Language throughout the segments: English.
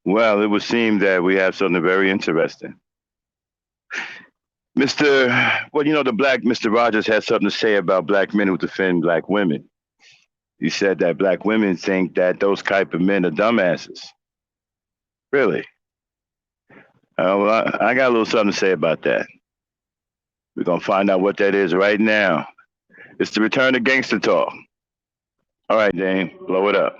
Well, it would seem that we have something very interesting. Mr. Well, the black Mr. Rogers had something to say about black men who defend black women. He said that black women think that those type of men are dumbasses. Really? Well, I got a little something to say about that. We're going to find out what that is right now. It's the return of gangster talk. All right, Dane, blow it up.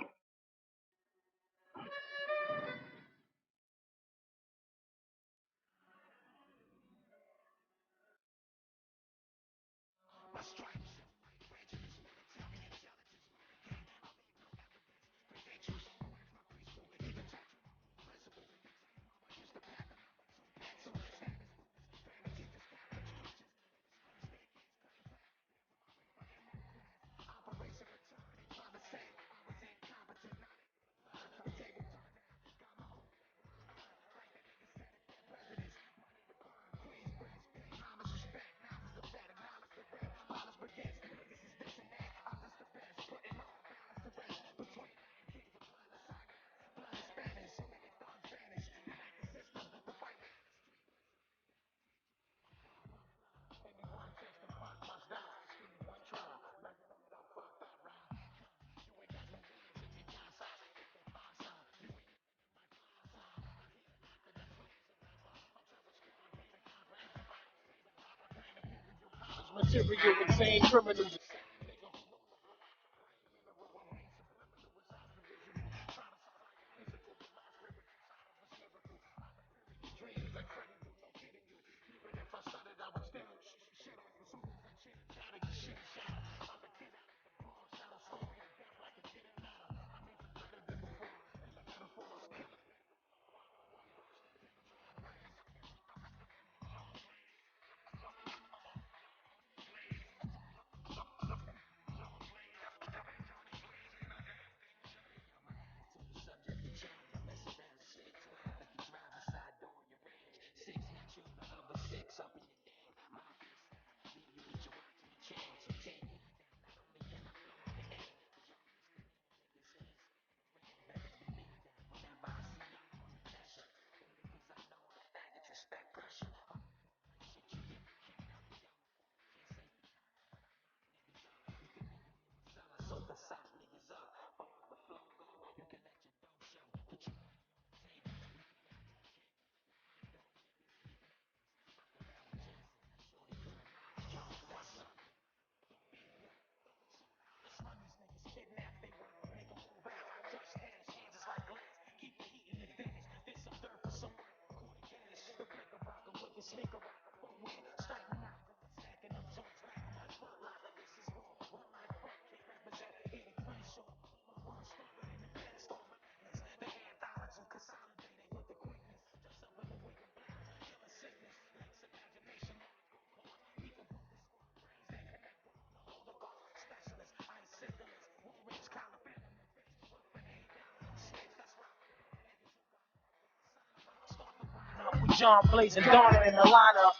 John Blazing Donner in the lineup.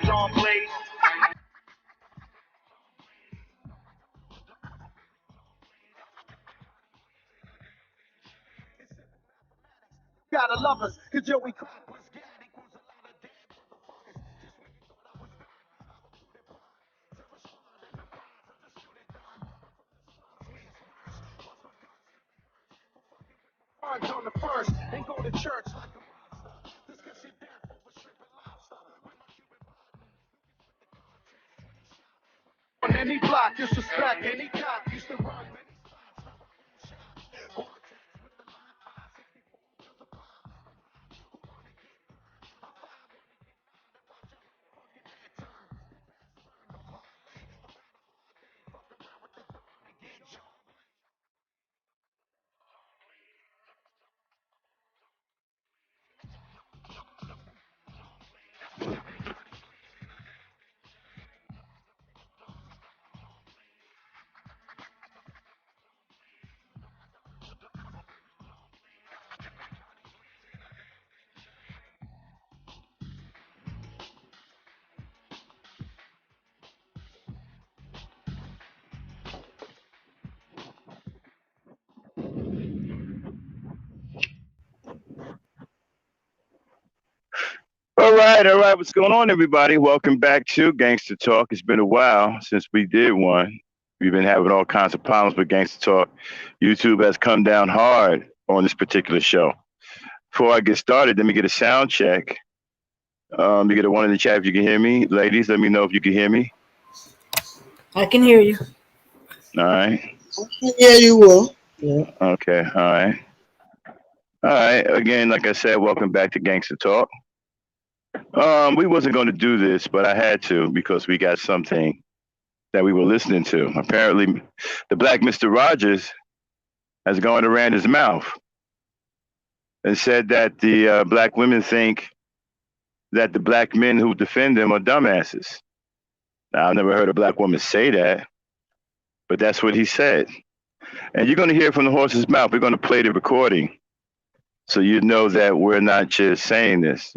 John Blaze. Gotta love us, cause yo, we cards on the first and go to church. On any block, disrespect any cop used to run. All right. What's going on, everybody? Welcome back to Gangsta Talk. It's been a while since we did one. We've been having all kinds of problems with Gangsta Talk. YouTube has come down hard on this particular show. Before I get started, let me get a sound check. You get a one in the chat if you can hear me. Ladies, let me know if you can hear me. I can hear you. All right. Yeah, you will. Yeah. Okay. All right. All right. Again, like I said, welcome back to Gangsta Talk. We wasn't going to do this, but I had to because we got something that we were listening to. Apparently, the black Mr. Rogers has gone around his mouth and said that the black women think that the black men who defend them are dumbasses. Now, I've never heard a black woman say that, but that's what he said. And you're going to hear from the horse's mouth. We're going to play the recording so you know that we're not just saying this.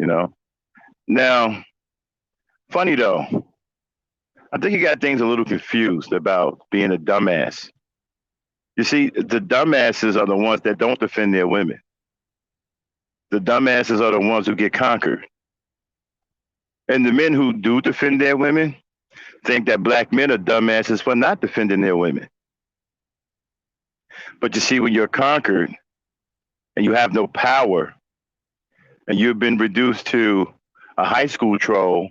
Now, funny though, I think he got things a little confused about being a dumbass. You see, the dumbasses are the ones that don't defend their women. The dumbasses are the ones who get conquered. And the men who do defend their women think that black men are dumbasses for not defending their women. But you see, when you're conquered and you have no power and you've been reduced to a high school troll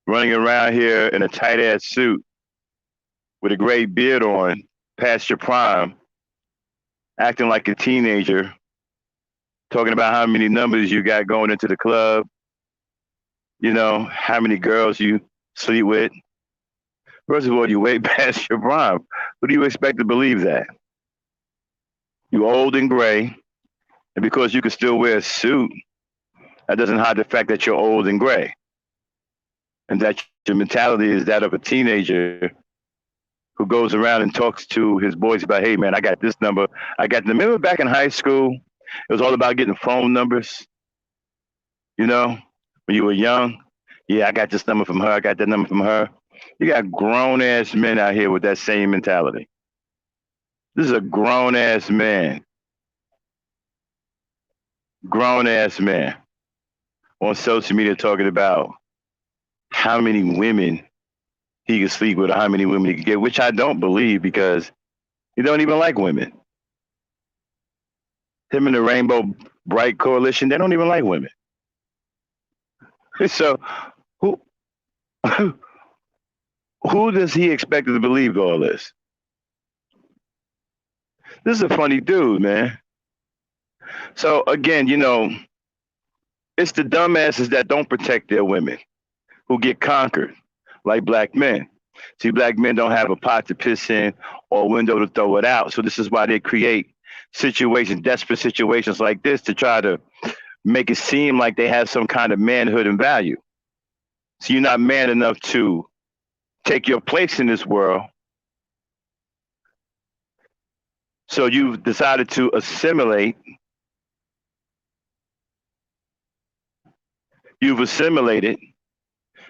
running around here in a tight ass suit with a gray beard on, past your prime, acting like a teenager, talking about how many numbers you got going into the club, how many girls you sleep with. First of all, you way past your prime. Who do you expect to believe that? You old and gray, and because you can still wear a suit, that doesn't hide the fact that you're old and gray. And that your mentality is that of a teenager who goes around and talks to his boys about, hey man, I got this number. Remember back in high school, it was all about getting phone numbers, when you were young. Yeah, I got this number from her. I got that number from her. You got grown ass men out here with that same mentality. This is a grown ass man on social media talking about how many women he can sleep with or how many women he can get, which I don't believe because he don't even like women. Him and the Rainbow Bright Coalition, they don't even like women. So who who does he expect to believe all this? This is a funny dude, man. So again, it's the dumbasses that don't protect their women who get conquered, like black men. See, black men don't have a pot to piss in or a window to throw it out. So this is why they create desperate situations like this to try to make it seem like they have some kind of manhood and value. So you're not man enough to take your place in this world. So you've decided to assimilate. You've assimilated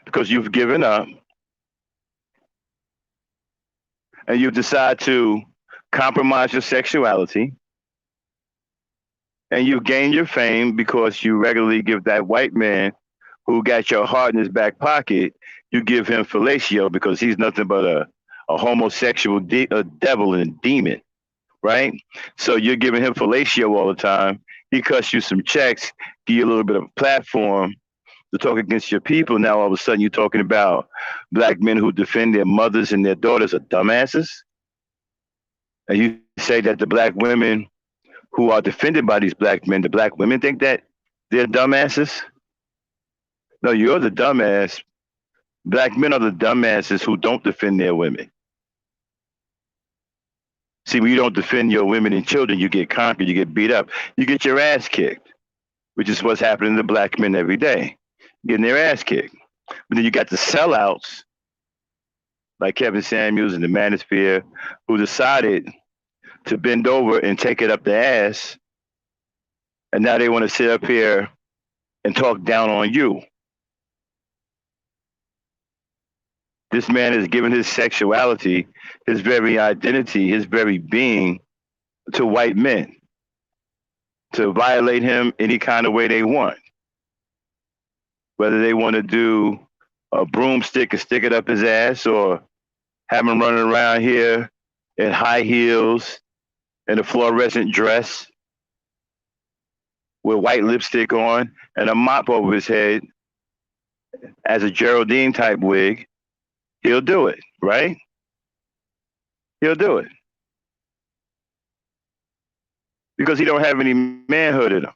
because you've given up. And you decide to compromise your sexuality. And you gain your fame because you regularly give that white man who got your heart in his back pocket, you give him fellatio because he's nothing but a homosexual a devil and a demon, right? So you're giving him fellatio all the time. He cuts you some checks, give you a little bit of a platform to talk against your people. Now all of a sudden you're talking about black men who defend their mothers and their daughters are dumbasses. And you say that the black women who are defended by these black men, the black women think that they're dumbasses. No, you're the dumbass. Black men are the dumbasses who don't defend their women. See, when you don't defend your women and children, you get conquered, you get beat up, you get your ass kicked, which is what's happening to black men every day, getting their ass kicked. But then you got the sellouts, like Kevin Samuels and the Manosphere, who decided to bend over and take it up the ass, and now they want to sit up here and talk down on you. This man has given his sexuality, his very identity, his very being to white men to violate him any kind of way they want. whether they want to do a broomstick and stick it up his ass, or have him running around here in high heels and a fluorescent dress with white lipstick on and a mop over his head as a Geraldine type wig, he'll do it, right? He'll do it. Because he don't have any manhood in him.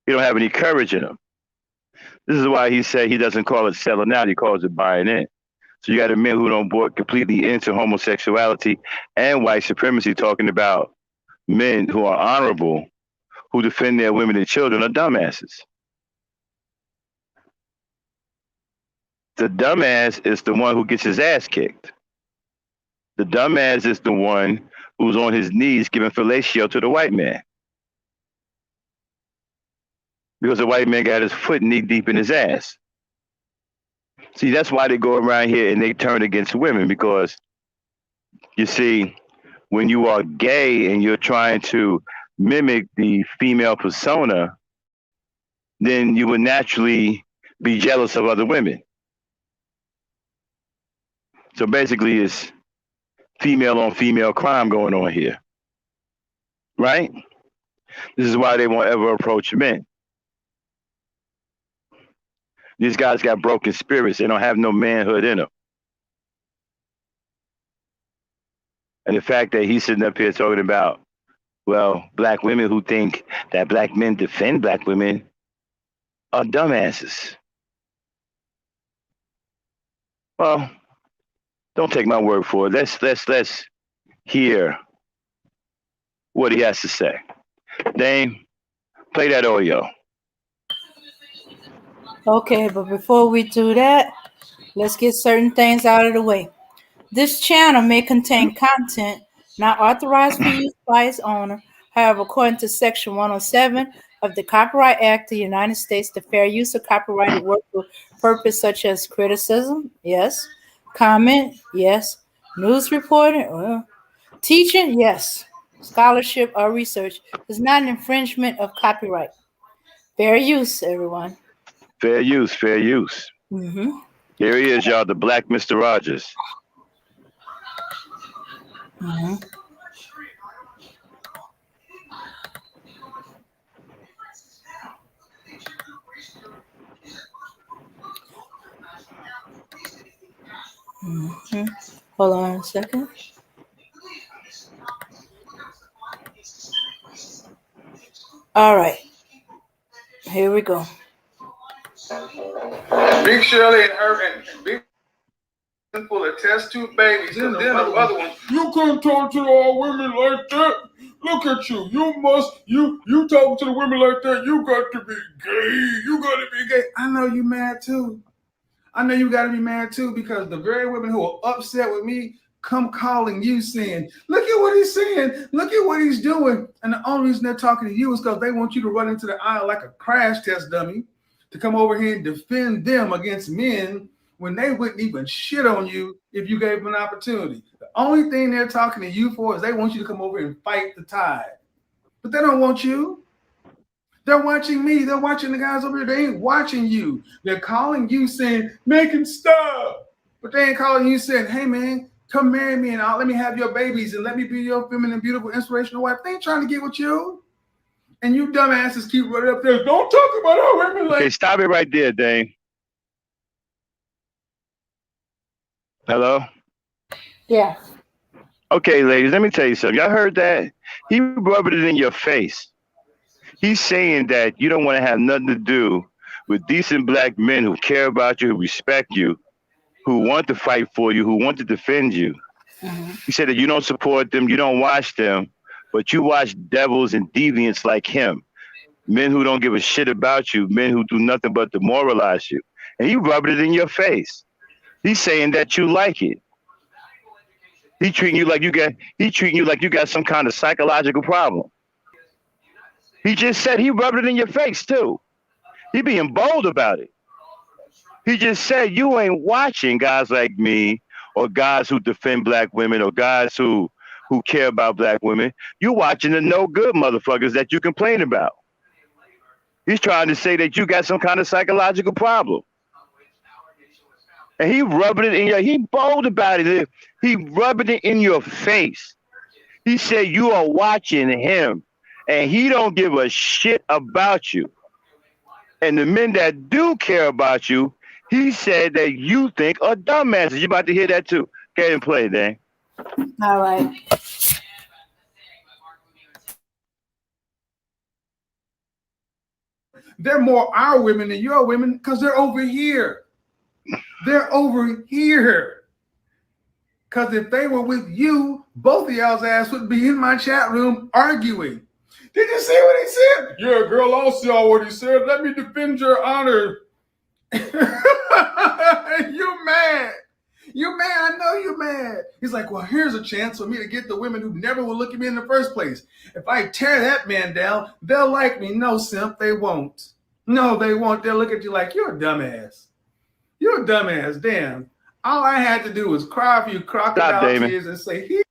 He don't have any courage in him. This is why he said he doesn't call it selling out, he calls it buying in. So you got a men who don't bought completely into homosexuality and white supremacy, talking about men who are honorable, who defend their women and children, are dumbasses. The dumbass is the one who gets his ass kicked. The dumbass is the one who's on his knees giving fellatio to the white man. Because the white man got his foot knee deep in his ass. See, that's why they go around here and they turn against women, because you see, when you are gay and you're trying to mimic the female persona, then you would naturally be jealous of other women. So basically, it's female on female crime going on here, right? This is why they won't ever approach men. These guys got broken spirits. They don't have no manhood in them. And the fact that he's sitting up here talking about, well, black women who think that black men defend black women are dumbasses. Well, don't take my word for it. Let's hear what he has to say. Dame, play that audio. Okay, but before we do that, let's get certain things out of the way. This channel may contain content not authorized for use by its owner. However, according to Section 107 of the Copyright Act of the United States, the fair use of copyrighted work for purpose such as criticism, yes, comment, yes, news reporting, teaching, yes, scholarship or research is not an infringement of copyright. Fair use, everyone. Fair use, fair use. Mm-hmm. Here he is, y'all, the Black Mr. Rogers. Mm-hmm. Mm-hmm. Hold on a second. All right. Here we go. Big Shirley and her and Big full of test tube babies. Then the other ones. You couldn't talk to all women like that. Look at you. You talking to the women like that. You got to be gay. You got to be gay. I know you mad too. I know you got to be mad too, because the very women who are upset with me come calling you saying, look at what he's saying. Look at what he's doing. And the only reason they're talking to you is because they want you to run into the aisle like a crash test dummy to come over here and defend them against men when they wouldn't even shit on you if you gave them an opportunity. The only thing they're talking to you for is they want you to come over and fight the tide. But they don't want you. They're watching me. They're watching the guys over here. They ain't watching you. They're calling you saying, make him stop. But they ain't calling you saying, hey, man, come marry me and let me have your babies and let me be your feminine, beautiful, inspirational wife. They ain't trying to get with you. And you dumbasses keep running up there. Don't talk about our women like. Okay, stop it right there, Dame. Hello? Yeah. Okay, ladies, let me tell you something. Y'all heard that? He rubbed it in your face. He's saying that you don't want to have nothing to do with decent black men who care about you, who respect you, who want to fight for you, who want to defend you. Mm-hmm. He said that you don't support them, you don't watch them, but you watch devils and deviants like him. Men who don't give a shit about you, men who do nothing but demoralize you. And he rubbed it in your face. He's saying that you like it. He treating you like you got some kind of psychological problem. He just said he rubbed it in your face too. He being bold about it. He just said you ain't watching guys like me or guys who defend black women or guys who care about black women. You're watching the no good motherfuckers that you complain about. He's trying to say that you got some kind of psychological problem. And he rubbing it in your, he bold about it. He rubbing it in your face. He said you are watching him and he don't give a shit about you. And the men that do care about you, he said that you think are dumbasses. You about to hear that too. Go ahead and play, Dan. All right. They're more our women than your women because they're over here. They're over here. Because if they were with you, both of y'all's ass would be in my chat room arguing. Did you see what he said? Yeah, girl, I'll see all what he said. Let me defend your honor. You mad. You mad. I know you're mad. He's like, well, here's a chance for me to get the women who never will look at me in the first place. If I tear that man down, they'll like me. No, simp, they won't. No, they won't. They'll look at you like, you're a dumbass. You're a dumbass. Damn. All I had to do was cry for you crocodile tears and say, he.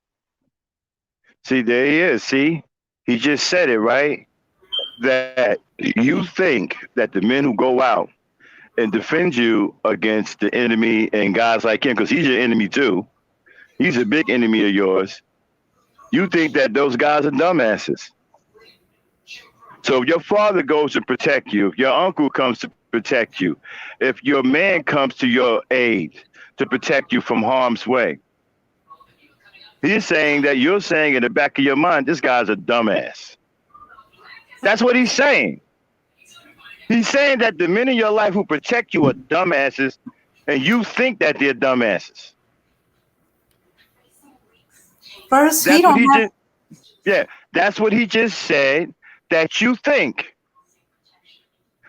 See, there he is. See, he just said it, right? That you think that the men who go out and defend you against the enemy and guys like him, because he's your enemy too. He's a big enemy of yours. You think that those guys are dumbasses. So if your father goes to protect you, if your uncle comes to protect you, if your man comes to your aid to protect you from harm's way, he's saying that you're saying in the back of your mind, this guy's a dumbass. That's what he's saying. He's saying that the men in your life who protect you are dumbasses, and you think that they're dumbasses. First, he don't have. Yeah, that's what he just said. That you think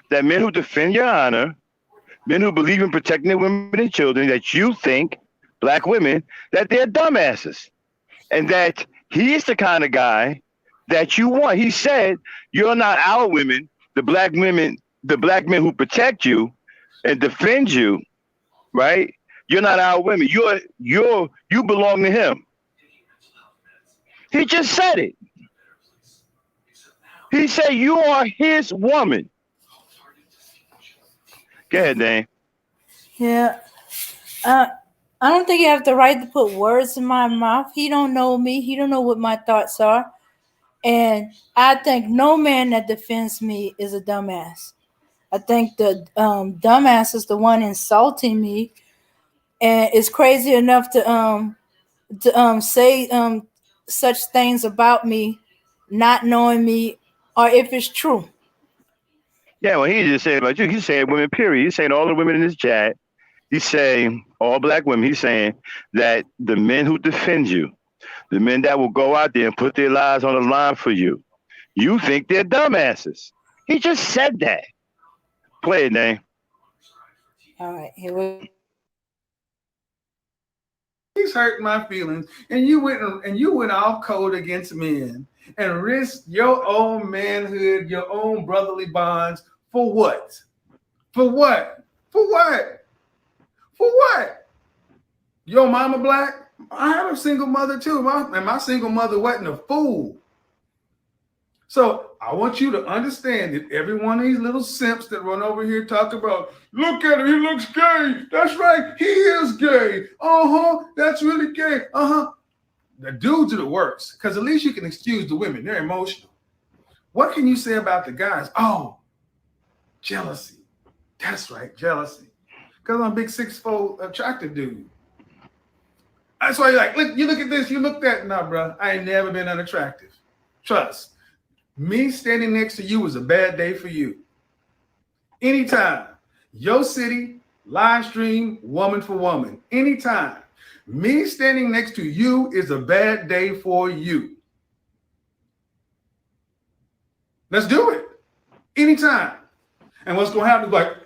that men who defend your honor, men who believe in protecting their women and children, that you think, black women, that they're dumbasses, and that he's the kind of guy that you want. He said, "You're not our women, the black women." The black men who protect you and defend you, right? You're not our women. You belong to him. He just said it. He said you are his woman. Go ahead, Dan. Yeah. I don't think you have the right to put words in my mouth. He don't know me. He don't know what my thoughts are. And I think no man that defends me is a dumbass. I think the dumbass is the one insulting me, and is crazy enough to say such things about me, not knowing me, or if it's true. Yeah, well, he just said about you. He's saying women, period. He's saying all the women in this chat. He's saying all black women. He's saying that the men who defend you, the men that will go out there and put their lives on the line for you, you think they're dumbasses. He just said that. Play it, name. All right, here we. He's hurt my feelings, and you went off cold against men and risked your own manhood, your own brotherly bonds for what? For what? For what? For what? Your mama black? I have a single mother too, my single mother wasn't a fool. So I want you to understand that every one of these little simps that run over here talk about, look at him, he looks gay. That's right, he is gay. That's really gay. The dudes are the worst, because at least you can excuse the women. They're emotional. What can you say about the guys? Oh, jealousy. That's right, jealousy. Because I'm a big 6'4" attractive dude. That's why you're like, look, you look at this, you look that. No, bro, I ain't never been unattractive. Trust. Me standing next to you is a bad day for you. Anytime. Your city, live stream, woman for woman. Anytime. Me standing next to you is a bad day for you. Let's do it. Anytime. And what's going to happen is like,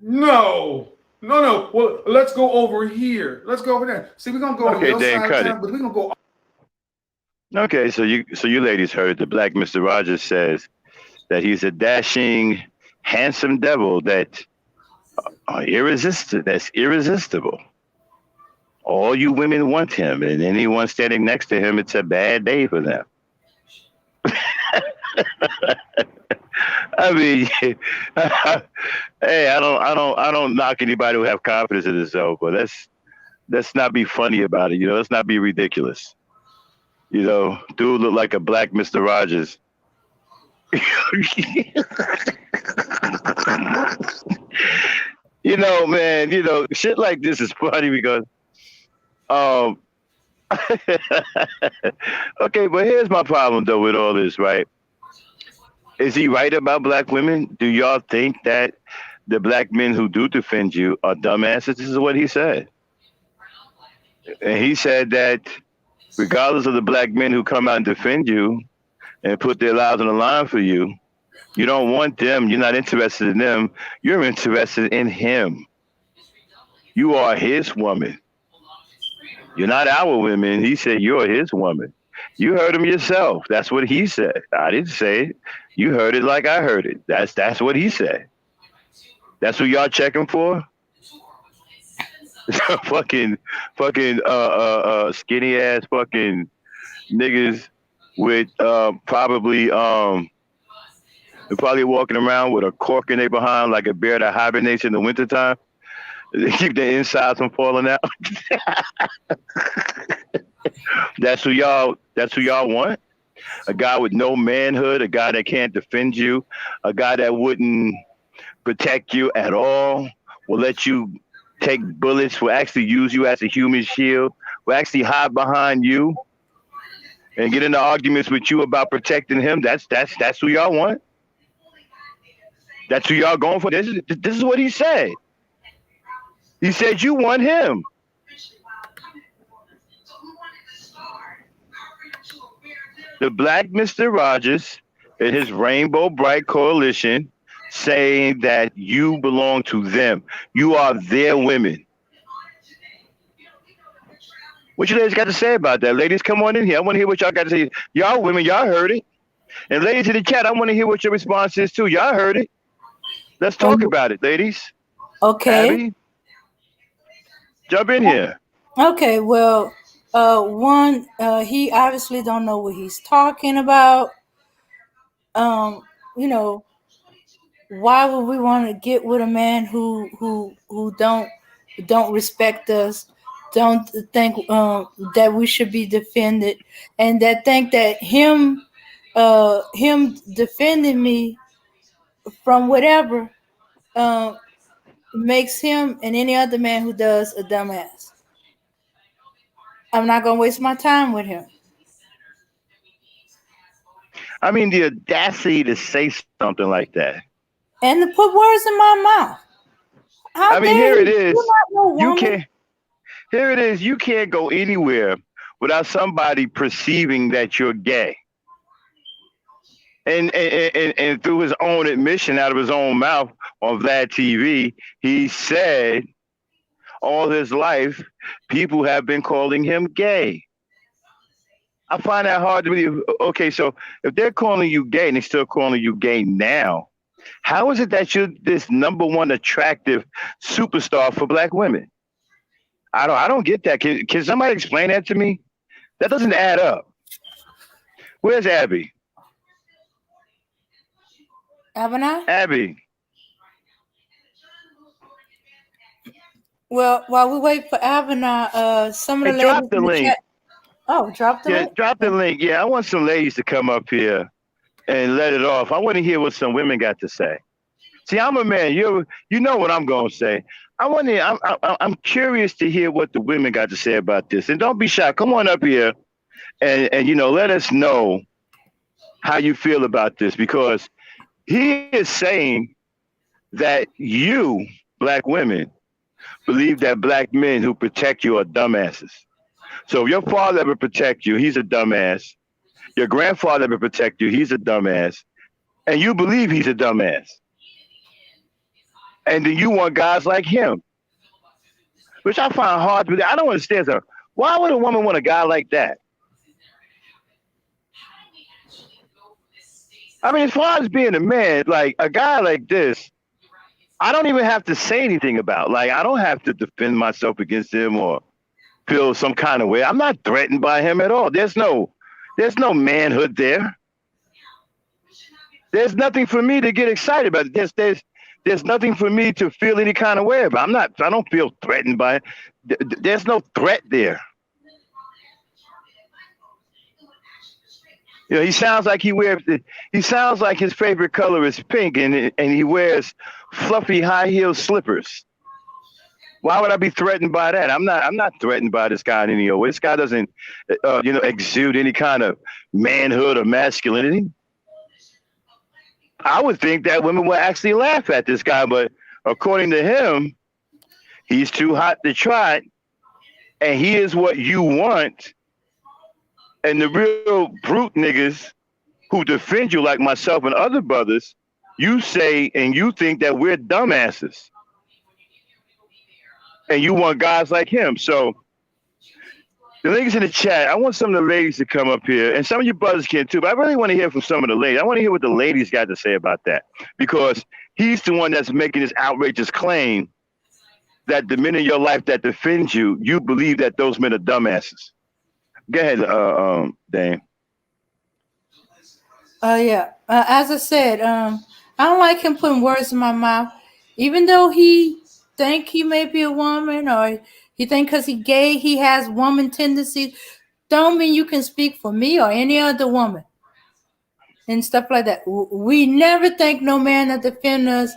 no. Well, let's go over here. Let's go over there. See, we're going to go on your side of town, but we're going to go. Okay, so you ladies heard the black Mr. Rogers says that he's a dashing, handsome devil that that's irresistible. All you women want him, and anyone standing next to him, it's a bad day for them. I mean, hey, I don't knock anybody who have confidence in themselves, but let's not be funny about it. Let's not be ridiculous. Dude look like a black Mister Rogers. Man, shit like this is funny because, um, okay, but here's my problem though with all this, right? Is he right about black women? Do y'all think that the black men who do defend you are dumbasses? This is what he said. And he said that regardless of the black men who come out and defend you and put their lives on the line for you, you don't want them. You're not interested in them. You're interested in him. You are his woman. You're not our women. He said you're his woman. You heard him yourself. That's what he said. I didn't say it. You heard it like I heard it. That's what he said. That's what y'all checking for? fucking skinny ass fucking niggas with probably they're probably walking around with a cork in their behind like a bear that hibernates in the wintertime. They keep their insides from falling out. That's who y'all want? A guy with no manhood, a guy that can't defend you, a guy that wouldn't protect you at all, will let you take bullets, will actually use you as a human shield, will actually hide behind you and get into arguments with you about protecting him. That's who y'all want? That's who y'all going for? This is what he said. He said you want him. The black Mr. Rogers and his Rainbow Bright Coalition saying that you belong to them. You are their women. What you ladies got to say about that? Ladies, come on in here. I want to hear what y'all got to say. Y'all women, y'all heard it. And ladies in the chat, I want to hear what your response is too. Y'all heard it. Let's talk about it, ladies. Okay. Abby, jump in here. Okay, well, one, he obviously don't know what he's talking about. You know, why would we want to get with a man who don't respect us, don't think that we should be defended, and that think that him defending me from whatever makes him and any other man who does a dumbass. I'm not gonna waste my time with him. I mean, the audacity to say something like that. And to put words in my mouth. How I mean, here it is. You can't. Here it is. You can't go anywhere without somebody perceiving that you're gay. And through his own admission out of his own mouth on Vlad TV, he said all his life people have been calling him gay. I find that hard to believe. Okay, so if they're calling you gay and they're still calling you gay now, how is it that you're this number one attractive superstar for black women? I don't get that. Can somebody explain that to me? That doesn't add up. Where's Abby? Ebony? Abby. Well, while we wait for Ebony, some of the ladies Drop the in the link. chat. Oh, drop the link? Drop the link. Yeah, I want some ladies to come up here and let it off. I want to hear what some women got to say. See, I'm a man. You know what I'm going to say. I'm curious to hear what the women got to say about this. And don't be shy. Come on up here and let us know how you feel about this, because he is saying that you, black women, believe that black men who protect you are dumbasses. So if your father ever protect you, he's a dumbass. Your grandfather ever protect you, he's a dumbass. And you believe he's a dumbass. And then you want guys like him, which I find hard to believe. I don't understand. So why would a woman want a guy like that? I mean, as far as being a man, like a guy like this, I don't even have to say anything about. Like, I don't have to defend myself against him or feel some kind of way. I'm not threatened by him at all. There's no manhood there. There's nothing for me to get excited about. There's nothing for me to feel any kind of way about. I don't feel threatened by it. There's no threat there. You know, he sounds like his favorite color is pink, and he wears fluffy high heel slippers. Why would I be threatened by that? I'm not threatened by this guy in any way. This guy doesn't, exude any kind of manhood or masculinity. I would think that women would actually laugh at this guy, but according to him, he's too hot to trot, and he is what you want. And the real brute niggas who defend you, like myself and other brothers, you say and you think that we're dumbasses. And you want guys like him. So the ladies in the chat, I want some of the ladies to come up here, and some of you brothers can too, but I really want to hear from some of the ladies. I want to hear what the ladies got to say about that, because he's the one that's making this outrageous claim that the men in your life that defend you, you believe that those men are dumbasses. Go ahead, Dame. Yeah. As I said, I don't like him putting words in my mouth, even though he think he may be a woman, or he think because he gay he has woman tendencies. Don't mean you can speak for me or any other woman and stuff like that. We never think no man that defend us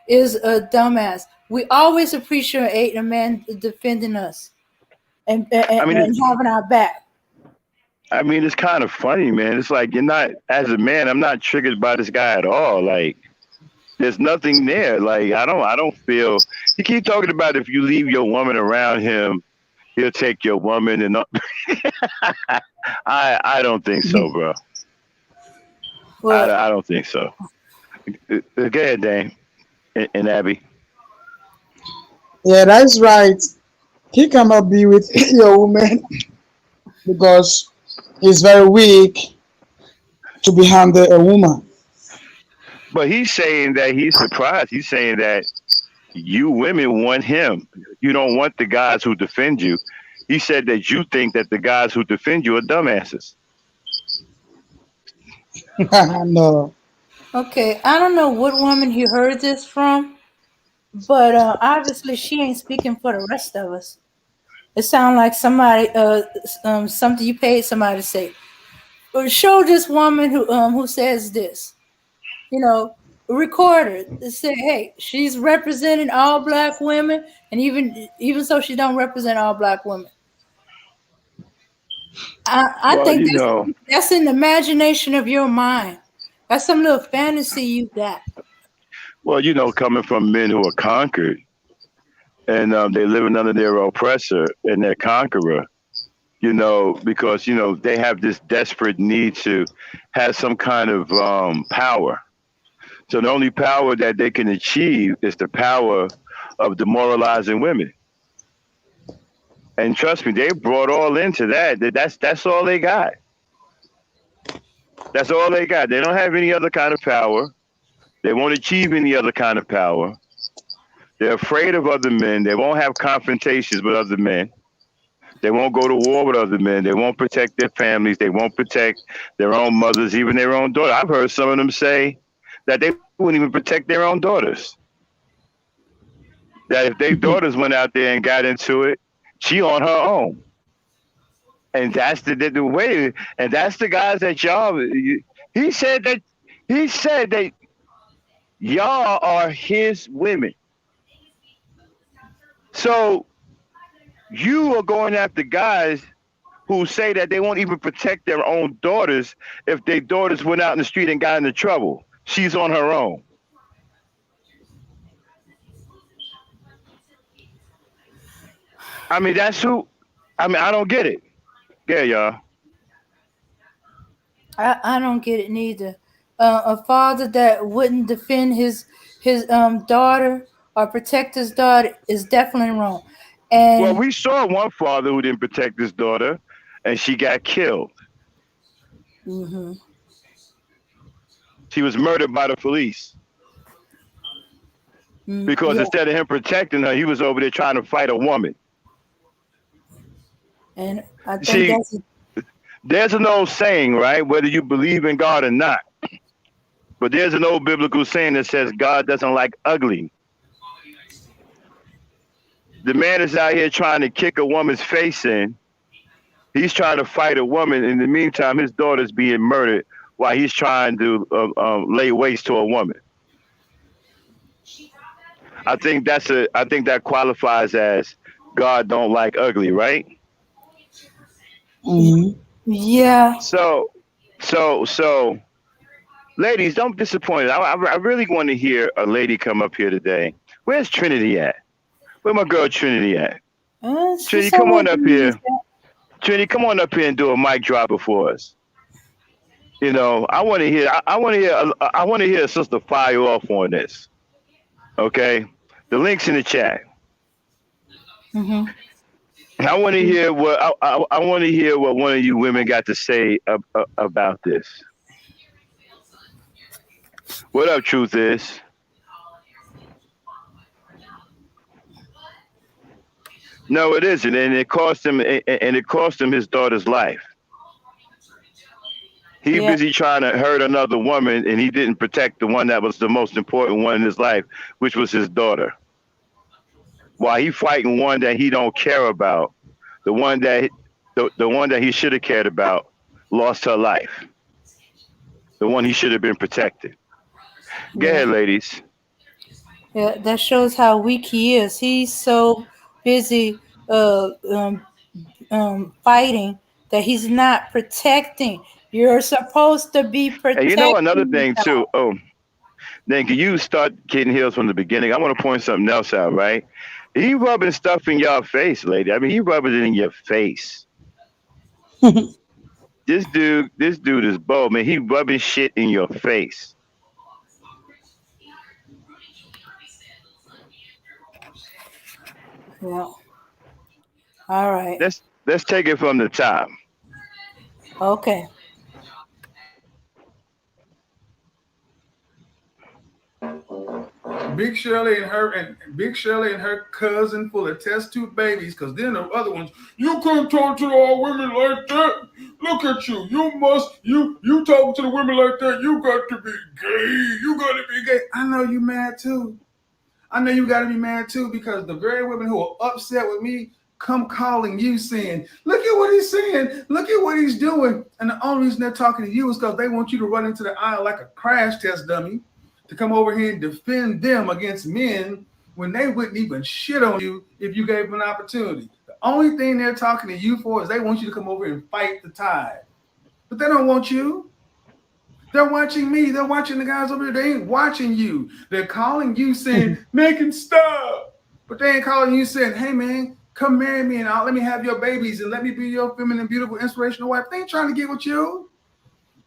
is a dumbass. We always appreciate a man defending us and having our back. I mean, it's kind of funny, man. It's like you're not, as a man, I'm not triggered by this guy at all. Like, there's nothing there. Like, I don't feel. You keep talking about if you leave your woman around him, he'll take your woman, and I don't think so, bro. Well, I don't think so. Go ahead, Dane and Abby. Yeah, that's right. He cannot be with your woman because he's very weak to be handled a woman. But he's saying that he's surprised. He's saying that you women want him. You don't want the guys who defend you. He said that you think that the guys who defend you are dumbasses. No. Okay, I don't know what woman he heard this from, but obviously she ain't speaking for the rest of us. It sounds like somebody, something you paid somebody to say. Or show this woman who says this. Record her and say, hey, she's representing all black women, and even so, she don't represent all black women. I think that's in the imagination of your mind. That's some little fantasy you got. Well, coming from men who are conquered, and they're living under their oppressor and their conqueror, because, they have this desperate need to have some kind of power. So the only power that they can achieve is the power of demoralizing women. And trust me, they brought all into that. That's all they got. That's all they got. They don't have any other kind of power. They won't achieve any other kind of power. They're afraid of other men. They won't have confrontations with other men. They won't go to war with other men. They won't protect their families. They won't protect their own mothers, even their own daughter. I've heard some of them say that they wouldn't even protect their own daughters. That if their daughters went out there and got into it, she on her own. And that's the way. And that's the guys that y'all. He said that y'all are his women. So you are going after guys who say that they won't even protect their own daughters if their daughters went out in the street and got into trouble. She's on her own. I mean, that's who. I mean, I don't get it. Yeah, y'all. I don't get it neither. A father that wouldn't defend his daughter or protect his daughter is definitely wrong. And well, we saw one father who didn't protect his daughter, and she got killed. Mm-hmm. She was murdered by the police. Because instead of him protecting her, he was over there trying to fight a woman. And I think there's an old saying, right? Whether you believe in God or not, But there's an old biblical saying that says God doesn't like ugly. The man is out here trying to kick a woman's face in. He's trying to fight a woman. In the meantime, his daughter's being murdered while he's trying to lay waste to a woman. I think that qualifies as God don't like ugly, right? Mm-hmm. Yeah. So, ladies, don't be disappointed. I really want to hear a lady come up here today. Where's Trinity at? Where my girl Trinity at? She Trinity, come somewhere on up beneath here. Trinity, come on up here and do a mic drop for us. You know, I want to hear. I want to hear. I want to hear Sister fire off on this. Okay, the links in the chat. Mm-hmm. I want to hear what I want to hear what one of you women got to say about this. What up, Truth is? No, it isn't, and it cost him. And it cost him his daughter's life. He Yeah. busy trying to hurt another woman, and he didn't protect the one that was the most important one in his life, which was his daughter. While he fighting one that he don't care about, the one that the one that he should have cared about lost her life. The one he should have been protected. Go Yeah. ahead, ladies. Yeah. That shows how weak he is. He's so busy fighting that he's not protecting. You're supposed to be And you know another protecting thing God. too. Oh, then can you start getting heels from the beginning? I want to point something else out, right? He rubbing stuff in your face, lady. I mean, he rubbing it in your face. This dude is bold, man. He rubbing shit in your face. Yeah. All right. Let's take it from the top. Okay. Big Shirley and her cousin full of test tube babies, because then the other ones, you can't talk to all women like that. Look at you. You talking to the women like that, you got to be gay. You got to be gay. I know you mad too. I know you got to be mad too, because the very women who are upset with me come calling you saying, look at what he's saying. Look at what he's doing. And the only reason they're talking to you is because they want you to run into the aisle like a crash test dummy to come over here and defend them against men when they wouldn't even shit on you if you gave them an opportunity. The only thing they're talking to you for is they want you to come over and fight the tide. But they don't want you. They're watching me. They're watching the guys over here. They ain't watching you. They're calling you saying, make him stop. But they ain't calling you saying, hey, man, come marry me and let me have your babies and let me be your feminine, beautiful, inspirational wife. They ain't trying to get with you.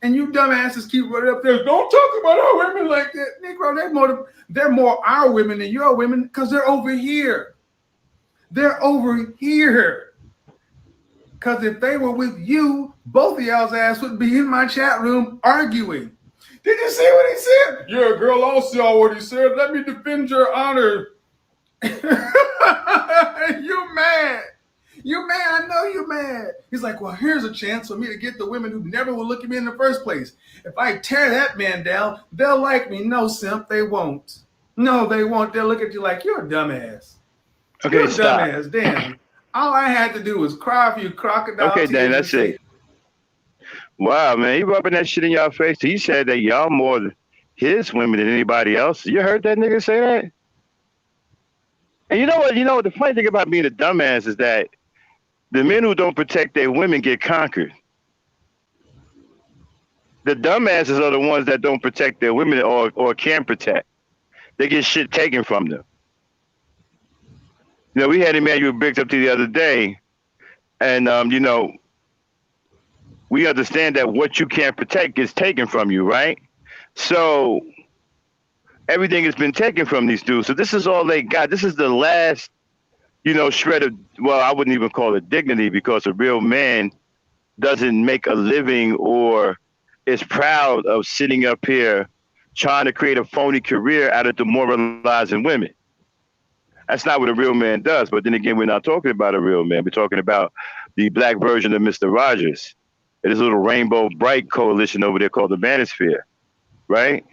And you dumbasses keep running up there. Don't talk about our women like that. Negro, they're more our women than your women because they're over here. They're over here. Because if they were with you, both of y'all's ass would be in my chat room arguing. Did you see what he said? Yeah, girl, I'll see all what he said. Let me defend your honor. You mad. You mad. I know you're mad. He's like, well, here's a chance for me to get the women who never will look at me in the first place. If I tear that man down, they'll like me. No, simp, they won't. No, they won't. They'll look at you like, you're a dumbass. Okay, you're a stop. dumbass. Damn. All I had to do was cry for you, crocodile. Okay, Dan, that's it. Wow, man, he rubbing that shit in y'all face. He said that y'all more his women than anybody else. You heard that nigga say that? And you know what? You know what? The funny thing about being a dumbass is that the men who don't protect their women get conquered. The dumbasses are the ones that don't protect their women or can protect. They get shit taken from them. You know, we had Emmanuel Briggs up to the other day, and you know, we understand that what you can't protect gets taken from you, right? So everything has been taken from these dudes. So this is all they got. This is the last, you know, shred of, well, I wouldn't even call it dignity, because a real man doesn't make a living or is proud of sitting up here trying to create a phony career out of demoralizing women. That's not what a real man does. But then again, we're not talking about a real man. We're talking about the black version of Mr. Rogers. There's a little rainbow bright coalition over there called the Manosphere, right?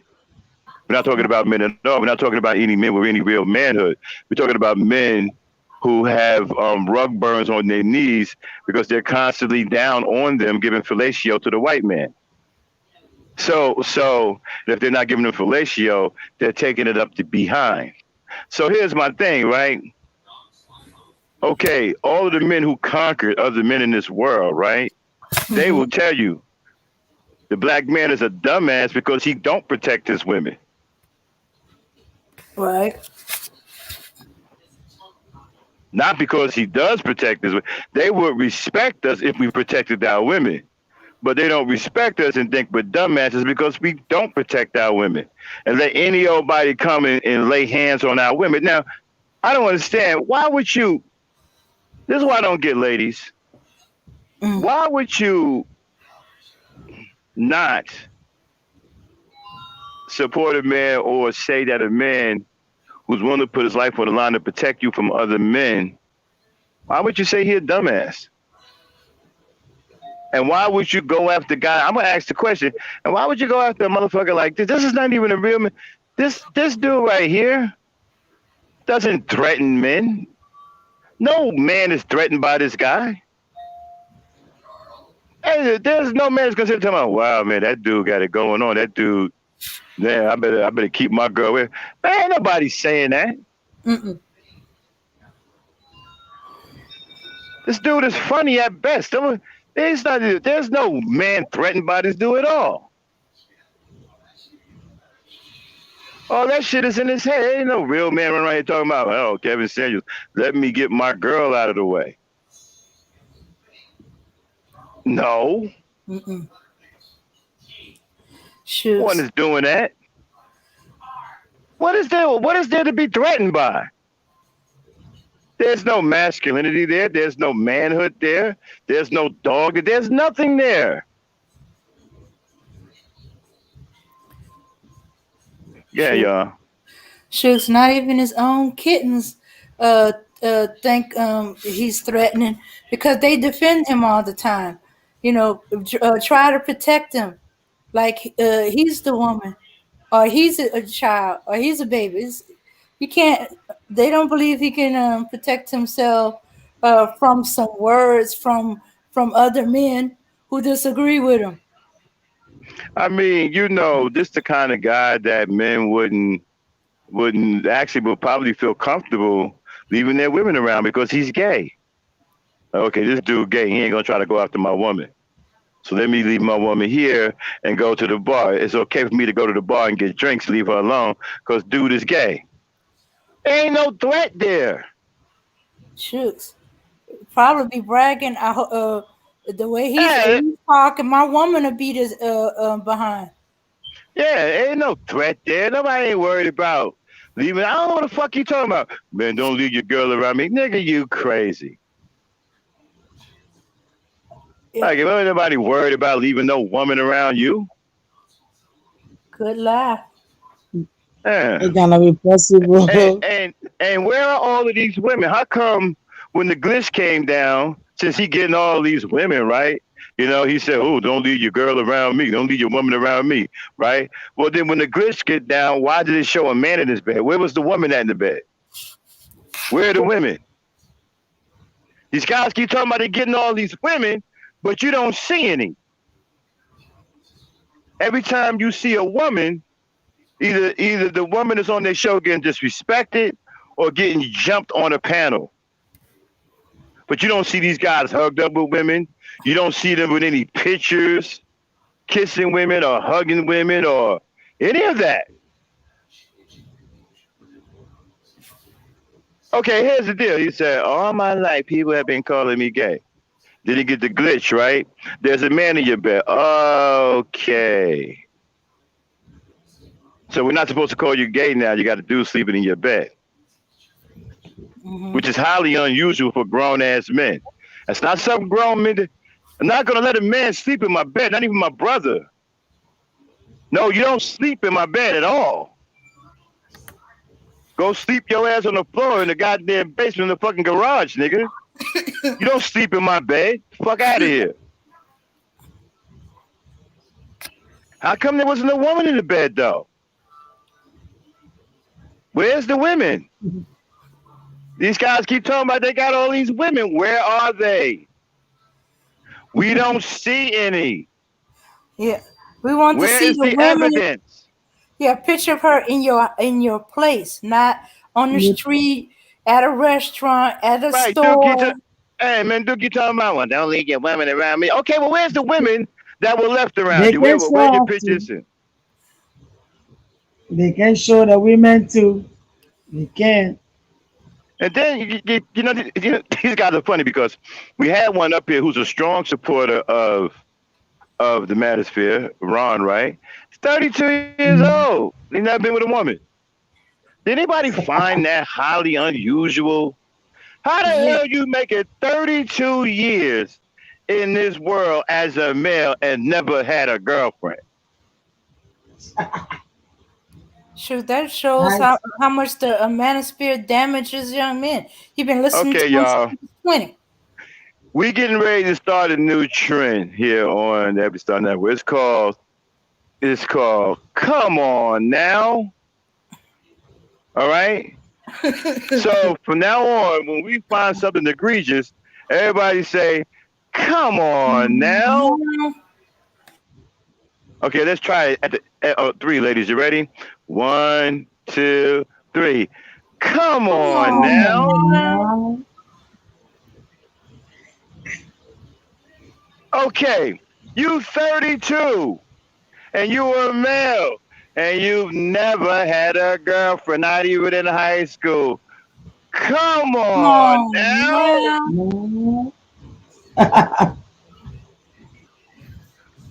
We're not talking about men at all. We're not talking about any men with any real manhood. We're talking about men who have rug burns on their knees because they're constantly down on them, giving fellatio to the white man. So if they're not giving them fellatio, they're taking it up the behind. So here's my thing, right? Okay, all of the men who conquered other men in this world, right? They will tell you the black man is a dumbass because he don't protect his women. Right. Not because he does protect us. They would respect us if we protected our women. But they don't respect us and think we're dumbasses because we don't protect our women. And let any old body come in and lay hands on our women. Now, I don't understand. Why would you? This is why I don't get ladies. Why would you not support a man or say that a man who's willing to put his life on the line to protect you from other men, why would you say he's a dumbass? And why would you go after guy? I'm gonna ask the question. And why would you go after a motherfucker like this? This is not even a real man. This dude right here doesn't threaten men. No man is threatened by this guy. Hey, there's no man that's gonna sit there and, wow, man, that dude got it going on. That dude, man, I better keep my girl with. Man, ain't nobody saying that. This dude is funny at best. There's no man threatened by this dude at all. All that shit is in his head. Ain't no real man running around here talking about, oh, Kevin Samuels, let me get my girl out of the way. No. Shoot. No one is doing that. What is there to be threatened by? There's no masculinity there. There's no manhood there. There's no dog. There's nothing there. Yeah, y'all. Shoots, not even his own kittens think he's threatening because they defend him all the time. You know, try to protect him like he's the woman or he's a child or he's a baby. You can't. They don't believe he can protect himself from some words from other men who disagree with him. I mean, this the kind of guy that men would probably feel comfortable leaving their women around because he's gay. Okay, this dude gay. He ain't gonna try to go after my woman. So let me leave my woman here and go to the bar. It's okay for me to go to the bar and get drinks, leave her alone, because dude is gay. There ain't no threat there. Shoots. Probably be bragging the way he's talking. My woman will beat his behind. Yeah, ain't no threat there. Nobody ain't worried about leaving. I don't know what the fuck you talking about. Man, don't leave your girl around me. Nigga, you crazy. Yeah. Like, if ain't nobody worried about leaving no woman around you. Good lie. Yeah. It's gonna be possible. And where are all of these women? How come when the glitch came down, since he getting all these women, right? He said, oh, don't leave your girl around me. Don't leave your woman around me, right? Well, then when the glitch get down, why did it show a man in his bed? Where was the woman at in the bed? Where are the women? These guys keep talking about they getting all these women, but you don't see any. Every time you see a woman, either the woman is on their show getting disrespected or getting jumped on a panel. But you don't see these guys hugged up with women. You don't see them with any pictures, kissing women or hugging women or any of that. Okay, here's the deal. He said, all my life, people have been calling me gay. Did he get the glitch, right? There's a man in your bed. Okay. So we're not supposed to call you gay now. You got a dude sleeping in your bed. Which is highly unusual for grown-ass men. That's not some grown men. I'm not going to let a man sleep in my bed, not even my brother. No, you don't sleep in my bed at all. Go sleep your ass on the floor in the goddamn basement in the fucking garage, nigga. You don't sleep in my bed. Fuck out of here. How come there wasn't a woman in the bed, though? Where's the women? These guys keep talking about they got all these women. Where are they? We don't see any. Yeah. We want to Where see is the the women. evidence? Yeah, picture of her in your place, not on the Yep. street, at a restaurant, at a Right, Duke, store. hey man, Duke, you talking about one? Don't leave your women around me. Okay, well, where's the women that were left around They you? can Where show your off too. pictures? They can show the women too. They can. And then these guys are funny because we had one up here who's a strong supporter of the manosphere, Ron. Right? He's 32 years Mm. old. He's never been with a woman. Did anybody find that highly unusual? How the Yeah. hell you make it 32 years in this world as a male and never had a girlfriend? Shoot, that shows Nice. how much the manosphere damages young men. He been listening Okay, to him since y'all. he was 20. We getting ready to start a new trend here on the Ebony Star Network. It's called Come On Now. All right. So from now on, when we find something egregious, everybody say, "Come on now." Okay, let's try it at three, ladies. You ready? 1, 2, 3. Come on Come now. on now. Okay, you 32 and you were a male and you've never had a girlfriend, not even in high school. Come on now. No.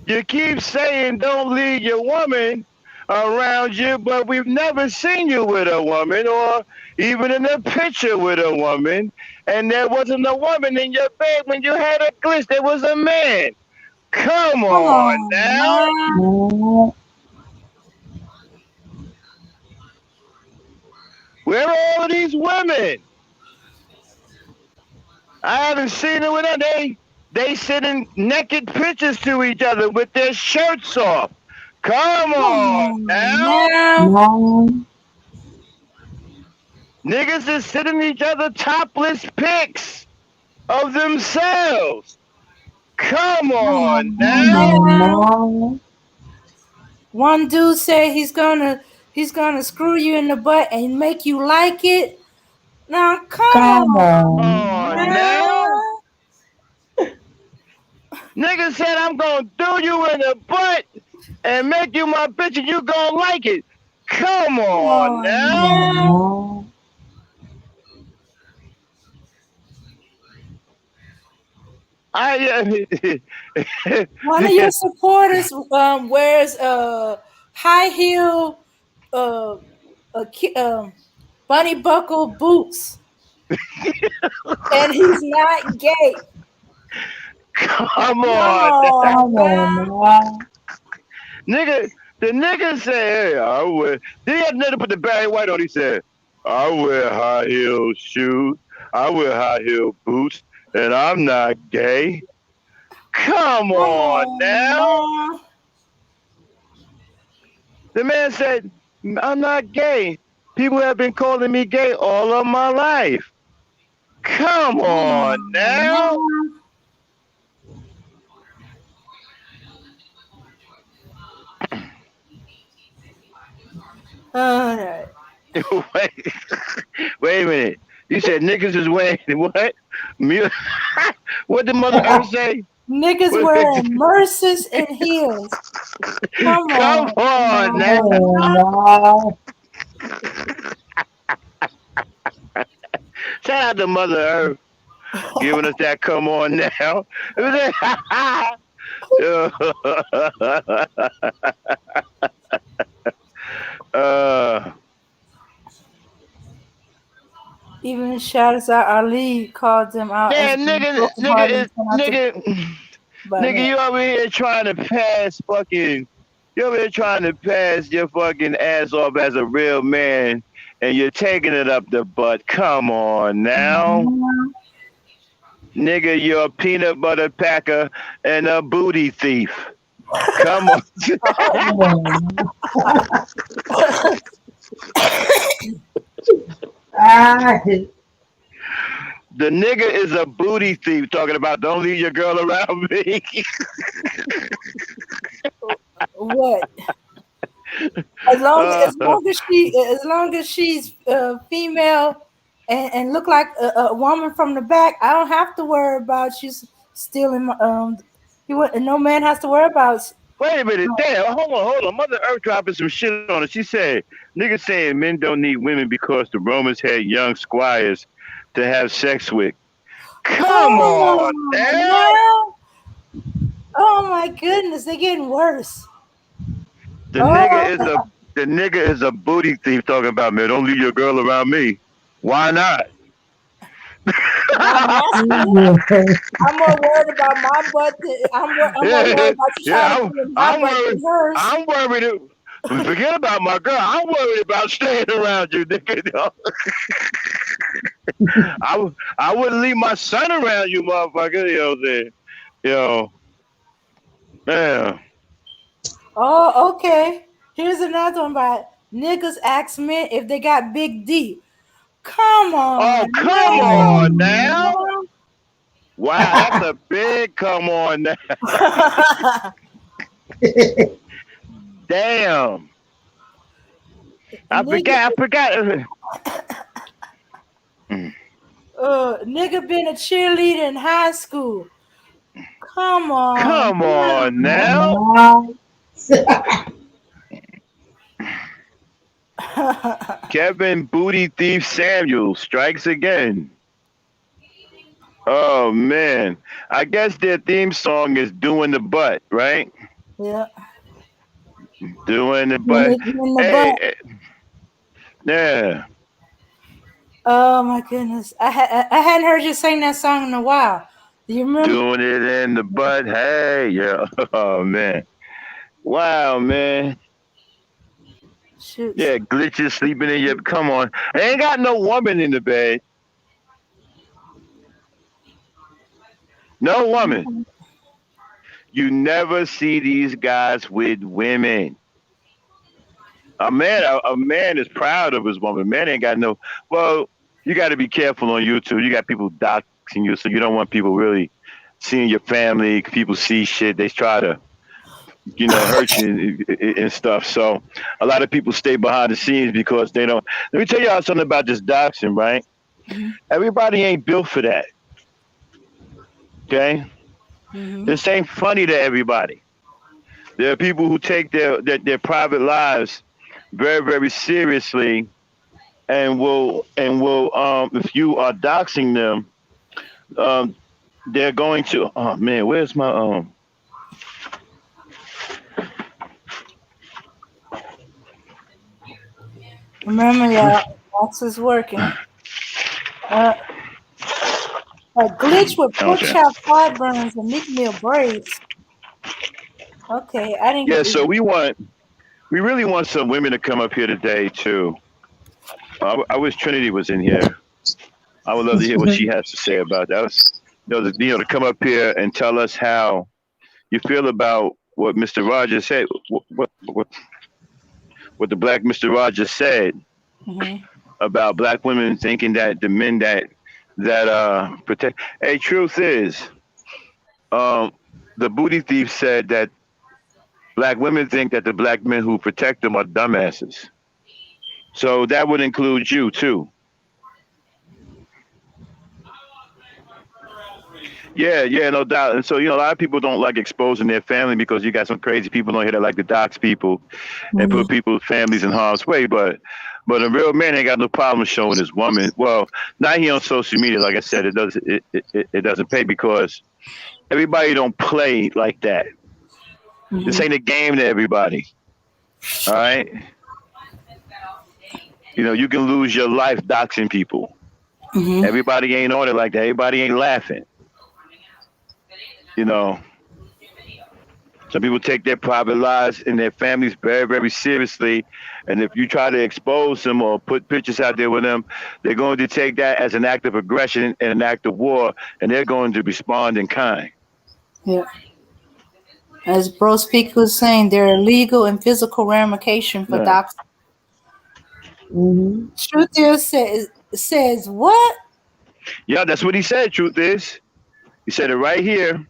You keep saying don't leave your woman around you, but we've never seen you with a woman or even in a picture with a woman. And there wasn't a woman in your bed when you had a glitch. There was a man. Come on now. No. Where are all of these women? I haven't seen them with them. They sending naked pictures to each other with their shirts off. Come on now. No. Niggas is sending each other topless pics of themselves. Come on now. No. One dude said he's gonna screw you in the butt and make you like it. Now come Come on On on. now. now. Niggas said I'm gonna do you in the butt and make you my bitch and you gonna like it. Come on now. No. One of your supporters wears high heel uh, bunny buckle boots, and he's not gay. Come Come on. Come on on now. Nigga, the nigga said, hey, I wear. Then he had to put the Barry White on. He said, I wear high heel shoes. I wear high heel boots, and I'm not gay. Come on now. now. The man said, I'm not gay. People have been calling me gay all of my life. Come on now. All right. Wait a minute. You said niggas is wearing what? What did Mother Earth say? Niggas wearing Merces and heels. Come Come on now. Oh, Shout out to Mother Earth giving us that come on now. uh, Even Shahzad Ali called them out yeah, as being brokenhearted and nigga, you over here trying to pass fucking, you over here trying to pass your fucking ass off as a real man, and you're taking it up the butt. Come on now. Nigga, you're a peanut butter packer and a booty thief. Come on. come on. Ah, The nigga is a booty thief talking about don't leave your girl around me. What? As long uh, as long as she's female and look like a woman from the back, I don't have to worry about she's stealing my no man has to worry about. Wait a minute, damn, hold on. Mother Earth dropping some shit on it. She said, niggas saying men don't need women because the Romans had young squires to have sex with. Come on, Oh now. no! Oh my goodness, they're getting worse. The nigga Oh, is a the nigga is a booty thief talking about man. Don't leave your girl around me. Why not? not masculine. I'm more worried about my butt. I'm more worried yeah, about you trying to yeah. get in my I'm butt worried. than hers. I'm worried. Forget about my girl. I'm worried about staying around you, nigga. I wouldn't leave my son around you, motherfucker. Yo, man. Oh, okay. Here's another one by niggas ask men if they got big D. Come Oh, on, come on now. man. Wow, that's a big come on now. Damn. I nigga, forgot. I forgot. nigga been a cheerleader in high school. Come on. Come on now. Kevin Booty Thief Samuel strikes again. Oh man. I guess their theme song is Doing the Butt, right? Yeah, Doing the butt. in the butt. Hey, yeah. Oh my goodness, I hadn't heard you sing that song in a while. Do you remember? Doing it in the butt. Hey, yeah. Oh man. Wow, man. Shoot. Yeah, glitches sleeping in your. Come on. Ain't got no woman in the bed. No woman. You never see these guys with women. A man is proud of his woman. Man ain't got no. Well, you got to be careful on YouTube. You got people doxing you, so you don't want people really seeing your family. People see shit. They try to, hurt you and stuff. So a lot of people stay behind the scenes because they don't. Let me tell y'all something about this doxing, right? Mm-hmm. Everybody ain't built for that. Okay, Mm-hmm. this ain't funny to everybody. There are people who take their private lives very, very seriously and will if you are doxing them, um they're going to oh man, where's my Remember, y'all, Max is working. Uh, a glitch with pork okay. chop sideburns and meat meal braids. Okay, I didn't get Yeah, this. so we really want some women to come up here today too. I wish Trinity was in here. I would love to hear what she has to say about that. To come up here and tell us how you feel about what Mr. Rogers said, what the black Mr. Rogers said Mm-hmm. about black women thinking that the men that protect. Hey, truth is, um, the booty thief said that black women think that the black men who protect them are dumbasses. So that would include you too. Yeah, yeah, no doubt. And so, a lot of people don't like exposing their family because you got some crazy people on here that like to dox people and Mm-hmm. put people's families in harm's way. But a real man ain't got no problem showing his woman. Well, not here on social media. Like I said, it doesn't pay because everybody don't play like that. This Mm-hmm. ain't a game to everybody. All right. You can lose your life doxing people. Mm-hmm. Everybody ain't on it like that. Everybody ain't laughing. You know, some people take their private lives and their families very, very seriously. And if you try to expose them or put pictures out there with them, they're going to take that as an act of aggression and an act of war, and they're going to respond in kind. Yeah. As Bro Speaker was saying, there are legal and physical ramifications for Yeah. doxing. Mm-hmm. Truth is says what? Yeah, that's what he said. Truth is, he said it right here.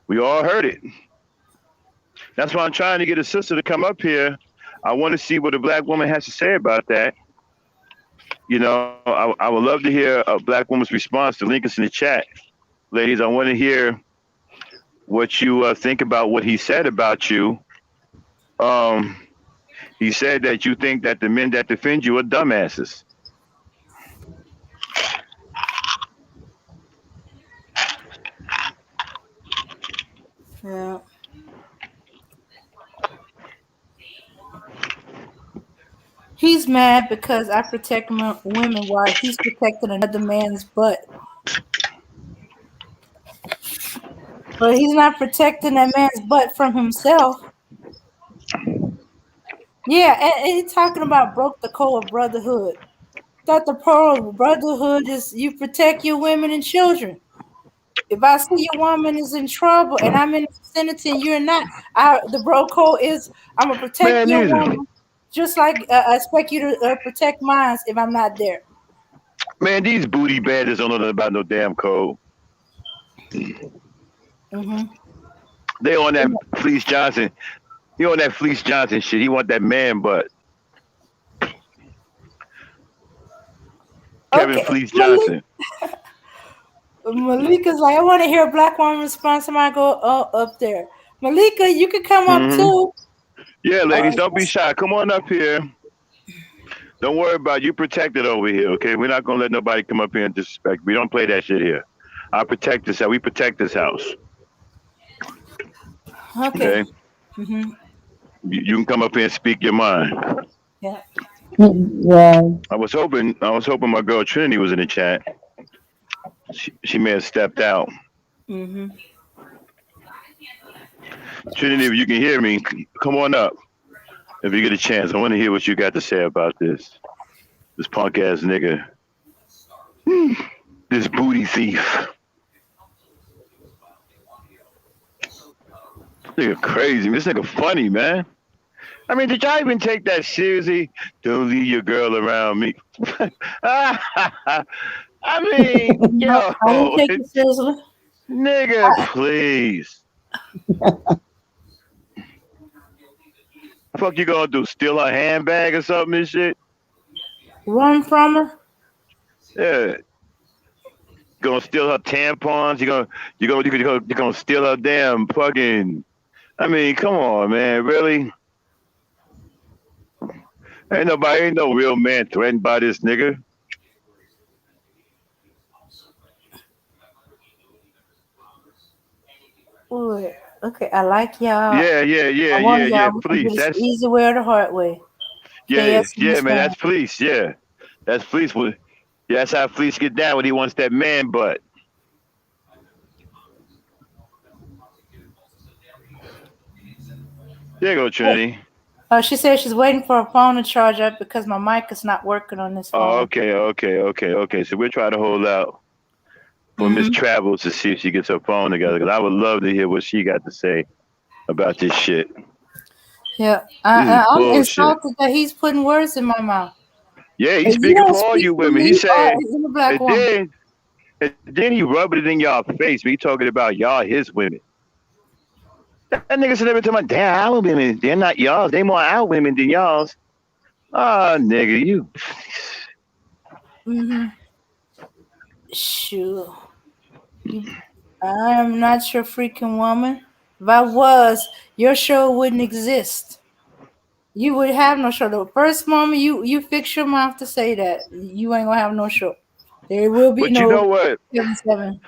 We all heard it. That's why I'm trying to get a sister to come up here. I want to see what a black woman has to say about that. I would love to hear a black woman's response. The link is in the chat, ladies. I want to hear what you think about what he said about you. Um, he said that you think that the men that defend you are dumbasses. Yeah. He's mad because I protect women while he's protecting another man's butt. But he's not protecting that man's butt from himself. Yeah, and he's talking about broke the code of brotherhood. Thought the pearl of brotherhood is you protect your women and children. If I see your woman is in trouble and I'm in the vicinity and you're not, the bro code is I'm gonna protect Man, your these woman just like I expect you to protect mine if I'm not there. man, these booty bandits don't know nothing about no damn code. Mm-hmm. They on that Fleece Johnson. He on that Fleece Johnson shit. He want that man butt. Kevin Okay, Fleece Johnson. Malika's like, I want to hear a black woman respond. Somebody go up there. Malika, you can come up Hmm. too. Yeah, ladies, don't be shy. Come on up here. Don't worry about it. You protected over here, okay? We're not gonna let nobody come up here and disrespect. We don't play that shit here. I protect this house. We protect this house. Okay. Okay. Mm-hmm. You can come up here and speak your mind. Yeah. Wow. I was hoping my girl Trinity was in the chat. She may have stepped out. Mm-hmm. Trinity, if you can hear me, come on up. If you get a chance, I want to hear what you got to say about this punk ass nigga, this booty thief. This nigga crazy. This nigga funny, man. I mean, did y'all even take that seriously? Don't leave your girl around me. I mean, No, yo, I didn't take it seriously. nigga, please. Fuck you gonna do? Steal her handbag or something and shit? Run from her. Yeah. Gonna steal her tampons? You gonna steal her damn fucking? I mean, come on, man, really? Ain't no real man threatened by this nigga. Ooh, okay, I like y'all. Yeah, yeah, yeah, I yeah, want yeah. y'all. We can do Police. this That's easy way or the hard way. yeah, KS yeah, man. understand. That's police. Yeah, that's police. Yeah, that's how police get down when he wants that man butt. There you go, Trinity. She said she's waiting for her phone to charge up because my mic is not working on this Oh, phone. okay. So we're trying to hold out for Miss Travels to see if she gets her phone together. Because I would love to hear what she got to say about this shit. Yeah, This is I'm bullshit. insulted that he's putting words in my mouth. Yeah, he's And you speaking don't for all speak you for women. He me or said, in a black and woman. then he rubbed it in y'all face. He talking about y'all his women. That nigga said every time, damn, our women, they're not y'all's. They more our women than y'all's. Ah, nigga, you. Mm-hmm. Sure. I'm not your freaking woman. If I was, your show wouldn't exist. You would have no show. The first moment you fix your mouth to say that, you ain't gonna have no show. There will be But you know no what? 7-7.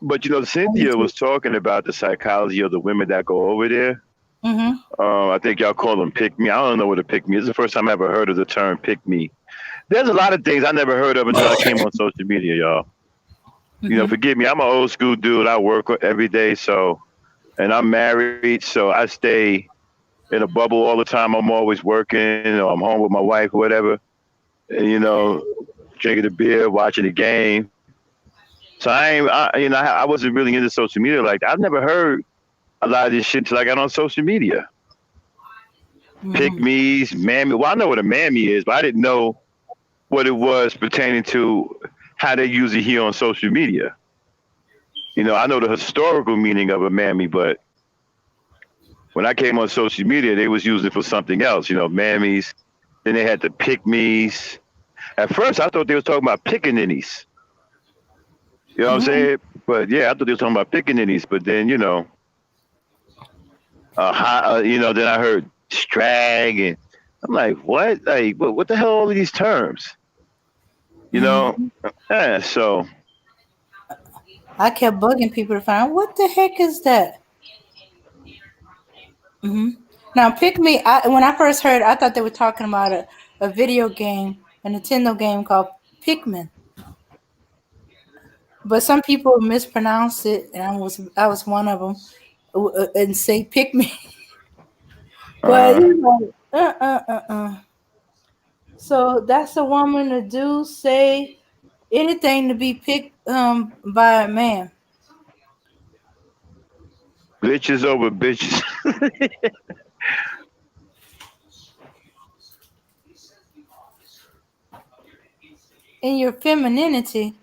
But Cynthia was talking about the psychology of the women that go over there. Mm-hmm. I think y'all call them pick me. I don't know what a pick me is. It's the first time I ever heard of the term pick me. There's a lot of things I never heard of until I came on social media, y'all. Forgive me. I'm an old school dude. I work every day, and I'm married, so I stay in a bubble all the time. I'm always working, or I'm home with my wife, or whatever. And, drinking a beer, watching the game. So I wasn't really into social media. Like I've never heard a lot of this shit until I got on social media. Pick me's, mammy. Well, I know what a mammy is, but I didn't know what it was pertaining to how they use it here on social media. I know the historical meaning of a mammy, but when I came on social media, they was using it for something else. Mammies. Then they had the pick me's. At first, I thought they was talking about pickaninnies. You know what I'm Mhm. saying? But yeah, I thought they was talking about pickaninnies. But then then I heard strag, and I'm like, what? Like, what the hell are all of these terms? You know? Mhm. Yeah. So I kept bugging people to find what the heck is that. Hmm. Now, pick me. When I first heard, I thought they were talking about a video game, a Nintendo game called Pikmin. But some people mispronounce it, and I was one of them, and say Pikmin. But uh, So that's a woman to do say anything to be picked by a man. bitches over bitches. In your femininity,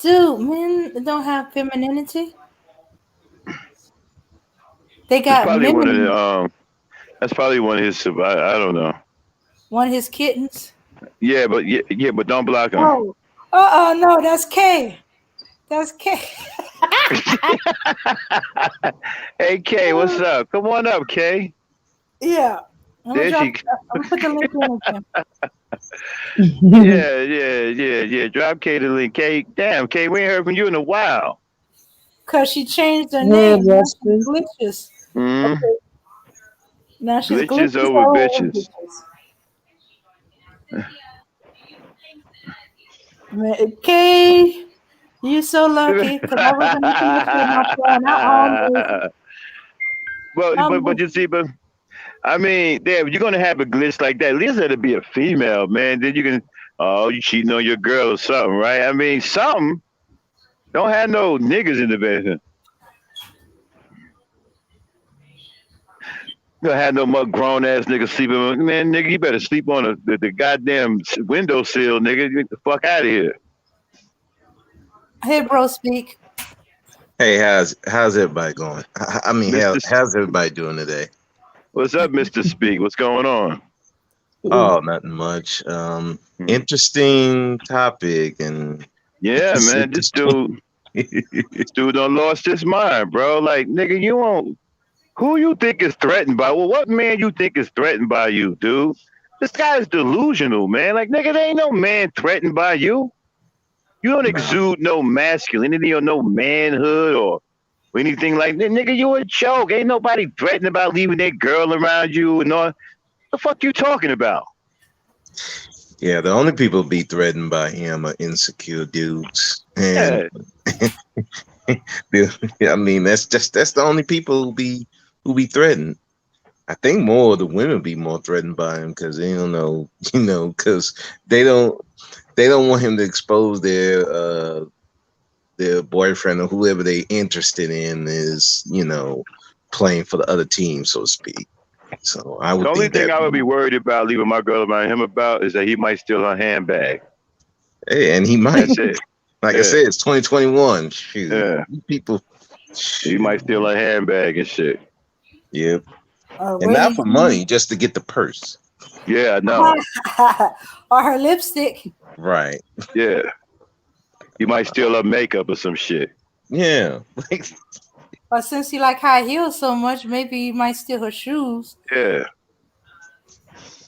dude, men don't have femininity. They It's got probably one of the men. That's probably one of his. I don't know. One of his kittens. Yeah, but don't block him. Oh, no, that's K. That's K. Hey Kay, what's up? Come on up, Kay. Yeah. I'm gonna There drop. she. I'm gonna put the link in again. Yeah. Drop Kay the link. Kay, damn, Kay, we ain't heard from you in a while. Cause she changed her Yeah, name. Now she's Justin. glitches. Mm. Okay. Now she's Glitches glitches over all over bitches. bitches. Man, K, you so lucky. Cause I wasn't looking to share my phone. I almost, but almost. you see, but I mean, damn, you're gonna have a glitch like that. At least let it be a female, man. Then you can, oh, you cheating on your girl or something, right? I mean, something. Don't have no niggas in the bed. You don't have no more grown ass nigga sleeping. Man, nigga, you better sleep on the goddamn windowsill, nigga. Get the fuck out of here, Hey, bro, speak. Hey, how's everybody going? I mean, Mister. how's everybody doing today? What's up, Mister Speak? What's going on? Oh, nothing much. Hmm. Interesting topic, and Yeah, it's man, this interesting. dude done lost his mind, bro. Like, nigga, you won't. Who you think is threatened by? Well, what man you think is threatened by you, dude? This guy is delusional, man. Like, nigga, there ain't no man threatened by you. You don't Nah, exude no masculinity or no manhood or anything like that. Nigga, you a joke. Ain't nobody threatened about leaving their girl around you and all. The fuck you talking about? yeah, the only people be threatened by him are insecure dudes, and Yeah. I mean that's the only people who be threatened. I think more of the women be more threatened by him because they don't know, because they don't they don't want him to expose their boyfriend or whoever they interested in is, playing for the other team, so to speak. So I The would only think thing that, I would be worried about leaving my girl around him about is that he might steal her handbag. hey, and he might, That's it. like I Yeah. said, it's 2021. Shoot, Yeah. people, He might shoot, steal her handbag and shit. yeah, and not Rainy for money, just to get the purse. Yeah, I know. or her lipstick. Right. Yeah. He might steal her makeup or some shit. Yeah. Or since he like high heels so much, maybe he might steal her shoes. Yeah.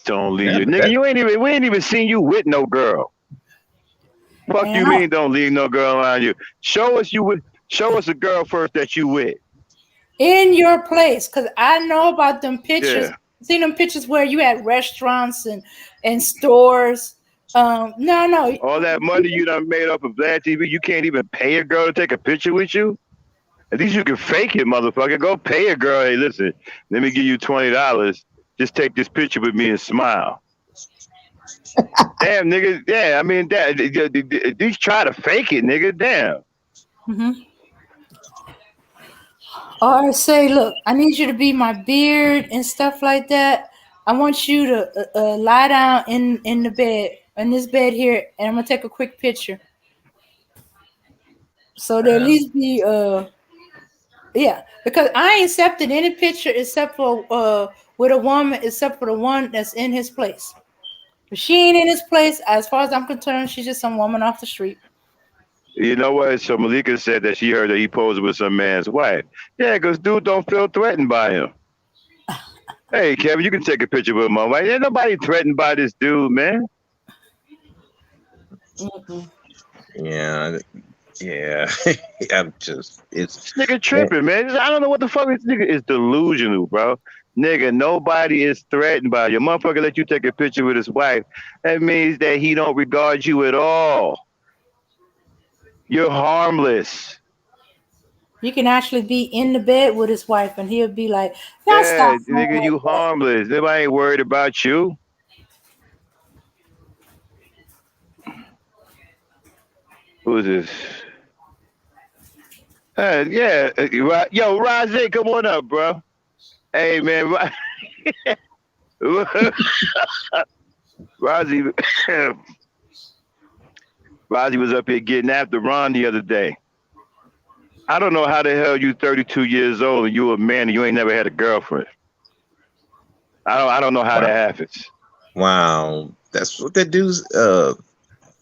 Don't leave Yeah, you. but Nigga, that, we ain't even seen you with no girl. Fuck And you mean don't leave no girl around you. Show us a girl first that you with. in your place, because I know about them pictures. Yeah. Seen them pictures where you at restaurants and stores. No. All that money you done made off of Vlad TV, you can't even pay a girl to take a picture with you? At least you can fake it, motherfucker. Go pay a girl. Hey, listen, let me give you $20. Just take this picture with me and smile. Damn, nigga. Yeah, I mean, these try to fake it, nigga. Damn. Hmm. Or say, look, I need you to be my beard and stuff like that. I want you to lie down in the bed, in this bed here, and I'm gonna take a quick picture. So there at Um, least be yeah, because I ain't accepted any picture except for with a woman except for the one that's in his place. If she ain't in his place, as far as I'm concerned, she's just some woman off the street. You know what? So Malika said that she heard that he posed with some man's wife. Yeah, because dude don't feel threatened by him. Hey, Kevin, you can take a picture with my wife. Ain't nobody threatened by this dude, man. Mm-mm. yeah, yeah. I'm just This nigga eh, tripping, man. I don't know what the fuck this nigga is delusional, bro. Nigga, nobody is threatened by you. Motherfucker let you take a picture with his wife. That means that he don't regard you at all. You're harmless. You can actually be in the bed with his wife, and he'll be like, "Y'all stop Yeah, saying nigga, like you that." harmless. Nobody ain't worried about you. Who's this? Yeah, yo, Rajay, come on up, bro. Hey, man, Razi, Razi was up here getting after Ron the other day. I don't know how the hell you 32 years old and you a man and you ain't never had a girlfriend. I don't know how that wow, happens. wow. That's what that dude's.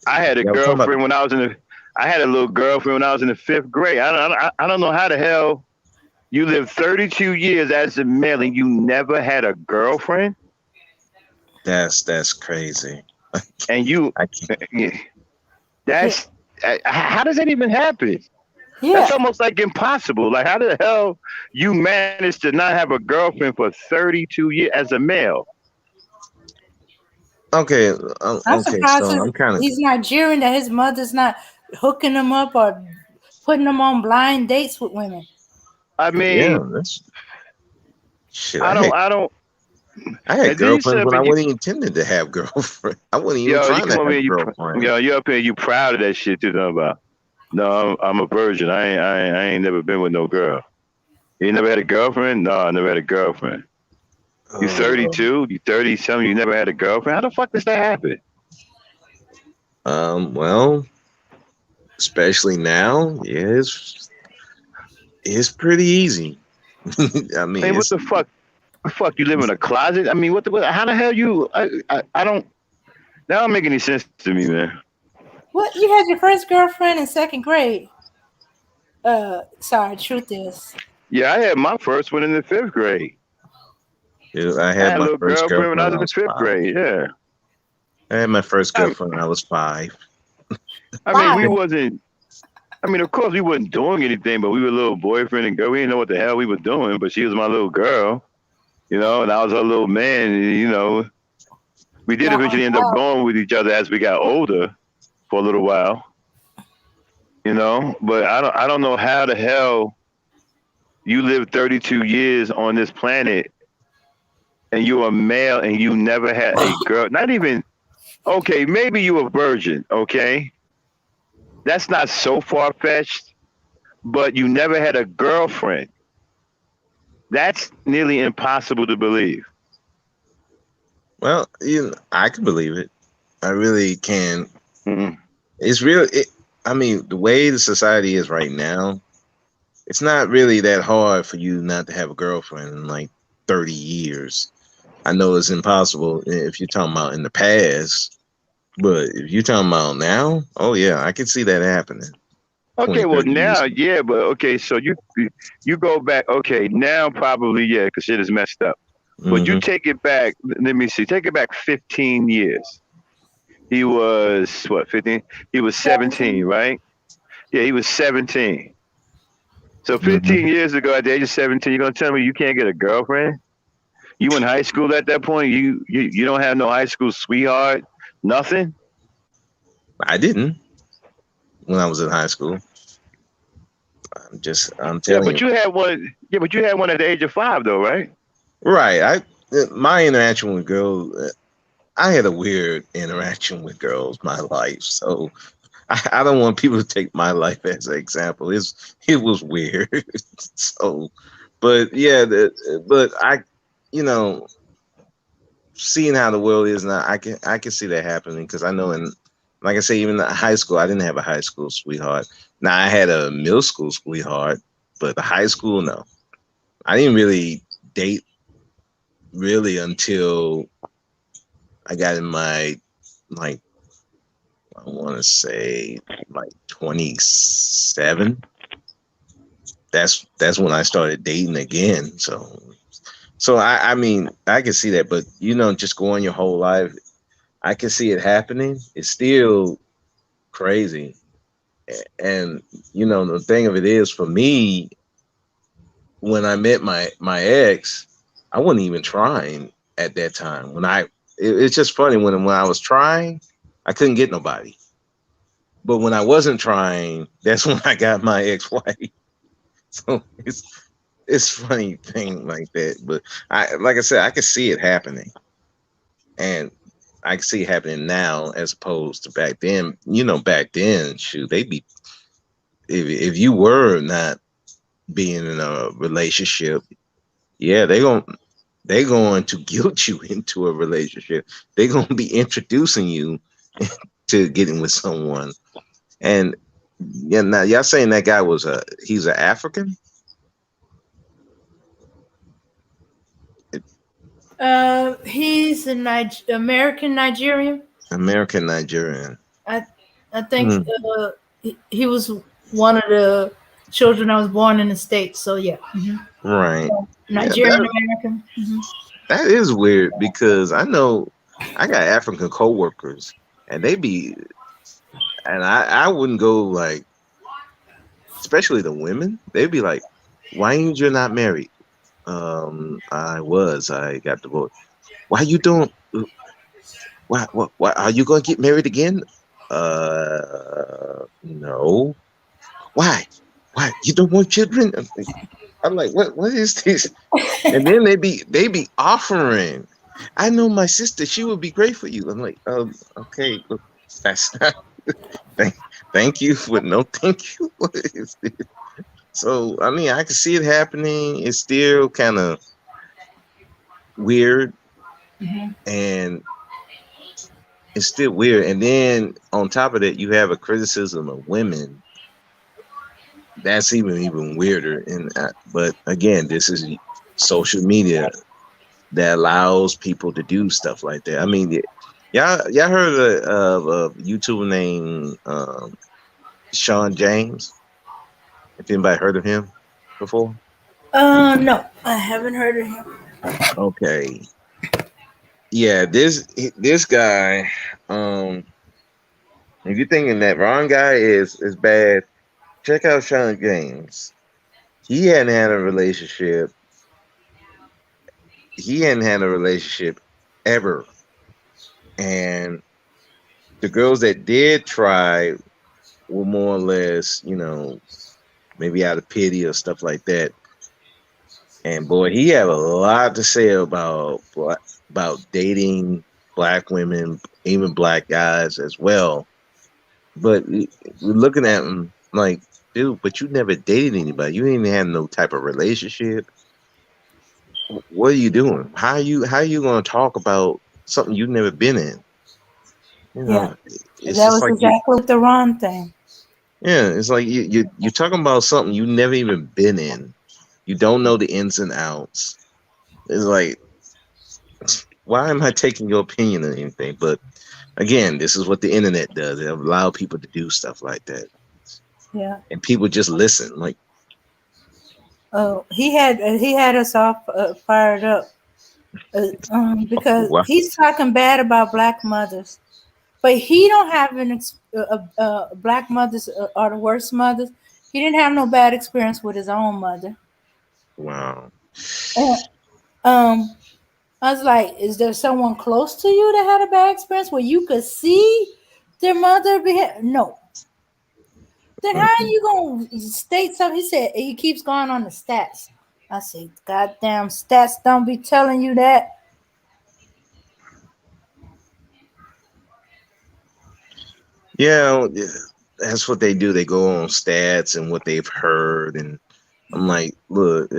I had a Yeah, I was talking about. girlfriend when I was in the. I had a little girlfriend when I was in the fifth grade. I don't know how the hell you lived 32 years as a male and you never had a girlfriend, That's crazy. and you. I can't. Yeah, That's how does that even happen? That's yeah. almost like impossible. Like how the hell you managed to not have a girlfriend for 32 years as a male? Okay, I'm okay. surprised So I'm kind of. he's Nigerian that his mother's not hooking him up or putting him on blind dates with women. I Yeah, mean, that's shit. I don't, I don't. I had And then you girlfriends said, when I but you, wasn't intended to have girlfriend. I wasn't even yo, you trying come to over have here, girlfriend. you up here, you proud of that shit too, talking about. No, I'm a virgin. I ain't never been with no girl. You never had a girlfriend? No, I never had a girlfriend. You Uh, 32? You 30 something? You never had a girlfriend? How the fuck does that happen? well, especially now, yeah, it's pretty easy. I I mean, mean, what it's the fuck? The fuck? You live in a closet? I mean, how the hell you? I don't. That don't make any sense to me, man. What? You had your first girlfriend in second grade? Sorry, truth is. Yeah, I had my first one in the fifth grade. I I had had a my little first girlfriend when I girlfriend was when in I the was fifth 5. grade. Yeah. I had my first I, girlfriend when I was 5. I mean, we Five. wasn't. I mean, of course, we wasn't doing anything, but we were little boyfriend and girl. We didn't know what the hell we were doing, but she was my little girl, and I was her little man. We did Y'all hung eventually end up out. going with each other as we got older for a little while, But I don't know how the hell you lived 32 years on this planet and you're a male and you never had a girl. Not even okay. Maybe you a virgin. Okay, that's not so far fetched. But you never had a girlfriend. That's nearly impossible to believe. Well, I can believe it. I really can. Mm-mm. It's real. I mean, the way the society is right now, it's not really that hard for you not to have a girlfriend in like 30 years. I know it's impossible if you're talking about in the past, but if you're talking about now, oh yeah, I can see that happening Okay, 20, well 30 years now, ago. yeah, but okay, so you go back. Okay, now probably yeah, because shit is messed up. But you Hmm. take it back. Let me see. Take it back 15 years. He was what 15? He was 17, 17. right? Yeah, he was 17. So Hmm. 15 years ago, at the age of 17, you're gonna tell me you can't get a girlfriend? You in high school at that point? You don't have no high school sweetheart? Nothing? I didn't when I was in high school. I'm Yeah, telling but you. you had one. Yeah, but you had one at the age of 5, though, right? Right. My interaction with girls, I had a weird interaction with girls my life. So I don't want people to take my life as an example. It was weird. So, but yeah, but I, you know, seeing how the world is now, I can see that happening because I know in, like I say, even in high school, I didn't have a high school sweetheart. Now I had a middle school sweetheart, but the high school, no. I didn't really date really until I got in my, like, I want to say like 27. That's when I started dating again. So I mean I can see that, but just going your whole life, I can see it happening. It's still crazy. And the thing of it is, for me, when I met my ex, I wasn't even trying at that time. It's just funny, when I was trying, I couldn't get nobody. But when I wasn't trying, that's when I got my ex-wife. So it's funny thing like that. But like I said, I can see it happening, and I can see it happening now as opposed to back then. Back then, shoot, they be, if you were not being in a relationship, yeah, they going to guilt you into a relationship. They're gonna be introducing you to getting with someone. And yeah, now y'all saying that guy he's an African? He's a American Nigerian. American Nigerian. I I think Hmm. he was one of the children that was born in the States. So yeah, Right. Yeah, Nigerian American. that is weird because I know I got African coworkers and they be, and I wouldn't go like, especially the women, they'd be like, why ain't you not married? I got divorced. Why you don't? Why are you gonna get married again? No. Why? Why you don't want children? I'm like, what is this? And then they be offering. I know my sister, she would be great for you. I'm like, okay, look, that's not, thank, thank you, but no thank you. What is this? So I mean, I can see it happening. It's still kind of weird, and it's still weird. And then on top of that, you have a criticism of women. That's even weirder. And but again, this is social media that allows people to do stuff like that. I mean, y'all heard of a YouTuber named Sean James? If anybody heard of him before? No, I haven't heard of him. Okay, yeah, this guy. If you're thinking that wrong guy is bad, check out Sean James. He hadn't had a relationship. He hadn't had a relationship ever, and the girls that did try were more or less, maybe out of pity or stuff like that. And boy, he had a lot to say about dating black women, even black guys as well. But we're looking at him like, dude, but you never dated anybody. You didn't have no type of relationship. What are you doing? How are you going to talk about something you've never been in? You Yeah, know, it's that just was like exactly the wrong thing. yeah, it's like you're talking about something you never even been in. You don't know the ins and outs. It's like, why am I taking your opinion or anything? But again, this is what the internet does. It allow people to do stuff like that, Yeah. and people just listen. Like, Oh, he had us all fired up because wow, he's talking bad about black mothers, but he don't have black mothers are the worst mothers. He didn't have no bad experience with his own mother. wow. And, um, I was like, is there someone close to you that had a bad experience where you could see their mother behave? No. Then how are Mhm. you gonna state something? He said he keeps going on the stats. I said, goddamn stats don't be telling you that. Yeah, yeah, that's what they do. They go on stats and what they've heard, and I'm like, look,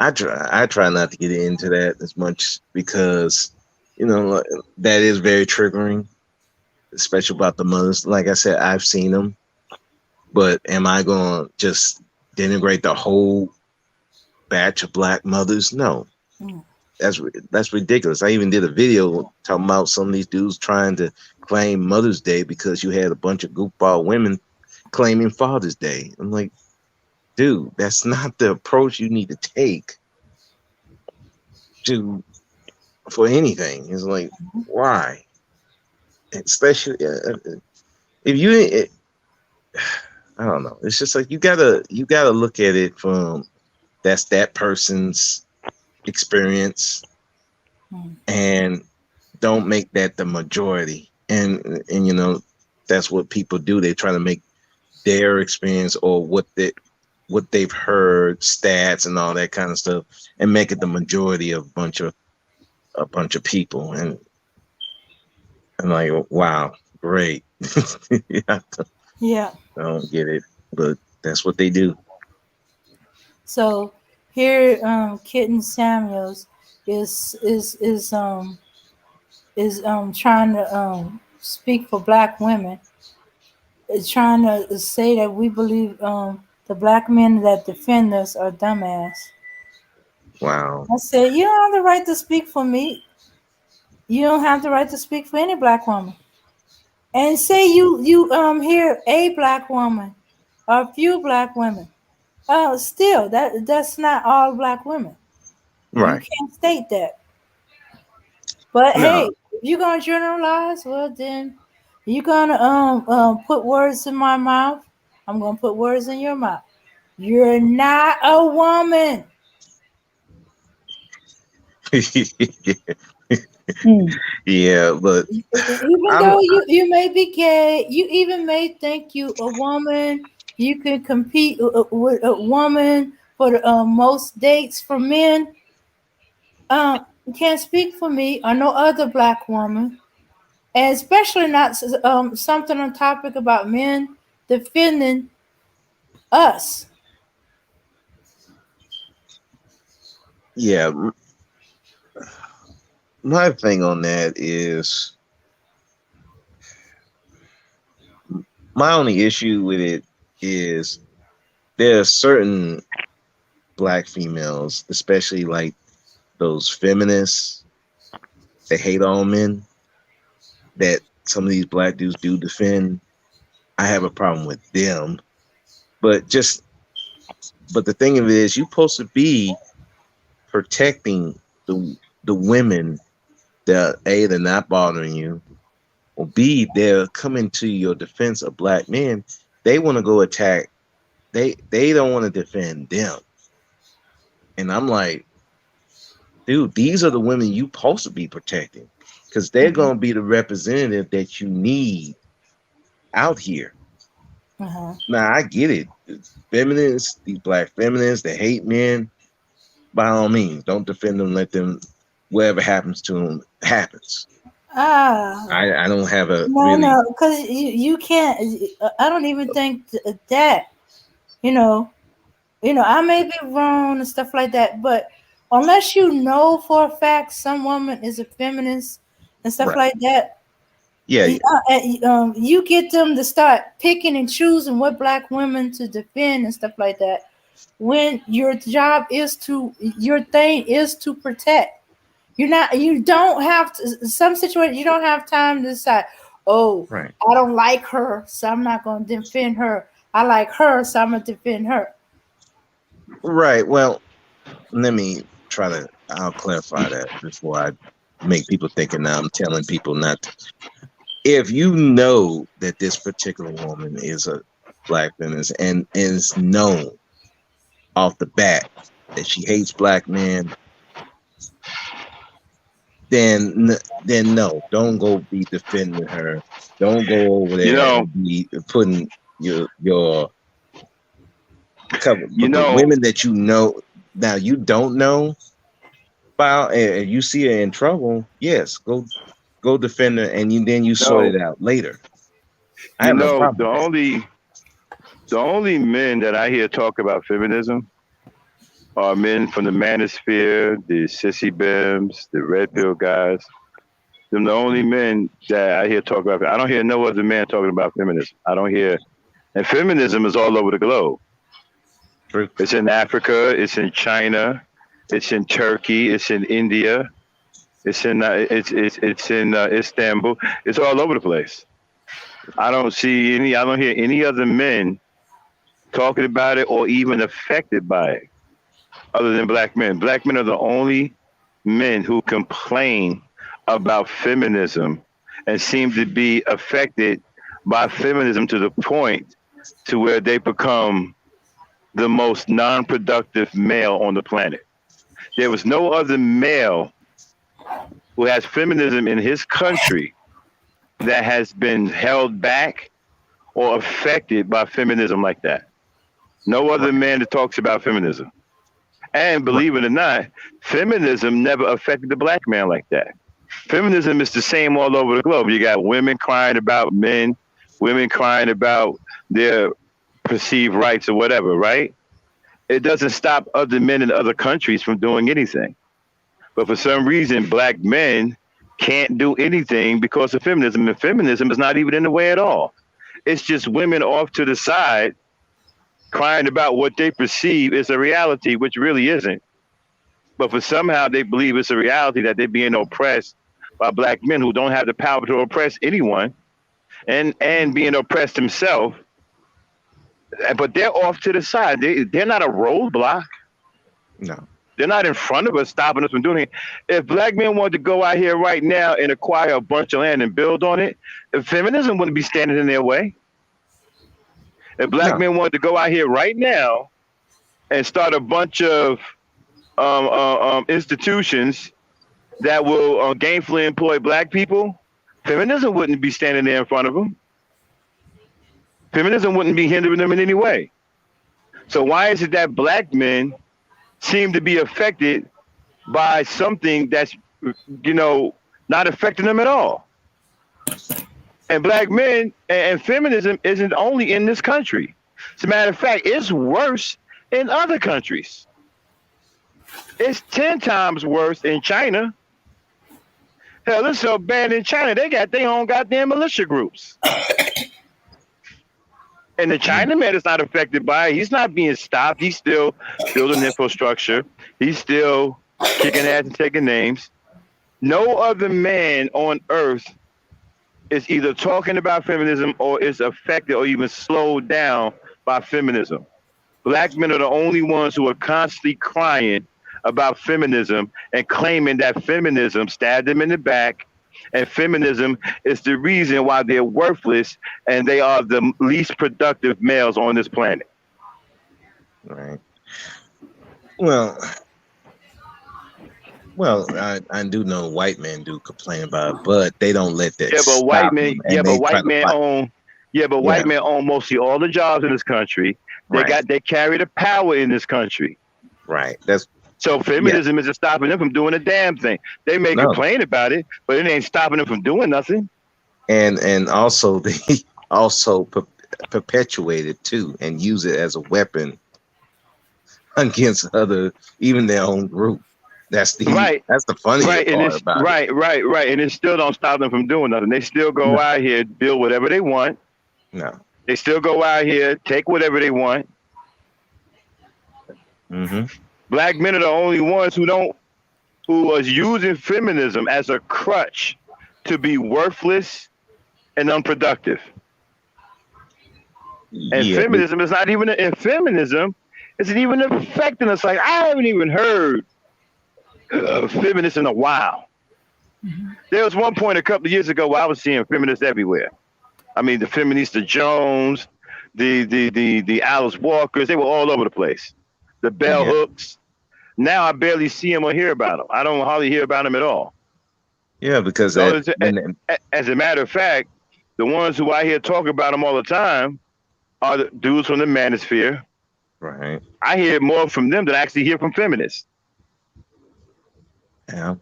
I try not to get into that as much because that is very triggering, especially about the mothers. Like I said, I've seen them, but am I going to just denigrate the whole batch of black mothers? No, Mm. that's ridiculous. I even did a video talking about some of these dudes trying to claim Mother's Day because you had a bunch of goofball women claiming Father's Day. I'm like, dude, that's not the approach you need to take to for anything. It's like, why? Especially if you, I don't know. It's just like you gotta look at it from that's that person's experience Mm. and don't make that the majority. And that's what people do. They try to make their experience or what they've heard, stats and all that kind of stuff, and make it the majority of a bunch of people. And I'm like, wow, great. Yeah, Yeah. I don't get it, but that's what they do. So here, Kitten Samuels is trying to speak for black women. Is trying to say that we believe the black men that defend us are dumbass. Wow. I said you don't have the right to speak for me. You don't have the right to speak for any black woman. And say you hear a black woman or a few black women. Still that's not all black women. You Right. can't state that. But hey, No. if you're gonna generalize, well then you're gonna put words in my mouth. I'm gonna put words in your mouth. You're not a woman. Mm. Yeah, but Even I'm though you may be gay, you even may think you a woman. You can compete with a woman for the most dates for men. You can't speak for me or no other black woman, and especially not something on topic about men defending us. yeah. My thing on that is my only issue with it is there are certain black females, especially like those feminists that hate all men, that some of these black dudes do defend. I have a problem with them, but but the thing of it is, you're supposed to be protecting the women that A, they're not bothering you, or B, they're coming to your defense of black men. They want to go attack. They don't want to defend them. And I'm like, dude, these are the women you supposed to be protecting because they're Mhm. gonna be the representative that you need out here. Uh-huh. Now I get it. Feminists, these black feminists, they hate men. By all means, don't defend them. Let them, whatever happens to them, happens. Ah, I don't have a no, really no, because you can't. I don't even think that. You know, I may be wrong and stuff like that, but unless you know for a fact some woman is a feminist and stuff right. like that, Yeah, you get them to start picking and choosing what black women to defend and stuff like that. When your thing is to protect. You don't have to, some situations you don't have time to decide, oh, right. I don't like her, so I'm not going to defend her. I like her, so I'm going to defend her. Right. Well, let me try to. I'll clarify that before I make people thinking now I'm telling people not to. If you know that this particular woman is a black feminist and is known off the bat that she hates black men, then no, don't go be defending her. Don't go over You there know, and be putting your cover. you But the know, women that you know now you don't know about and you see her in trouble, yes, go defend her and then you sort no, it out later. I you have no know, problem with that. the only men that I hear talk about feminism are men from the manosphere, the sissy bims, the red pill guys. Them the only men that I hear talk about. I don't hear no other man talking about feminism. I don't hear, and feminism is all over the globe. True. It's in Africa. It's in China. It's in Turkey. It's in India. It's in Istanbul. It's all over the place. I don't see any. I don't hear any other men talking about it or even affected by it, other than black men. Black men are the only men who complain about feminism and seem to be affected by feminism to the point to where they become the most non-productive male on the planet. There was no other male who has feminism in his country that has been held back or affected by feminism like that. No other man that talks about feminism. And believe it or not, feminism never affected the black man like that. Feminism is the same all over the globe. You got women crying about men, women crying about their perceived rights or whatever, right? It doesn't stop other men in other countries from doing anything. But for some reason, black men can't do anything because of feminism. And feminism is not even in the way at all. It's just women off to the side crying about what they perceive is a reality, which really isn't. But for somehow they believe it's a reality that they're being oppressed by black men who don't have the power to oppress anyone and being oppressed themselves. But they're off to the side. They're not a roadblock. No. They're not in front of us, stopping us from doing it. If black men wanted to go out here right now and acquire a bunch of land and build on it, feminism wouldn't be standing in their way. If black men wanted to go out here right now and start a bunch of institutions that will gainfully employ black people, feminism wouldn't be standing there in front of them. Feminism wouldn't be hindering them in any way. So why is it that black men seem to be affected by something that's, not affecting them at all? And black men and feminism isn't only in this country. As a matter of fact, it's worse in other countries. It's 10 times worse in China. Hell, it's so bad in China, they got their own goddamn militia groups. And the Chinaman is not affected by it. He's not being stopped. He's still building infrastructure. He's still kicking ass and taking names. No other man on earth is either talking about feminism or is affected or even slowed down by feminism. Black men are the only ones who are constantly crying about feminism and claiming that feminism stabbed them in the back, and feminism is the reason why they're worthless and they are the least productive males on this planet. Right. Well, I do know white men do complain about it, but they don't let that. White men own mostly all the jobs in this country. They carry the power in this country. Right. So feminism isn't stopping them from doing a damn thing. They may complain about it, but it ain't stopping them from doing nothing. And also they also perpetuate it too and use it as a weapon against even their own group. That's the funny part about it. Right. And it still don't stop them from doing nothing. They still go out here, build whatever they want. No. They still go out here, take whatever they want. Mm-hmm. Black men are the only ones who was using feminism as a crutch to be worthless and unproductive. And feminism is not even, feminism isn't even affecting us. Like, I haven't even heard of feminists in a while. Mm-hmm. There was one point a couple of years ago where I was seeing feminists everywhere. I mean, the Feminista Jones, the Alice Walkers, they were all over the place. The Bell Hooks. Now I barely see them or hear about them. I don't hardly hear about them at all. Yeah, because as a matter of fact, the ones who I hear talk about them all the time are the dudes from the manosphere. Right. I hear more from them than I actually hear from feminists. Yeah,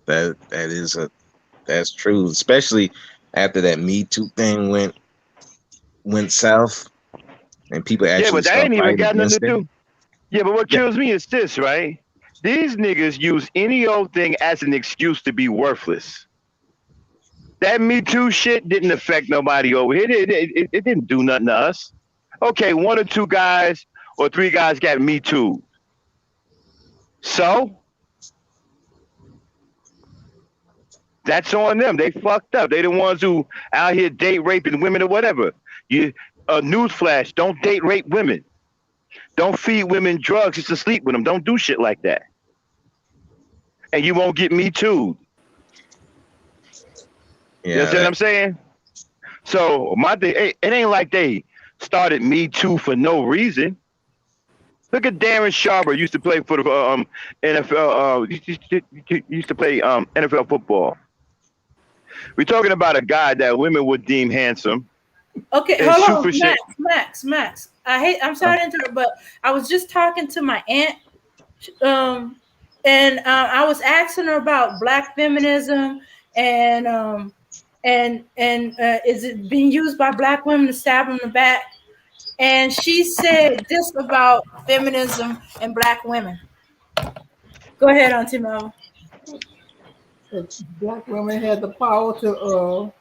that's true, especially after that Me Too thing went south and people actually but that ain't even got nothing to do. Yeah, but what kills me is this, right? These niggas use any old thing as an excuse to be worthless. That Me Too shit didn't affect nobody over here. It didn't do nothing to us. Okay, one or two guys or three guys got Me Too. So that's on them. They fucked up. They the ones who out here date raping women or whatever. You newsflash, don't date rape women. Don't feed women drugs just to sleep with them. Don't do shit like that. And you won't get Me Too. You Yeah, understand what I'm saying? So my thing, it ain't like they started Me Too for no reason. Look at Darren Sharper. Used to play for the NFL. Used to play NFL football. We're talking about a guy that women would deem handsome. Okay, And hold super on, shit. Max. I'm sorry to interrupt, but I was just talking to my aunt, and I was asking her about black feminism and is it being used by black women to stab them in the back? And she said this about feminism and black women. Go ahead, Auntie Mel. Black women had the power to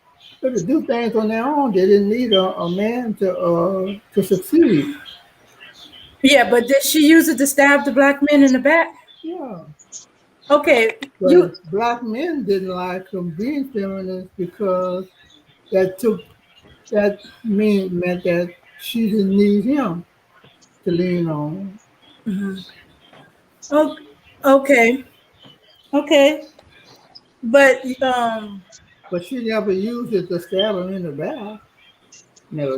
do things on their own. They didn't need a man to succeed. Yeah, but did she use it to stab the black men in the back? Yeah. Okay, But black men didn't like them being feminists because that meant that she didn't need him to lean on. Oh, okay, but But she never used it to stab him in the back. No,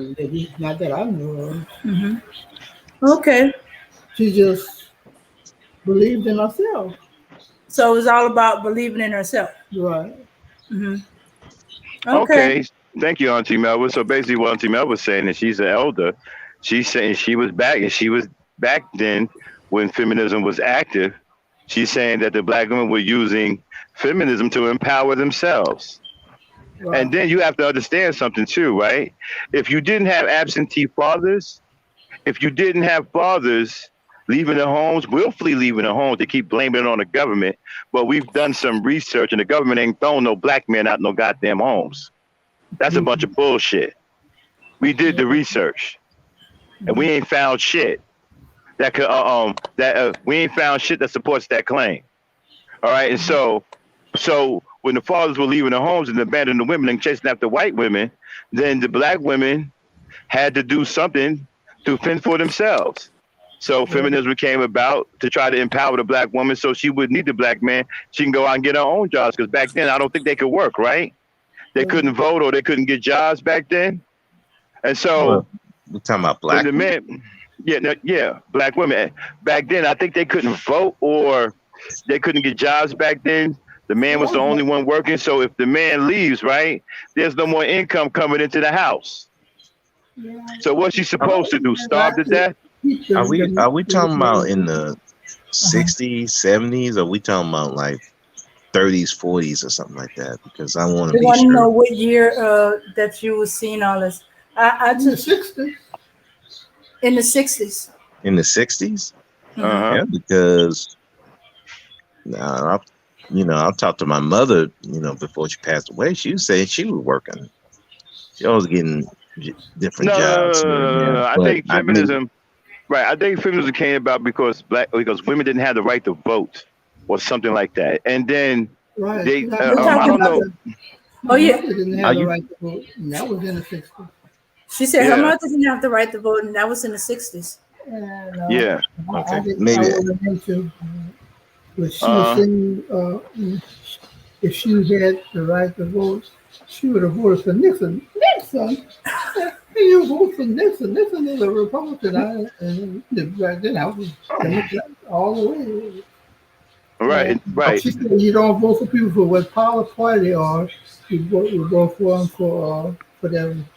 not that I know of. okay. She just believed in herself. So it was all about believing in herself. Right. Okay. Okay. Thank you, Auntie Melba. So basically, what Auntie Melba was saying is she's an elder. She's saying she was back, and she was back then when feminism was active. She's saying that the black women were using feminism to empower themselves. Right. And then you have to understand something too, right? If you didn't have absentee fathers, if you didn't have fathers leaving their homes, willfully leaving their homes, they keep blaming it on the government. But we've done some research, and the government ain't thrown no black men out no goddamn homes. That's a bunch of bullshit. We did the research, and we ain't found shit that could we ain't found shit that supports that claim. All right, and so when the fathers were leaving their homes and abandoning the women and chasing after white women, then the black women had to do something to fend for themselves. So feminism came about to try to empower the black woman so she wouldn't need the black man. She can go out and get her own jobs, because back then I don't think they could work, right? They couldn't vote or they couldn't get jobs back then. And so we're talking about black the men, black women. Back then I think they couldn't vote or they couldn't get jobs back then. The man was the only one working. So if the man leaves, right, there's no more income coming into the house. So what's she supposed to do? Starve to death? Are we talking about in the 60s, 70s, or are we talking about like 30s, 40s, or something like that? Because I want to be want to sure. know what year that you was seeing all this. I just In the 60s. In the 60s. In the 60s? Uh-huh. Yeah, because I'll talk to my mother, before she passed away. She was saying she was working. She was getting different jobs. No. I think feminism, right? I think feminism came about because women didn't have the right to vote or something like that. And then they, I don't know. Oh yeah, didn't have the right to vote, and that was in the 60s. She said her mother didn't have the right to vote, and that was in the 60s. And, yeah. Okay. Maybe. But she was saying if she had the right to vote, she would have voted for Nixon. Nixon? You vote for Nixon? Nixon is a Republican. And back then I was Democrat all the way. Right. She said you don't vote for people for what party they are. You vote for them for them.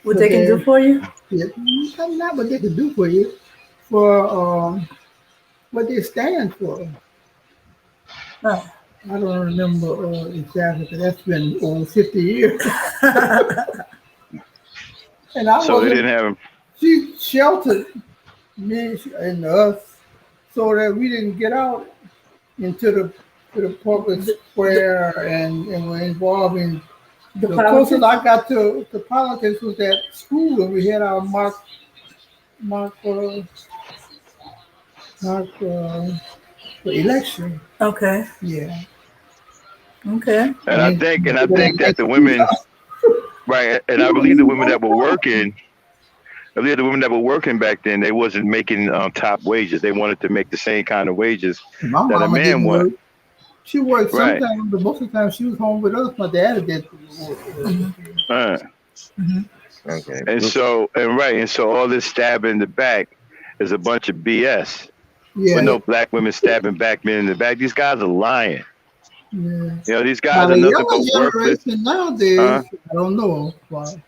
What they can do for you? Yeah, not what they can do for you, for what they stand for. I don't remember exactly, because that's been over 50 years. And so they didn't have him. She sheltered me and us so that we didn't get out into the public square and were involved in the closest I got to politics was at school when we had our mock election. Okay. Yeah. Okay. And I think that the women, right, and I believe the women that were working, I believe the women that were working back then, they wasn't making top wages. They wanted to make the same kind of wages My that a mama man didn't wanted. work. She worked Right. sometimes, but most of the time she was home with us. My dad did. Uh, Okay. and so all this stabbing in the back is a bunch of BS. Yeah. With no black women stabbing black men in the back. These guys are lying. Yeah. You know, these Now guys the are nothing but younger worthless. generation nowadays, I don't know why.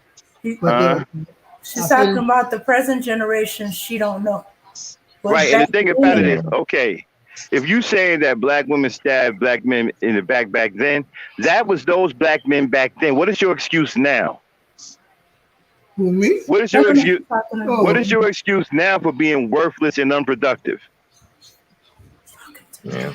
But She's talking about the present generation. She don't know. But Right, and the thing about it then. is, okay, if you saying that black women stabbed black men in the back then, that was those black men back then. What is your excuse now? Who, me? What is your excuse? Oh. What is your excuse now for being worthless and unproductive? Yeah.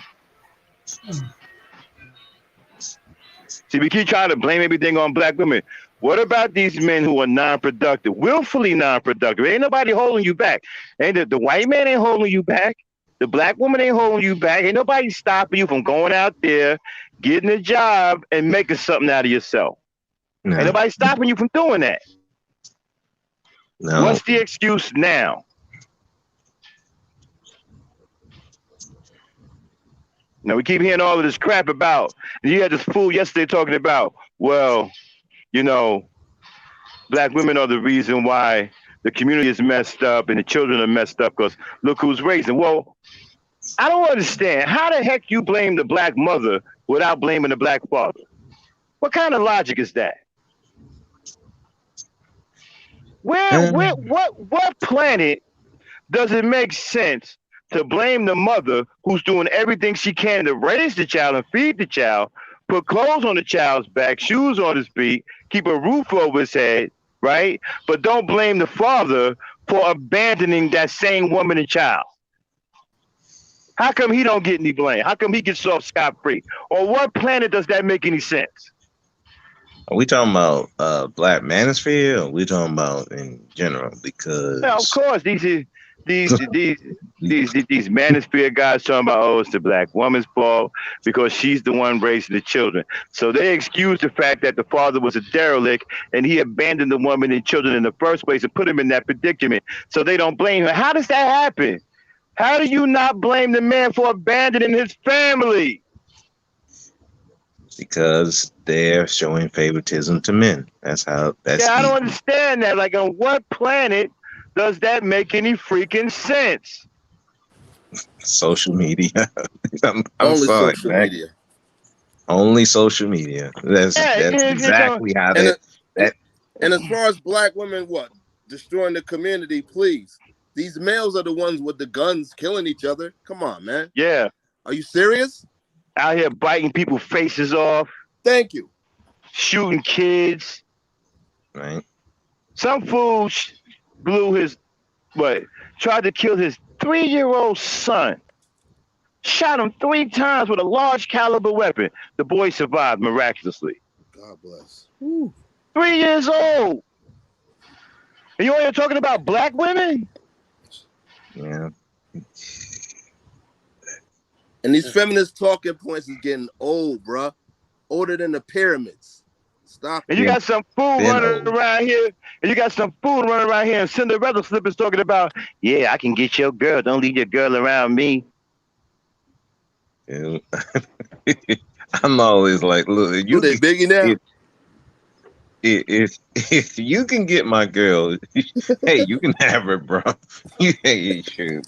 See, we keep trying to blame everything on black women. What about these men who are non-productive, willfully non-productive? Ain't nobody holding you back. Ain't the white man ain't holding you back. The black woman ain't holding you back. Ain't nobody stopping you from going out there, getting a job, and making something out of yourself. No. Ain't nobody stopping you from doing that. No. What's the excuse now? Now we keep hearing all of this crap about. You had this fool yesterday talking about, well, you know, black women are the reason why the community is messed up and the children are messed up because look who's raising. Well, I don't understand. How the heck you blame the black mother without blaming the black father? What kind of logic is that? What planet does it make sense to blame the mother who's doing everything she can to raise the child and feed the child, put clothes on the child's back, shoes on his feet, keep a roof over his head, right? But don't blame the father for abandoning that same woman and child. How come he don't get any blame? How come he gets off scot-free? Or what planet does that make any sense? Are we talking about Black Manosphere, or are we talking about in general? Because Now, of course, these manosphere guys talking about, oh, it's the black woman's fault because she's the one raising the children. So they excuse the fact that the father was a derelict and he abandoned the woman and children in the first place and put him in that predicament. So they don't blame him. How does that happen? How do you not blame the man for abandoning his family? because they're showing favoritism to men. That's how. That's I don't understand that. Like, on what planet does that make any freaking sense? Social media. I'm Only sorry, social man. media. Only social media. That's exactly how and that. And as far as black women, what? Destroying the community, please. These males are the ones with the guns killing each other. Come on, man. Yeah. Are you serious? Out here biting people's faces off. Thank you. Shooting kids. Right. Some fool blew his, tried to kill his 3-year-old son. Shot him 3 times with a large caliber weapon. The boy survived miraculously. God bless. 3 years old. And you ain't talking about black women? Yeah. And these feminist talking points is getting old, bruh. Older than the pyramids. Stop. And you got some fool running around here. And you got some fool running around here in Cinderella slippers talking about, yeah, I can get your girl. Don't leave your girl around me. Yeah. I'm always like, look, you they Biggie now? If you can get my girl, hey, you can have her, bro. Hey, sure,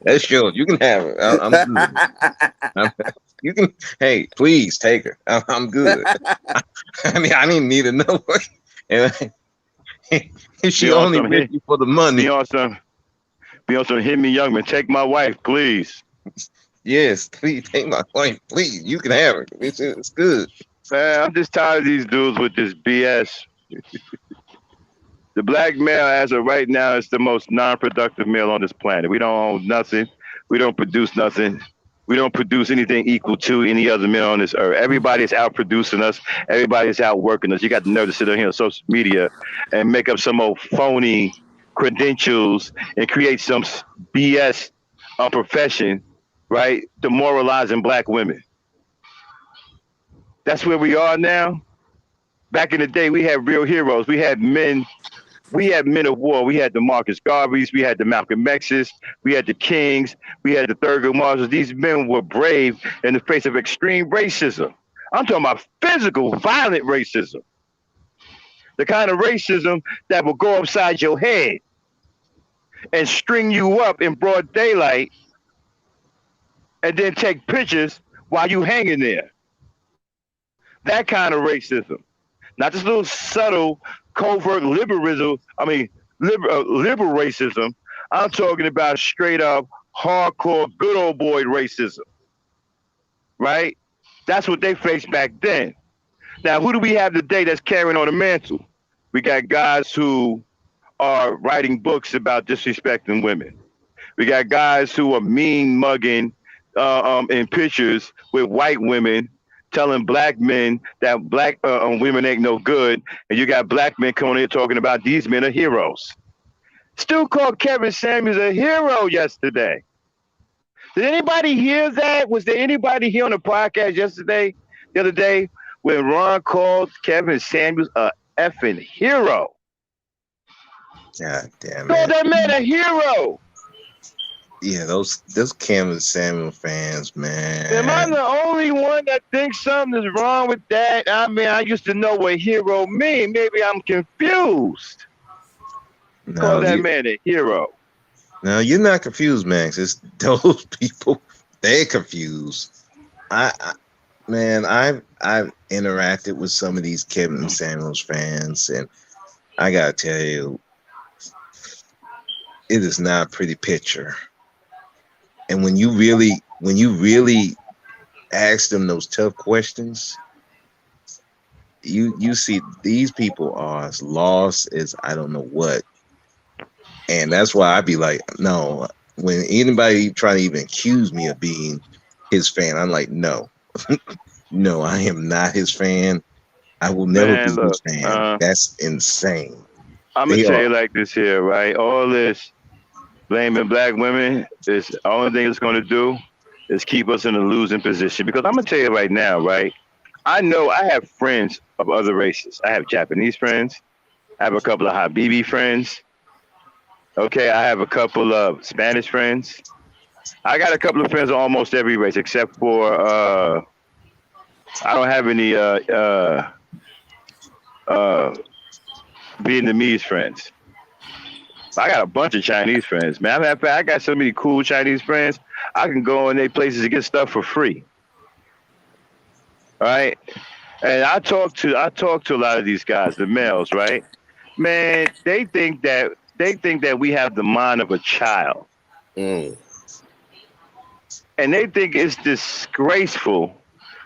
that's yours. You can have her. I'm good. You can. Hey, please take her. I'm good. I mean, I didn't need another one. And if she only with you for the money. Be awesome. Hit me, young man. Take my wife, please. Yes, please take my wife, please. You can have her. It's good. Man, I'm just tired of these dudes with this BS. The black male, as of right now, is the most non-productive male on this planet. We don't own nothing. We don't produce nothing. We don't produce anything equal to any other men on this earth. Everybody's out producing us. Everybody's out working us. You got the nerve to sit on here on social media and make up some old phony credentials and create some BS profession, right? Demoralizing black women. That's where we are now. Back in the day, we had real heroes. We had men. We had men of war. We had the Marcus Garveys. We had the Malcolm X's. We had the Kings. We had the Thurgood Marshalls. These men were brave in the face of extreme racism. I'm talking about physical, violent racism. The kind of racism that will go upside your head and string you up in broad daylight and then take pictures while you hanging there. That kind of racism. Not this little subtle, covert liberal racism. I'm talking about straight up, hardcore, good old boy racism. Right? That's what they faced back then. Now, who do we have today that's carrying on the mantle? We got guys who are writing books about disrespecting women. We got guys who are mean mugging in pictures with white women, telling black men that black women ain't no good, and you got black men coming here talking about these men are heroes. Still called Kevin Samuels a hero yesterday. Did anybody hear that? Was there anybody here on the podcast the other day, when Ron called Kevin Samuels a effing hero? God damn Call it. that man a hero. Yeah, those Kevin Samuel fans, man. Am I the only one that thinks something is wrong with that? I mean, I used to know what hero mean. Maybe I'm confused. Call that man a hero. No, you're not confused, Max. It's those people. They're confused. I've interacted with some of these Kevin Samuels fans, and I gotta tell you, it is not a pretty picture. And when you really ask them those tough questions, you see these people are as lost as I don't know what. And that's why I'd be like, no, when anybody try to even accuse me of being his fan, I'm like, no, no, I am not his fan. I will never be his fan. That's insane. I'm going to tell you like this here, right? All this blaming black women is the only thing it's going to do is keep us in a losing position. Because I'm going to tell you right now, right? I know I have friends of other races. I have Japanese friends. I have a couple of Habibi friends. Okay, I have a couple of Spanish friends. I got a couple of friends of almost every race except for I don't have any Vietnamese friends. I got a bunch of Chinese friends, man. I got so many cool Chinese friends. I can go in their places and get stuff for free. All right, and I talk to a lot of these guys, the males, right? Man, they think that we have the mind of a child. And they think it's disgraceful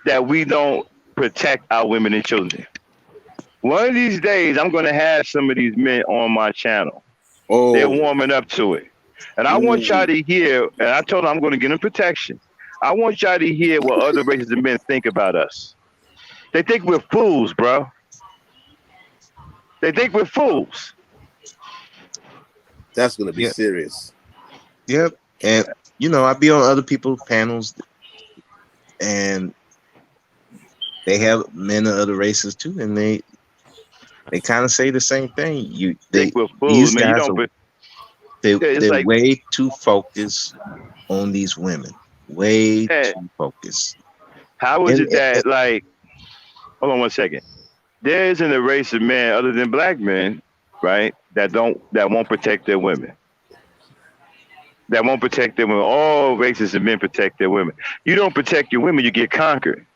that we don't protect our women and children. One of these days, I'm going to have some of these men on my channel. Oh. They're warming up to it. And I want y'all to hear, and I told them I'm going to give them protection. I want y'all to hear what other races of men think about us. They think we're fools, bro. They think we're fools. That's going to be serious. Yep. And, I be on other people's panels, and they have men of other races too, and they kind of say the same thing. These guys they're way too focused on these women. Way too focused. How is it that, like, hold on one second. There isn't a race of men other than black men, right, that won't protect their women. That won't protect their women. All races of men protect their women. You don't protect your women, you get conquered.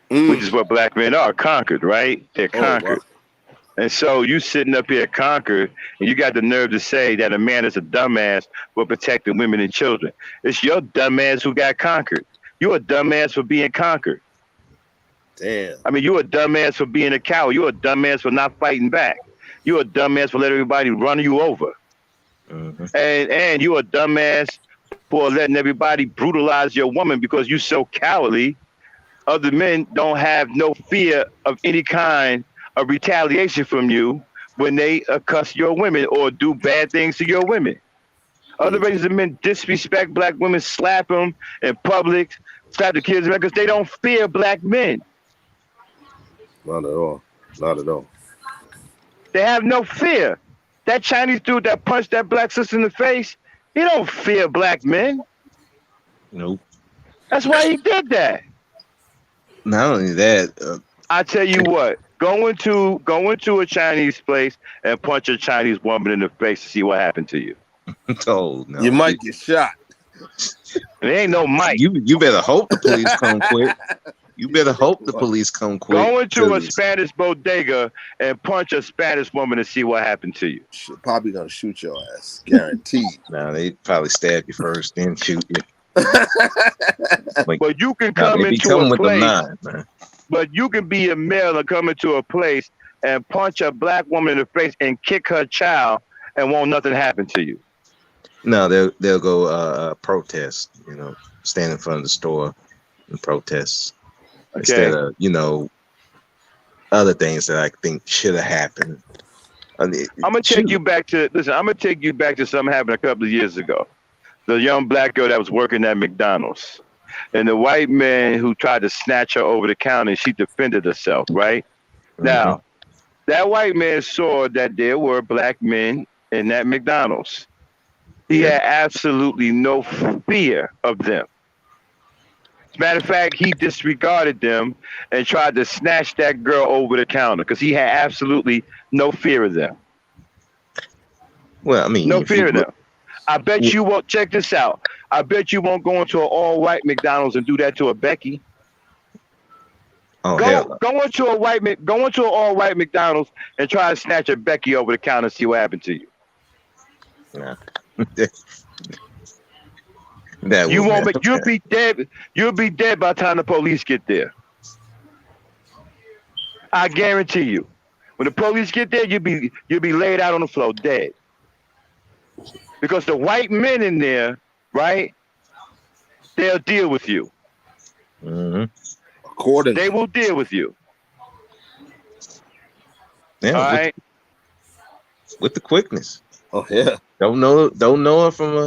Which is what black men are, conquered, right? They're conquered. Wow. And so you sitting up here conquered, and you got the nerve to say that a man is a dumbass for protecting women and children. It's your dumbass who got conquered. You're a dumbass for being conquered. Damn. I mean, you're a dumbass for being a coward. You're a dumbass for not fighting back. You're a dumbass for letting everybody run you over. And you're a dumbass for letting everybody brutalize your woman because you so cowardly. Other men don't have no fear of any kind of retaliation from you when they cuss your women or do bad things to your women. Other races of men disrespect black women, slap them in public, slap the kids because they don't fear black men. Not at all. Not at all. They have no fear. That Chinese dude that punched that black sister in the face, he don't fear black men. Nope. That's why he did that. Not only that, I tell you what, go into a Chinese place and punch a Chinese woman in the face to see what happened to you. oh no, You might get shot. There ain't no mic. You better hope the police come quick. You better hope the police come quick. Go into a Spanish bodega and punch a Spanish woman and see what happened to you. Shit, probably gonna shoot your ass, guaranteed. Nah, they probably stab you first, then shoot you. But you can come into a place. But you can be a male and come into a place and punch a black woman in the face and kick her child and won't nothing happen to you. No, they'll go protest. You know, stand in front of the store and protest. Instead of, other things that I think should have happened. I mean, I'm gonna take you back to something happened a couple of years ago. The young black girl that was working at McDonald's, and the white man who tried to snatch her over the counter, and she defended herself. Right now, that white man saw that there were black men in that McDonald's. He had absolutely no fear of them. As a matter of fact, he disregarded them and tried to snatch that girl over the counter because he had absolutely no fear of them. Well, I mean, no fear of them. I bet you won't. Check this out. I bet you won't go into an all-white McDonald's and do that to a Becky. Oh, go into an all-white McDonald's and try to snatch a Becky over the counter and see what happened to you. Nah. You won't. But you'll be dead. You'll be dead by the time the police get there. I guarantee you. When the police get there, you'll be laid out on the floor dead. Because the white men in there, right? They'll deal with you. According, they will deal with you. Yeah, all right. With the quickness. Oh yeah. Don't know her from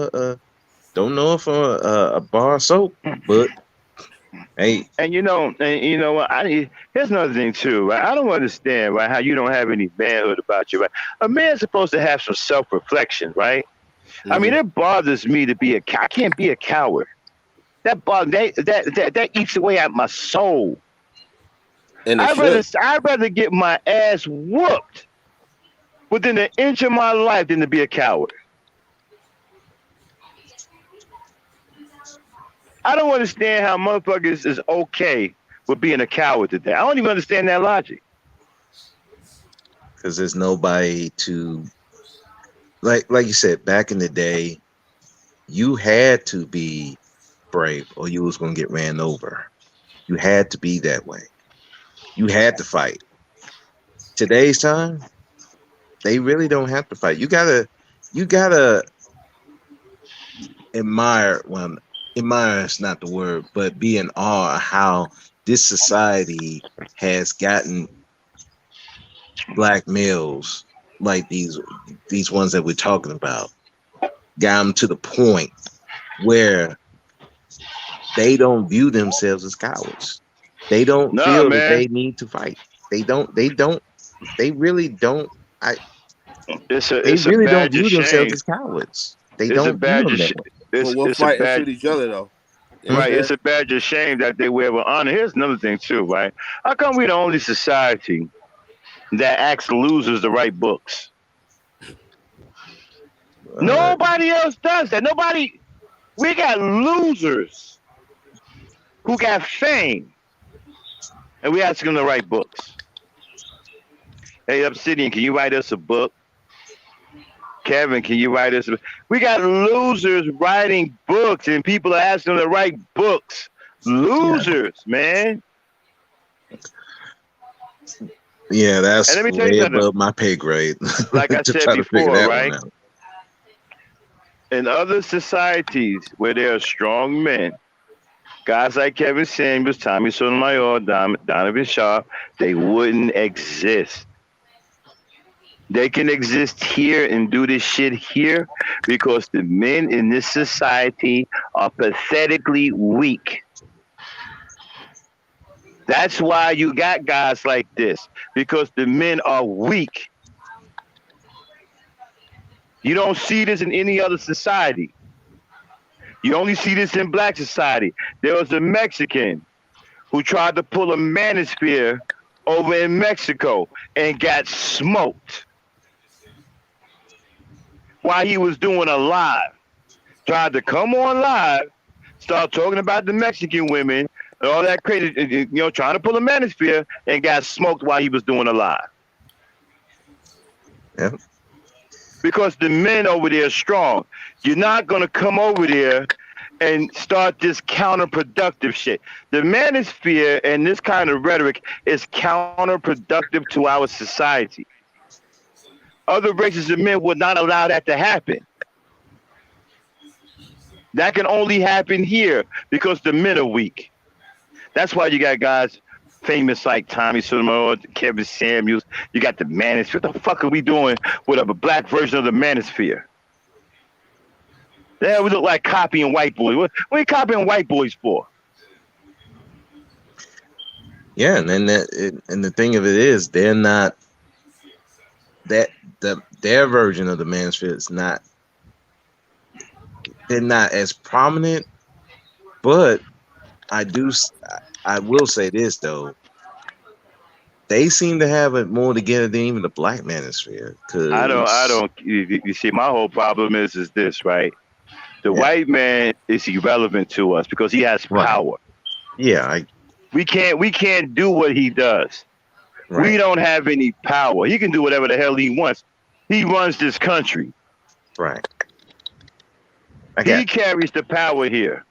a bar of soap, but hey. And you know what? Here's another thing too, right? I don't understand, right, how you don't have any manhood about you, right? A man's supposed to have some self-reflection, right? I mean, it bothers me to be I can't be a coward. That eats away at my soul. And I'd rather get my ass whooped within an inch of my life than to be a coward. I don't understand how motherfuckers is okay with being a coward today. I don't even understand that logic. Because there's nobody to, like you said, back in the day, you had to be brave or you was going to get ran over. You had to be that way. You had to fight. Today's time, they really don't have to fight. You gotta admire, well, admire is not the word, but be in awe of how this society has gotten black males like these ones that we're talking about, got them to the point where they don't view themselves as cowards. They don't feel that they need to fight. They really don't. They really don't view themselves as cowards. They don't view them that way. We'll fight and shoot each other though. Right, it's a badge of shame that they wear with honor. Here's another thing too, right? How come we the only society that asks losers to write books? Nobody else does that. We got losers who got fame, and we ask them to write books. Hey, Obsidian, can you write us a book? Kevin, can you write us? We got losers writing books, and people are asking them to write books. Losers, man. Yeah, that's way above my pay grade. Like I said before, right? In other societies where there are strong men, guys like Kevin Samuels, Tommy Sotomayor, Donovan Sharp, they wouldn't exist. They can exist here and do this shit here because the men in this society are pathetically weak. That's why you got guys like this, because the men are weak. You don't see this in any other society. You only see this in black society. There was a Mexican who tried to pull a manosphere over in Mexico and got smoked while he was doing a live. Tried to come on live, start talking about the Mexican women and all that crazy, trying to pull a manosphere and got smoked while he was doing a live. Yeah. Because the men over there are strong. You're not going to come over there and start this counterproductive shit. The manosphere and this kind of rhetoric is counterproductive to our society. Other races of men would not allow that to happen. That can only happen here because the men are weak. That's why you got guys famous like Tommy Sotomayor, Kevin Samuels. You got the manosphere. What the fuck are we doing with a black version of the manosphere? Yeah, we look like copying white boys. What are you copying white boys for? Yeah, and then and the thing of it is, they're not their version of the manosphere is not. They're not as prominent, but I will say this though. They seem to have it more together than even the black manosphere. I don't. You see, my whole problem is this, right? The white man is irrelevant to us because he has power. Yeah, we can't do what he does. Right. We don't have any power. He can do whatever the hell he wants. He runs this country. Right. He carries the power here.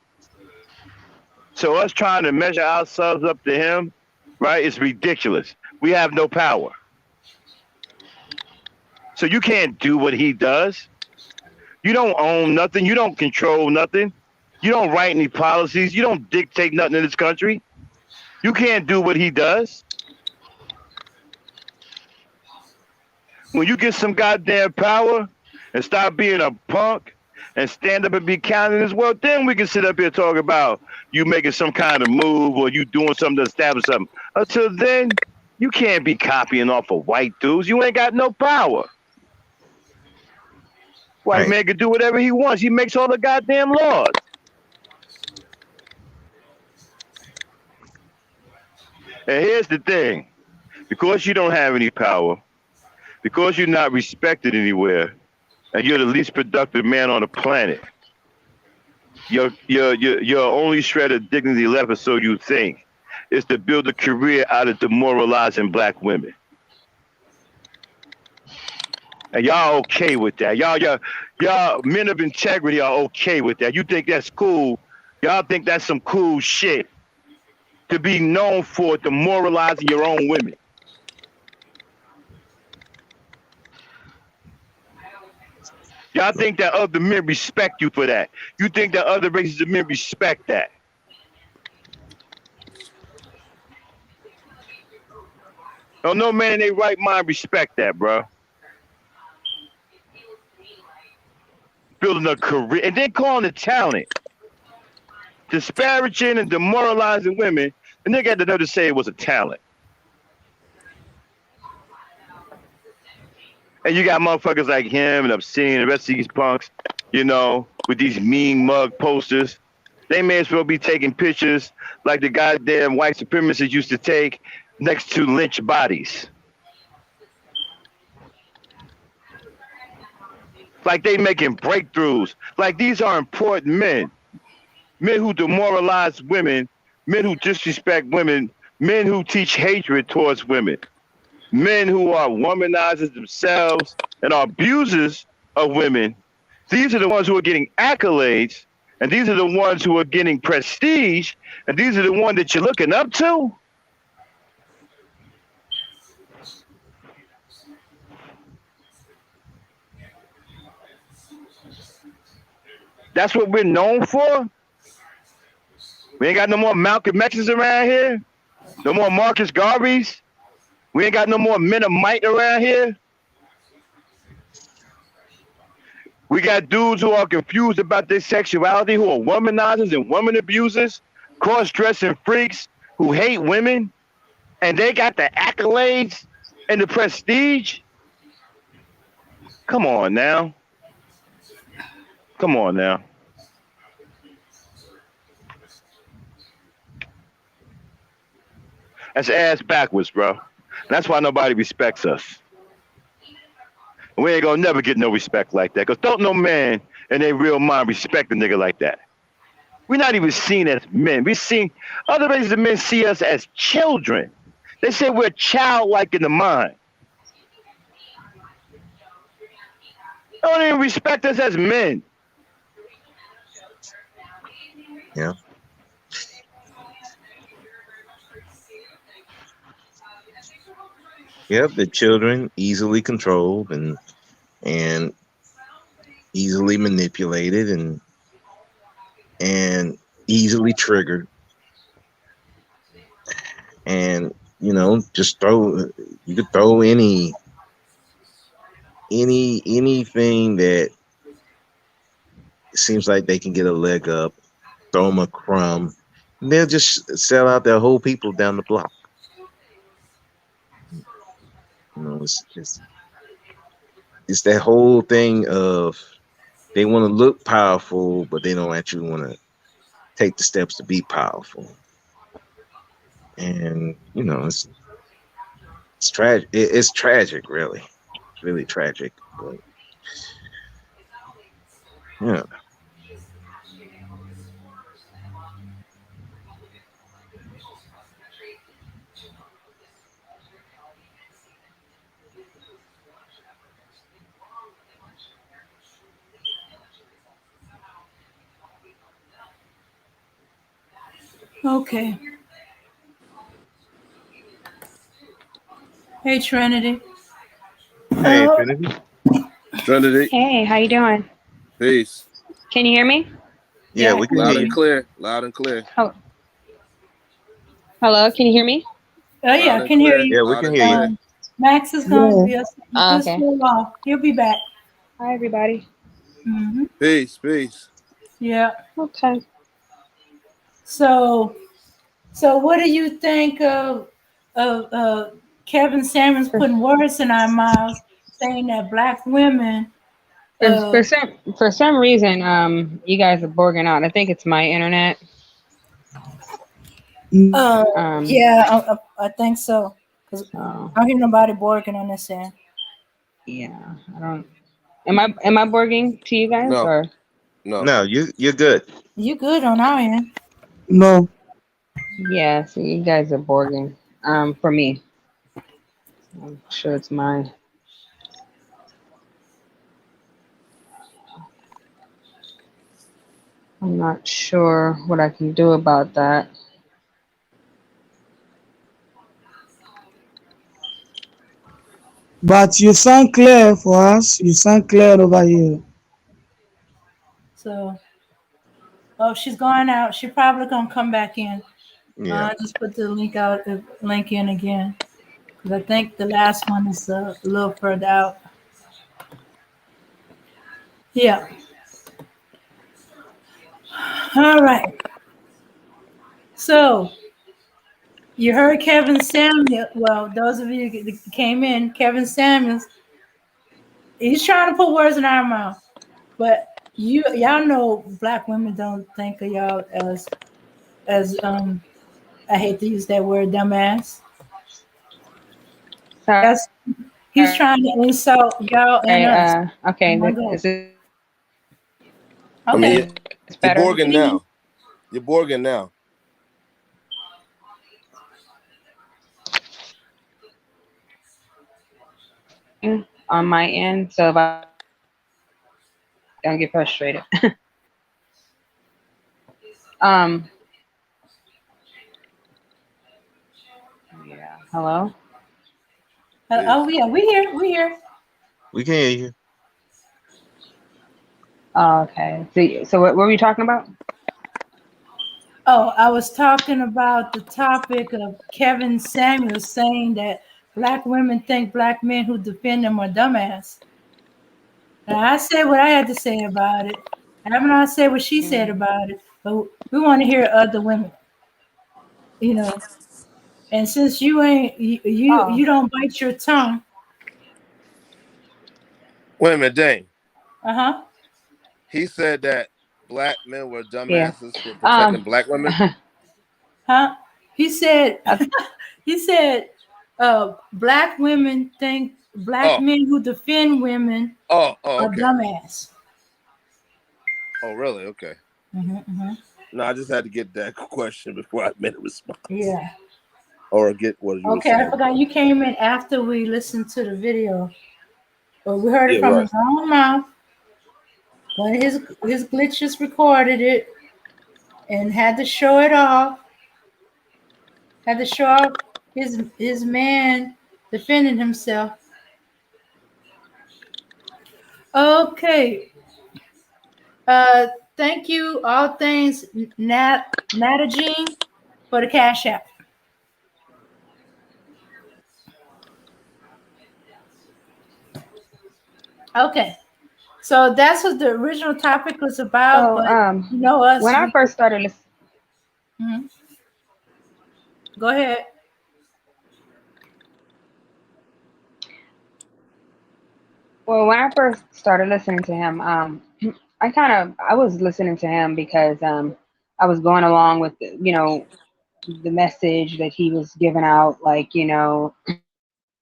So us trying to measure ourselves up to him, right, is ridiculous. We have no power. So you can't do what he does. You don't own nothing. You don't control nothing. You don't write any policies. You don't dictate nothing in this country. You can't do what he does. When you get some goddamn power and stop being a punk and stand up and be counted as well, then we can sit up here and talk about you making some kind of move or you doing something to establish something. Until then, you can't be copying off of white dudes. You ain't got no power. White man can do whatever he wants. He makes all the goddamn laws. And here's the thing. Because you don't have any power, because you're not respected anywhere, and you're the least productive man on the planet, your only shred of dignity left, or so you think, is to build a career out of demoralizing black women. And y'all okay with that. Y'all men of integrity are okay with that. You think that's cool. Y'all think that's some cool shit to be known for demoralizing your own women. Y'all think that other men respect you for that. You think that other races of men respect that. No man in their right mind respect that, bro. Building a career and then calling it talent. Disparaging and demoralizing women, and they got the nerve to say it was a talent. And you got motherfuckers like him and Obscene and the rest of these punks, with these mean mug posters. They may as well be taking pictures like the goddamn white supremacists used to take next to lynch bodies. Like they making breakthroughs. Like these are important men. Men who demoralize women, men who disrespect women, men who teach hatred towards women. Men who are womanizers themselves and are abusers of women. These are the ones who are getting accolades, and these are the ones who are getting prestige, and these are the ones that you're looking up to. That's what we're known for. We ain't got no more Malcolm X's around here. No more Marcus Garveys. We ain't got no more men of might around here. We got dudes who are confused about their sexuality, who are womanizers and woman abusers, cross-dressing freaks who hate women, and they got the accolades and the prestige. Come on now. Come on now. That's ass backwards, bro. That's why nobody respects us. We ain't gonna never get no respect like that. Cause don't no man in their real mind respect a nigga like that. We're not even seen as men. We seen other races of men see us as children. They say we're childlike in the mind. They don't even respect us as men. Yeah. Yep, the children easily controlled and easily manipulated and easily triggered. And just you could throw anything that seems like they can get a leg up, throw them a crumb, and they'll just sell out their whole people down the block. It's that whole thing of they want to look powerful, but they don't actually want to take the steps to be powerful. And it's tragic. It's tragic, really. It's really tragic. But yeah. Okay. Hey, Trinity. Hey, Trinity. Trinity. Hey, how you doing? Peace. Can you hear me? Yeah, we can Loud hear and you. clear. Loud and clear. Hello, can you hear me? Oh yeah, Loud I and can hear clear. you. Yeah, we can hear you. Max is gonna Yeah. be Oh, just okay. for a while. He'll be back. Hi, everybody. Peace. Peace. Yeah. Okay. So what do you think of Kevin Samuels putting words in our mouths, saying that black women? For some reason, you guys are borging out. I think it's my internet. Yeah, I think so. Cause So I don't hear nobody borking on this end. yeah, I don't. Am I borging to you guys No. or? No. No, you're good. You good on our end? No. Yeah, so you guys are borging. For me, I'm sure it's mine. I'm not sure what I can do about that. But you sound clear for us. You sound clear over here. So, oh, she's going out. She probably gonna come back in. Yeah. I just put the link in again because I think the last one is a little further out. Yeah. All right. So you heard Kevin Samuels. Well, those of you that came in, Kevin Samuels, he's trying to put words in our mouth. But y'all know black women don't think of y'all as I hate to use that word, dumbass. Sorry. That's he's trying to insult y'all and us. Okay. My God. Is it I mean, Okay. it's you're better borging now. You're borging now. on my end? So if I don't get frustrated. um. Yeah. Hello. Oh yeah, we here. We can hear you. Oh, okay. So what were we talking about? Oh, I was talking about the topic of Kevin Samuels saying that black women think black men who defend them are dumbass. Now, I said what I had to say about it. I have not said what she said about it, but we want to hear other women, you know. And since you ain't Oh, you don't bite your tongue, Wait a minute, Dane. uh-huh. He said that black men were yeah. dumbasses for protecting Um, black women. Huh? He said I, he said black women think black Oh, men who defend women are okay. dumbass. Oh, really? Okay. Hmm. No, I just had to get that question before I made a response Yeah. or get what you were Okay, I saying. forgot you came in after we listened to the video, but we heard it Yeah, from right. his own mouth. One of his glitches recorded it and had to show it off. Had to show off his man defending himself. Okay. Uh, thank you, all things Natagene, for the cash app. Okay, so that's what the original topic was about. so But you know us, when I first started listening. mhm. Go ahead. Well, when I first started listening to him, I was listening to him because I was going along with the message that he was giving out, like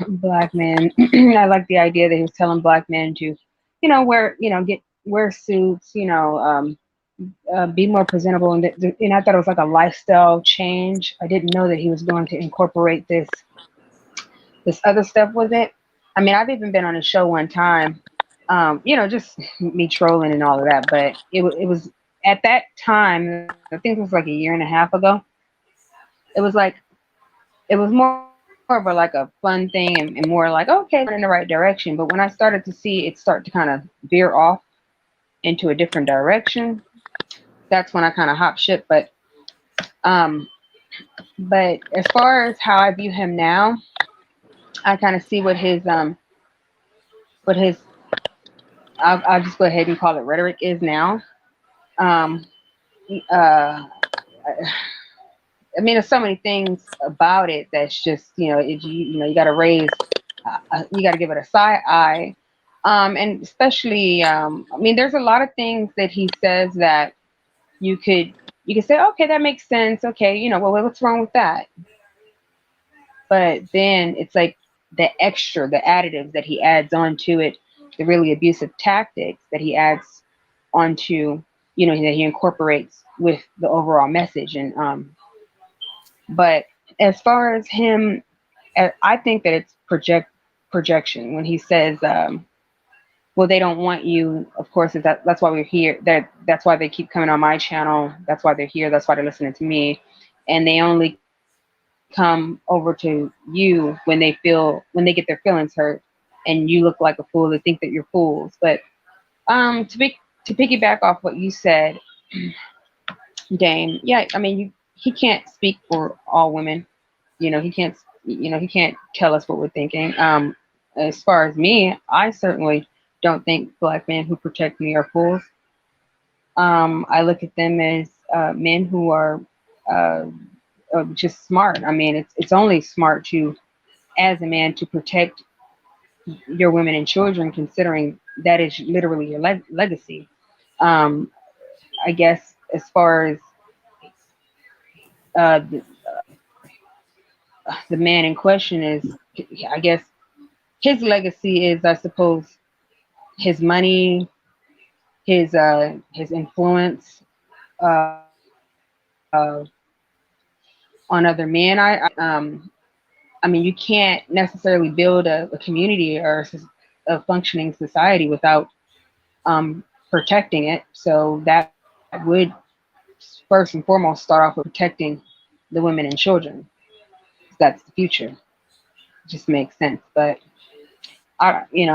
black men. I like the idea that he was telling black men to, wear wear suits, be more presentable, and I thought it was like a lifestyle change. I didn't know that he was going to incorporate this other stuff with it. I mean, I've even been on a show one time, just me trolling and all of that. But it was at that time, I think it was like a year and a half ago. It was like it was more of like a fun thing and more like okay, in the right direction. But when I started to see it start to kind of veer off into a different direction, that's when I kind of hop ship. Um, but as far as how I view him now, I kind of see what his I'll just go ahead and call it rhetoric is now. Um, uh, I mean, there's so many things about it that's just you got to you got to give it a side eye, and especially I mean, there's a lot of things that he says that you could you could say, okay, that makes sense. Okay, well, what's wrong with that? But then it's like the additives that he adds onto it, the really abusive tactics that he adds onto, that he incorporates with the overall message. And but as far as him, I think that it's projection when he says, well, they don't want you. Of course, that's why we're here. That's why they keep coming on my channel. That's why they're here. That's why they're listening to me, and they only come over to you when they get their feelings hurt, and you look like a fool. They think that you're fools. But to piggyback off what you said, Dame, yeah, I mean, he can't speak for all women. He can't tell us what we're thinking. As far as me, I certainly don't think black men who protect me are fools. I look at them as men who are uh, just smart. I mean, it's only smart to, as a man, to protect your women and children, considering that is literally your legacy. Um, I guess as far as uh, the, the man in question is, I guess his legacy is, I suppose, his money, his influence uh, on other men. I mean, you can't necessarily build a community or a functioning society without protecting it. So that would first and foremost start off with protecting the women and children. That's the future. It just makes sense. But I mean,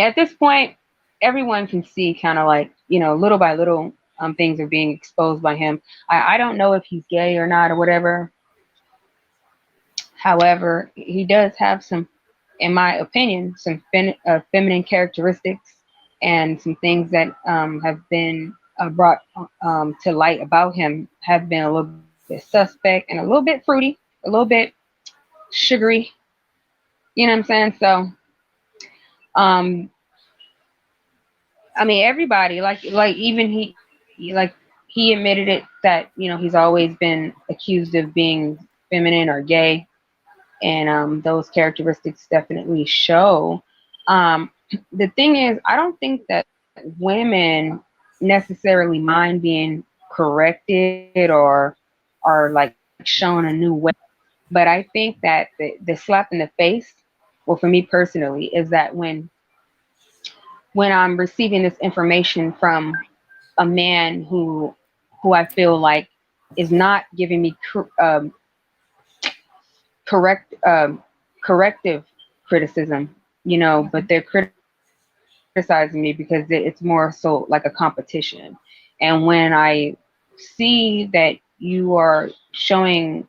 at this point, everyone can see kind of like little by little, things are being exposed by him. I don't know if he's gay or not or whatever. However, he does have some, in my opinion, some feminine characteristics and some things that have been brought to light about him have been a little bit suspect and a little bit fruity, a little bit sugary. You know what I'm saying? So, um, I mean, everybody, like even like he admitted it that he's always been accused of being feminine or gay, and those characteristics definitely show. Um, the thing is, I don't think that women necessarily mind being corrected or like shown a new way, but I think that the slap in the face, well, for me personally, is that when I'm receiving this information from a man who I feel like is not giving me correct corrective criticism, but they're criticizing me because it's more so like a competition. And when I see that you are showing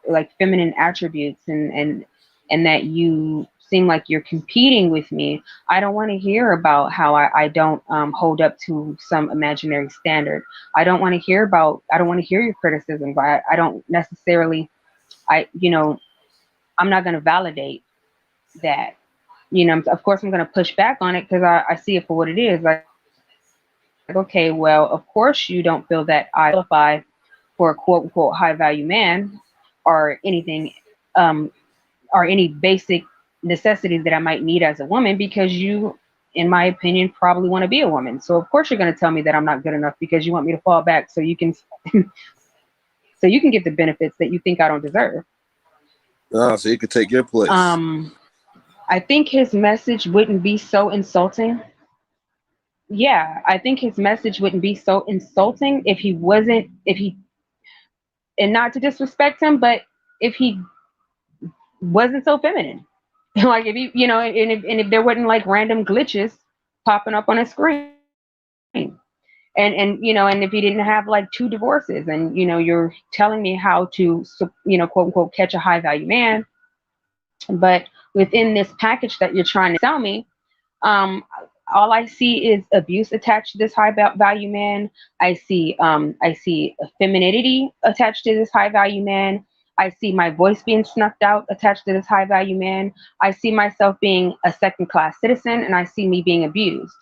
like feminine attributes and that you seem like you're competing with me, I don't want to hear about how I don't hold up to some imaginary standard. I don't want to hear your criticisms. I don't necessarily, I'm not going to validate that. Of course, I'm going to push back on it because I see it for what it is. Like, okay, well, of course, you don't feel that I qualify for a quote unquote high value man or anything, um, or any basic necessities that I might need as a woman because you, in my opinion, probably want to be a woman. So, of course, you're going to tell me that I'm not good enough because you want me to fall back so you can. So you can get the benefits that you think I don't deserve. So you could take your place. I think his message wouldn't be so insulting. Yeah, I think his message wouldn't be so insulting if he wasn't, and not to disrespect him, but if he wasn't so feminine. Like if he, and if there wasn't like random glitches popping up on his screen. And if he didn't have like 2 divorces and you're telling me how to quote unquote catch a high value man, but within this package that you're trying to sell me, um all I see is abuse attached to this high value man. I see femininity attached to this high value man. I see my voice being snuffed out attached to this high value man. I see myself being a second class citizen, and I see me being abused,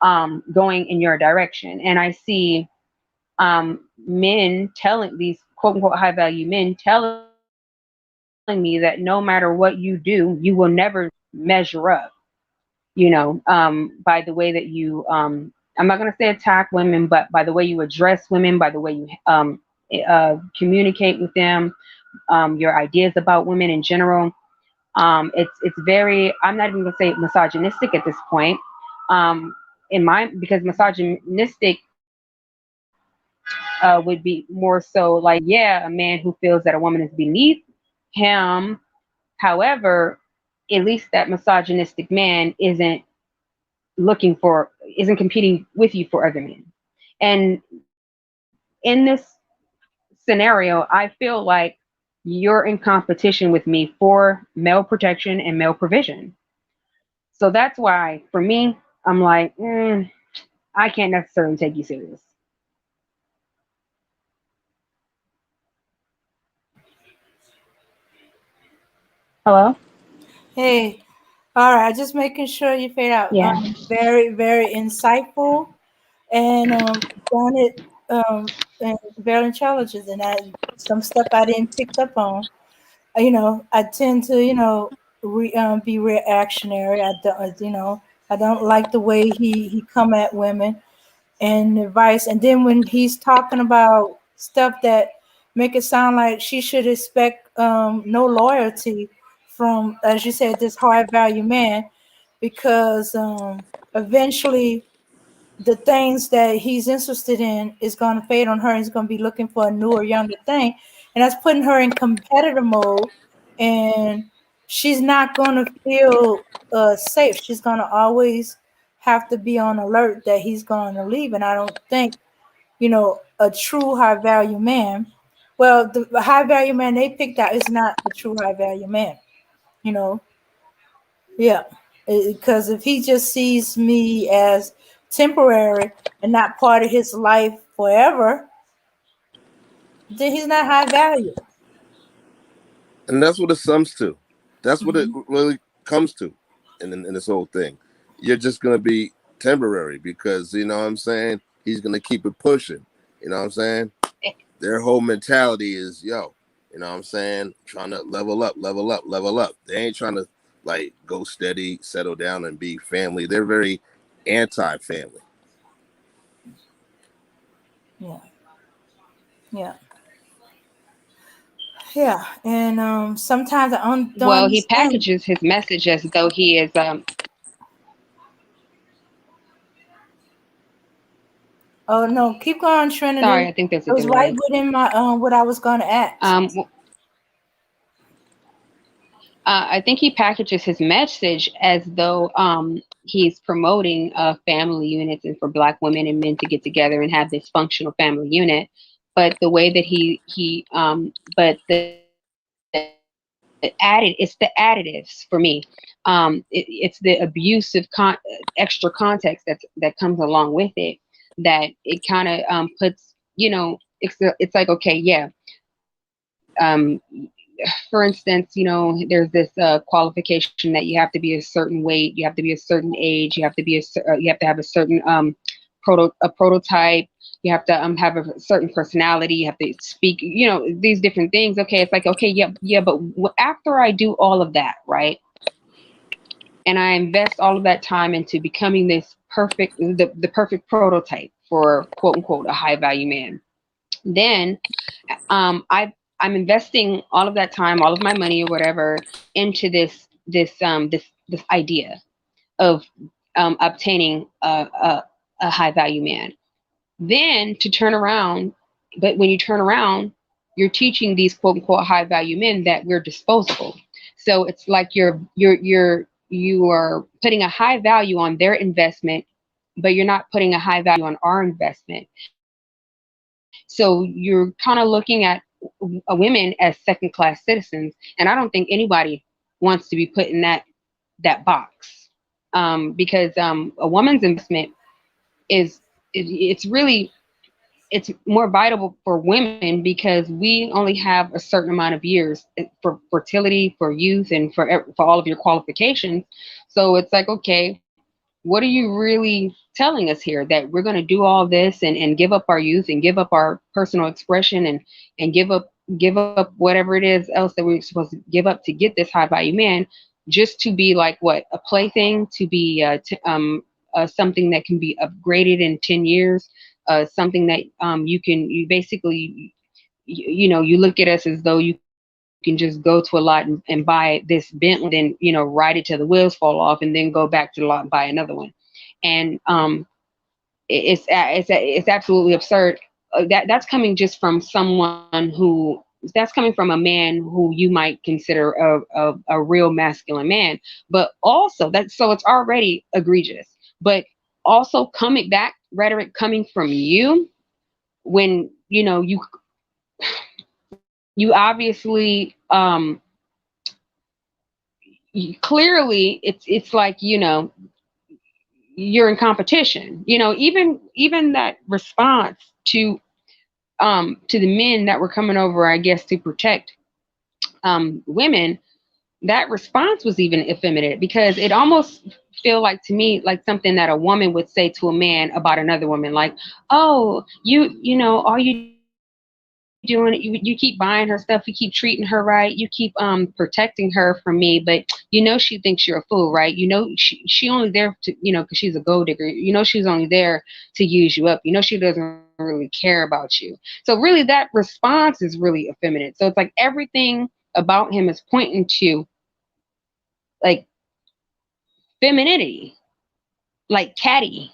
going in your direction. And I see men telling these quote unquote high value men telling me that no matter what you do, you will never measure up, by the way that you, I'm not going to say attack women, but by the way you address women, by the way you communicate with them, your ideas about women in general. It's very, I'm not even going to say misogynistic at this point. In my, because misogynistic would be more so like, yeah, a man who feels that a woman is beneath him. However, at least that misogynistic man isn't competing with you for other men. And in this scenario, I feel like you're in competition with me for male protection and male provision. So that's why, for me, I'm like, I can't necessarily take you serious. Hello? Hey, all right, just making sure you fade out. Yeah. Very, very insightful, and done it, and very intelligent. And some stuff I didn't pick up on. I tend to, be reactionary. I don't like the way he come at women and advice. And then when he's talking about stuff that make it sound like she should expect no loyalty from, as you said, this high value man, because eventually the things that he's interested in is going to fade on her. He's going to be looking for a newer, younger thing, and that's putting her in competitive mode. And she's not going to feel safe. She's going to always have to be on alert that he's going to leave. And I don't think, a true high value man. Well, the high value man they picked out is not a true high value man. You know, yeah, because if he just sees me as temporary and not part of his life forever, then he's not high value. And that's what it sums to. That's what it Mhm. really comes to in this whole thing. You're just going to be temporary because, you know what I'm saying? He's going to keep it pushing. You know what I'm saying? Their whole mentality is, yo, you know what I'm saying? Trying to level up, level up, level up. They ain't trying to like go steady, settle down and be family. They're very anti-family. Yeah, yeah, yeah. And sometimes I don't Well, he understand. packages his message as though he is Oh no, keep going, sorry, Trinity. I think there's It a was right delay. within my what I was going to ask. Um, I think he packages his message as though he's promoting family units and for Black women and men to get together and have this functional family unit. But the way that but it's the additives for me. It's the abusive extra context that comes along with it that it kind of puts, it's like, okay, yeah. For instance, there's this qualification that you have to be a certain weight, you have to be a certain age, you have to have a certain prototype, you have to have a certain personality, you have to speak, these different things. Okay, it's like, okay, yeah, but after I do all of that, right, and I invest all of that time into becoming this the perfect prototype for quote unquote a high value man, then I'm investing all of that time, all of my money or whatever into this idea of obtaining a high value man. Then to turn around, but when you turn around, you're teaching these quote unquote high value men that we're disposable. So it's like you are putting a high value on their investment, but you're not putting a high value on our investment. So you're kind of looking at women as second class citizens, and I don't think anybody wants to be put in that box, because a woman's investment is it's really it's more vital for women because we only have a certain amount of years for fertility, for youth, and for all of your qualifications. So it's like, okay, what are you really telling us here, that we're going to do all this and give up our youth and give up our personal expression and give up whatever it is else that we're supposed to give up to get this high value man, just to be like what, a plaything, to be something that can be upgraded in 10 years, something that you basically you look at us as though you can just go to a lot and buy this Bentley, then ride it till the wheels fall off, and then go back to the lot and buy another one. And it's absolutely absurd. That's coming just from that's coming from a man who you might consider a real masculine man, but also so it's already egregious. But also coming back, rhetoric coming from you when you obviously clearly it's like you're in competition. Even that response to the men that were coming over, I guess, to protect women, that response was even effeminate, because it almost feel like, to me, like something that a woman would say to a man about another woman, like, oh, all you doing, you keep buying her stuff, you keep treating her right, you keep protecting her from me, but she thinks you're a fool, right? She only there to, because she's a gold digger, she's only there to use you up, she doesn't really care about you. So really that response is really effeminate. So it's like everything about him is pointing to like femininity, like catty.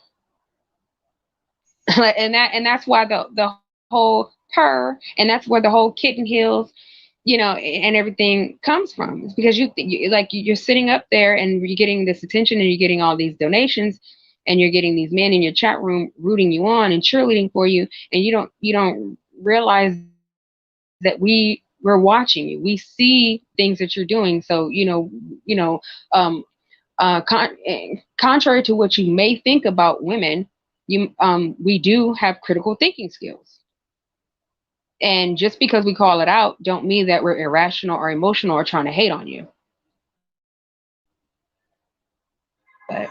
and that's why the whole purr, and that's where the whole kitten heels, and everything comes from. It's because you're sitting up there and you're getting this attention and you're getting all these donations, and you're getting these men in your chat room rooting you on and cheerleading for you, and you don't realize that we're watching you. We see things that you're doing. So um, contrary to what you may think about women, we do have critical thinking skills. And just because we call it out, don't mean that we're irrational or emotional or trying to hate on you. But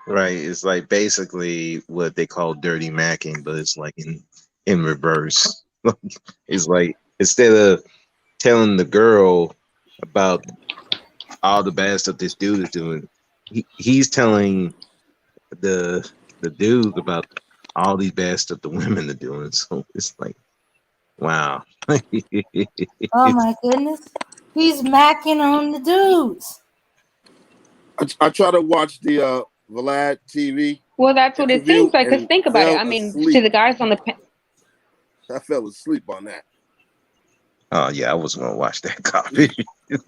Right. It's like basically what they call dirty macking, but it's like in reverse. It's like instead of telling the girl about all the bad stuff this dude is doing, he's telling the dude about all these bad stuff the women are doing. So it's like, wow. Oh my goodness. He's macking on the dudes. I try to watch the Vlad TV well, that's what it interview seems like. Because and think about it. fell I mean, to asleep. the guys on the I fell asleep on that. Oh yeah, I wasn't gonna watch that copy.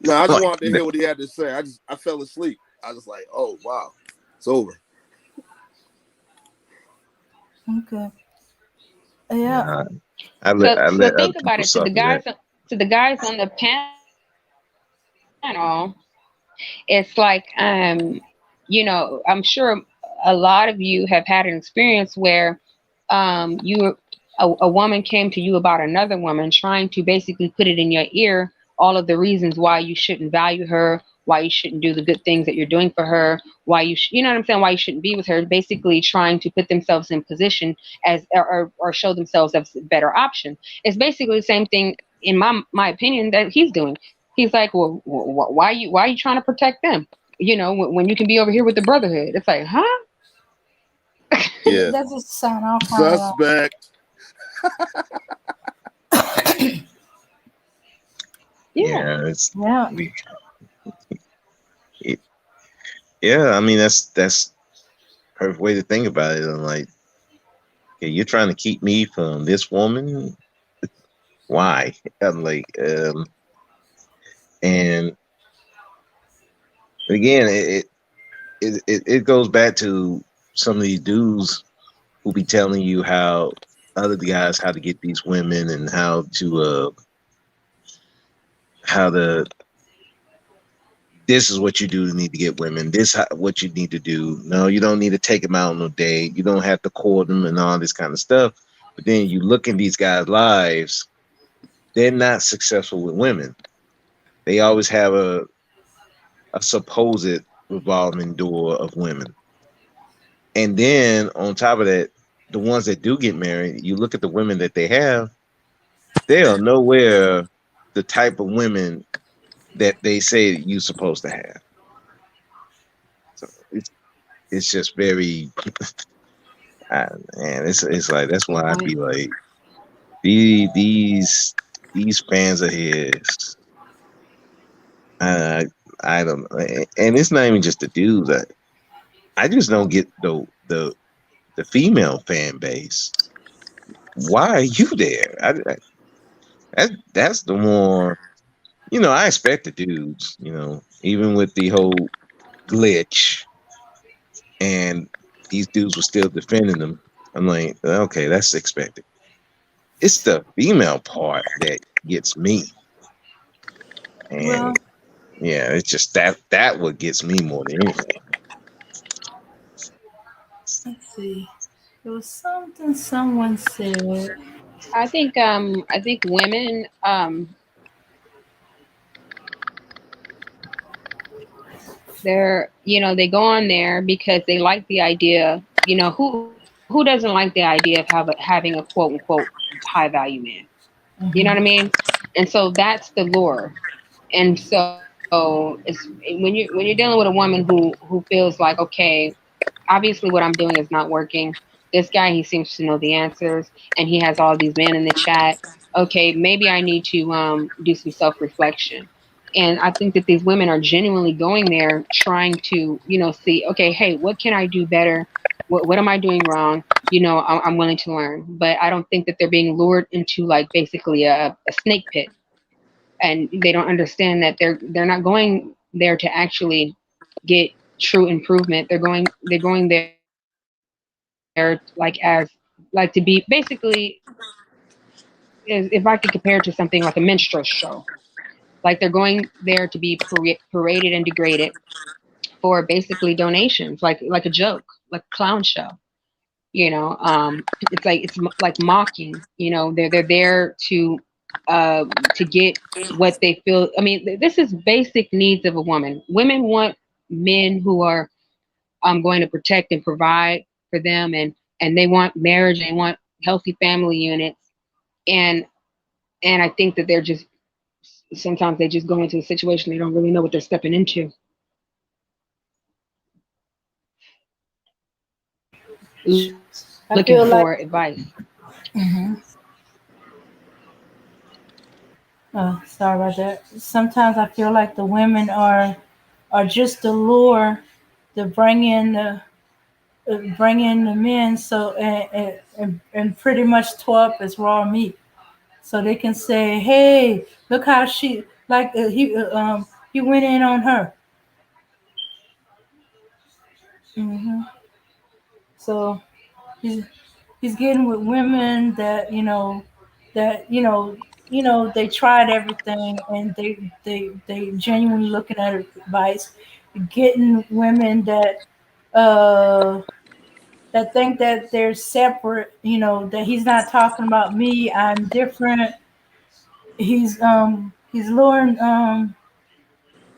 No, I just Like, wanted to hear what he had to say. I fell asleep. I was like, oh wow, it's over. Okay. Yeah. nah, so I so let other think about people it. To the suffer that. guys on the panel, it's like I'm sure a lot of you have had an experience where you a woman came to you about another woman trying to basically put it in your ear all of the reasons why you shouldn't value her, why you shouldn't do the good things that you're doing for her, why you know what I'm saying, why you shouldn't be with her, basically trying to put themselves in position as or show themselves as a better option. It's basically the same thing in my opinion that he's doing. He's like, well, why are you trying to protect them? When you can be over here with the brotherhood. It's like, huh? Yeah, That just sound all kind of suspect. Yeah. Yeah, it's yeah. we. It, yeah, I mean that's perfect way to think about it. I'm like, okay, you're trying to keep me from this woman. Why? I'm like, and again, it goes back to some of these dudes who be telling you how other guys how to get these women and how to this is what you do to need to get women. What you need to do. No, you don't need to take them out on a date. You don't have to court them and all this kind of stuff. But then you look in these guys' lives, they're not successful with women. They always have a supposed revolving door of women. And then on top of that, the ones that do get married, you look at the women that they are nowhere the type of women that they say you're supposed to have. So it's just very, man. It's like that's Good why I'd point. be like these fans of his. Uh, I don't know, and it's not even just the dudes. I just don't get the female fan base. Why are you there? That's the more. I expect the dudes. Even with the whole glitch, and these dudes were still defending them. I'm like, okay, that's expected. It's the female part that gets me, and Well, yeah, it's just that what gets me more than anything. let's see. There was something someone said. I think women they go on there because they like the idea. Who doesn't like the idea of having a quote unquote high value man? You know what I Mhm. mean? And so that's the lure. And so when you're dealing with a woman who feels like, okay, obviously what I'm doing is not working. This guy, he seems to know the answers, and he has all these men in the chat. Okay, maybe I need to do some self reflection. And I think that these women are genuinely going there trying to, see, okay, hey, what can I do better? What am I doing wrong? I'm willing to learn. But I don't think that they're being lured into like basically a snake pit. And they don't understand that they're not going there to actually get true improvement. They're going there like as like to be basically if I could compare it to something like a minstrel show. Like they're going there to be paraded and degraded for basically donations, like a joke, like a clown show. It's like mocking. They're there to get what they feel. I mean, this is basic needs of a woman. Women want men who are going to protect and provide for them, and they want marriage. They want healthy family units, and I think that they're just sometimes they just go into a situation they don't really know what they're stepping into. I Looking feel like, for advice. sorry about that. Sometimes I feel like the women are just the lure to bring in the men, so and pretty much tore up as raw meat, so they can say, "Hey, look how she like he went in on her." hmm So he's he's getting with women that they tried everything and they genuinely looking at advice. Getting women uh that think that they're separate, that he's not talking about me, I'm different. He's luring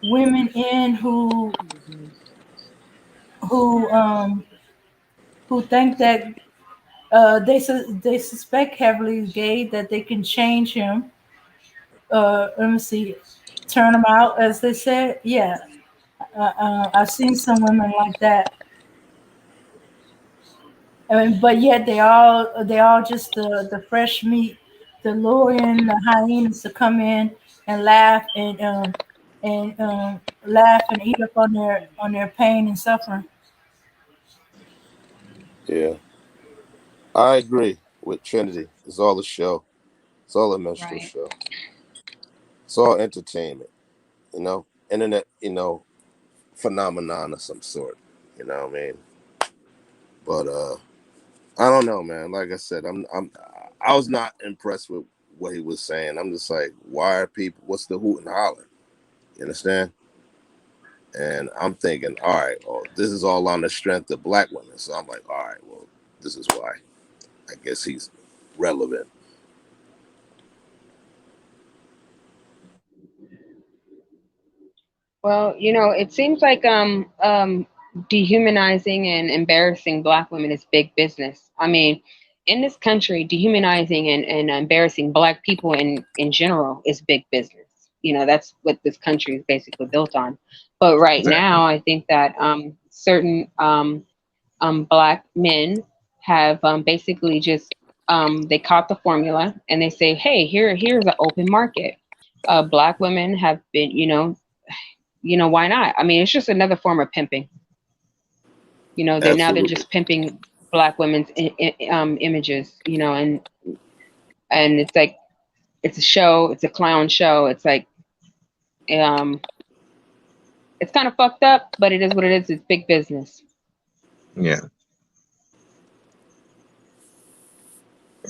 women in who um who think that they suspect heavily is gay, that they can change him. Let me see, turn him out, as they said. Yeah, I've seen some women like that. I mean, but yet they all just the fresh meat, the lure in the hyenas to come in and laugh and eat up on their pain and suffering. Yeah, I agree with Trinity. It's all a show. It's all a minstrel Right. show. It's all entertainment. Internet. Phenomenon of some sort. You know what I mean? But I don't know, man. Like I said, I was not impressed with what he was saying. I'm just like, why are people? What's the hoot and holler? You understand? And I'm thinking, all right, well, this is all on the strength of black women. So I'm like, all right, well, this is why. I guess he's relevant. Well, it seems like dehumanizing and embarrassing black women is big business. I mean, in this country, dehumanizing and embarrassing black people in general is big business. That's what this country is basically built on. But right Exactly. now, I think that certain black men have basically just they caught the formula and they say, hey, here's an open market. Black women have been, why not? I mean, it's just another form of pimping. They're Absolutely. just pimping black women's images, and it's like it's a show, it's a clown show. It's like um, it's kind of fucked up, but it is what it is. It's big business. Yeah.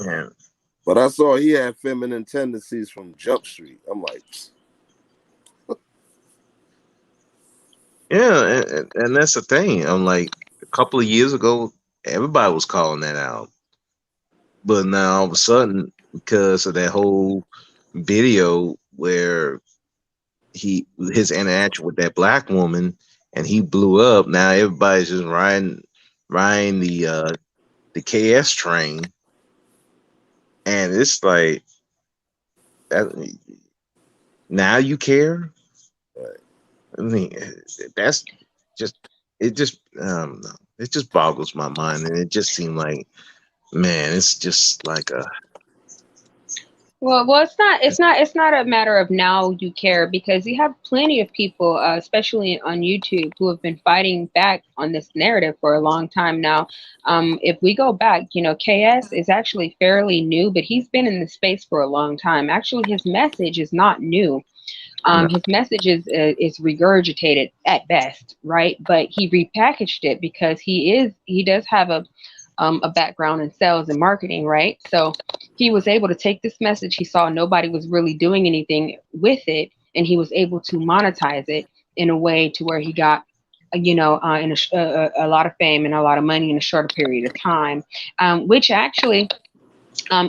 Yeah. But I saw he had feminine tendencies from Jump Street. I'm like, Yeah, and that's the thing. I'm like, a couple of years ago, everybody was calling that out, but now all of a sudden, because of that whole video where his interaction with that black woman and he blew up, now everybody's just riding the KS train, and it's like that, now you care. right. I mean, that's just it just boggles my mind, and it just seemed like, man, it's just like a Well, it's not. It's not a matter of now you care because you have plenty of people, especially on YouTube, who have been fighting back on this narrative for a long time now. If we go back, KS is actually fairly new, but he's been in the space for a long time. Actually, his message is not new. no, His message is regurgitated at best, right? But he repackaged it because he does have a background in sales and marketing, right? So he was able to take this message. He saw nobody was really doing anything with it, and he was able to monetize it in a way to where he got, a lot of fame and a lot of money in a shorter period of time, which actually,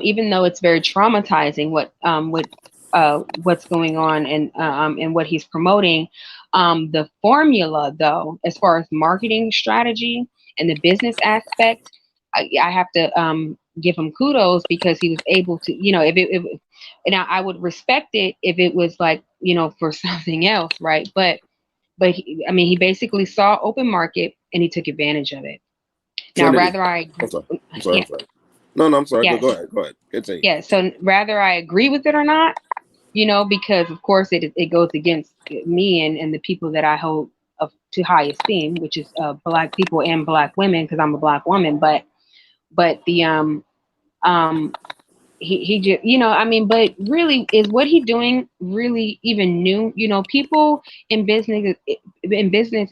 even though it's very traumatizing what's going on and what he's promoting, the formula though, as far as marketing strategy and the business aspect, I have to give him kudos because he was able to, if now I would respect it if it was like, for something else, right? He basically saw open market and he took advantage of it. Now, Trinity. rather I, I'm sorry. yeah, I'm sorry. No, I'm sorry. yeah, Go ahead. Go ahead. Continue. yeah. So rather I agree with it or not, because of course it goes against me and the people that I hold of to high esteem, which is black people and black women, because I'm a black woman. But the um he just, but really, is what he doing really even new? People in business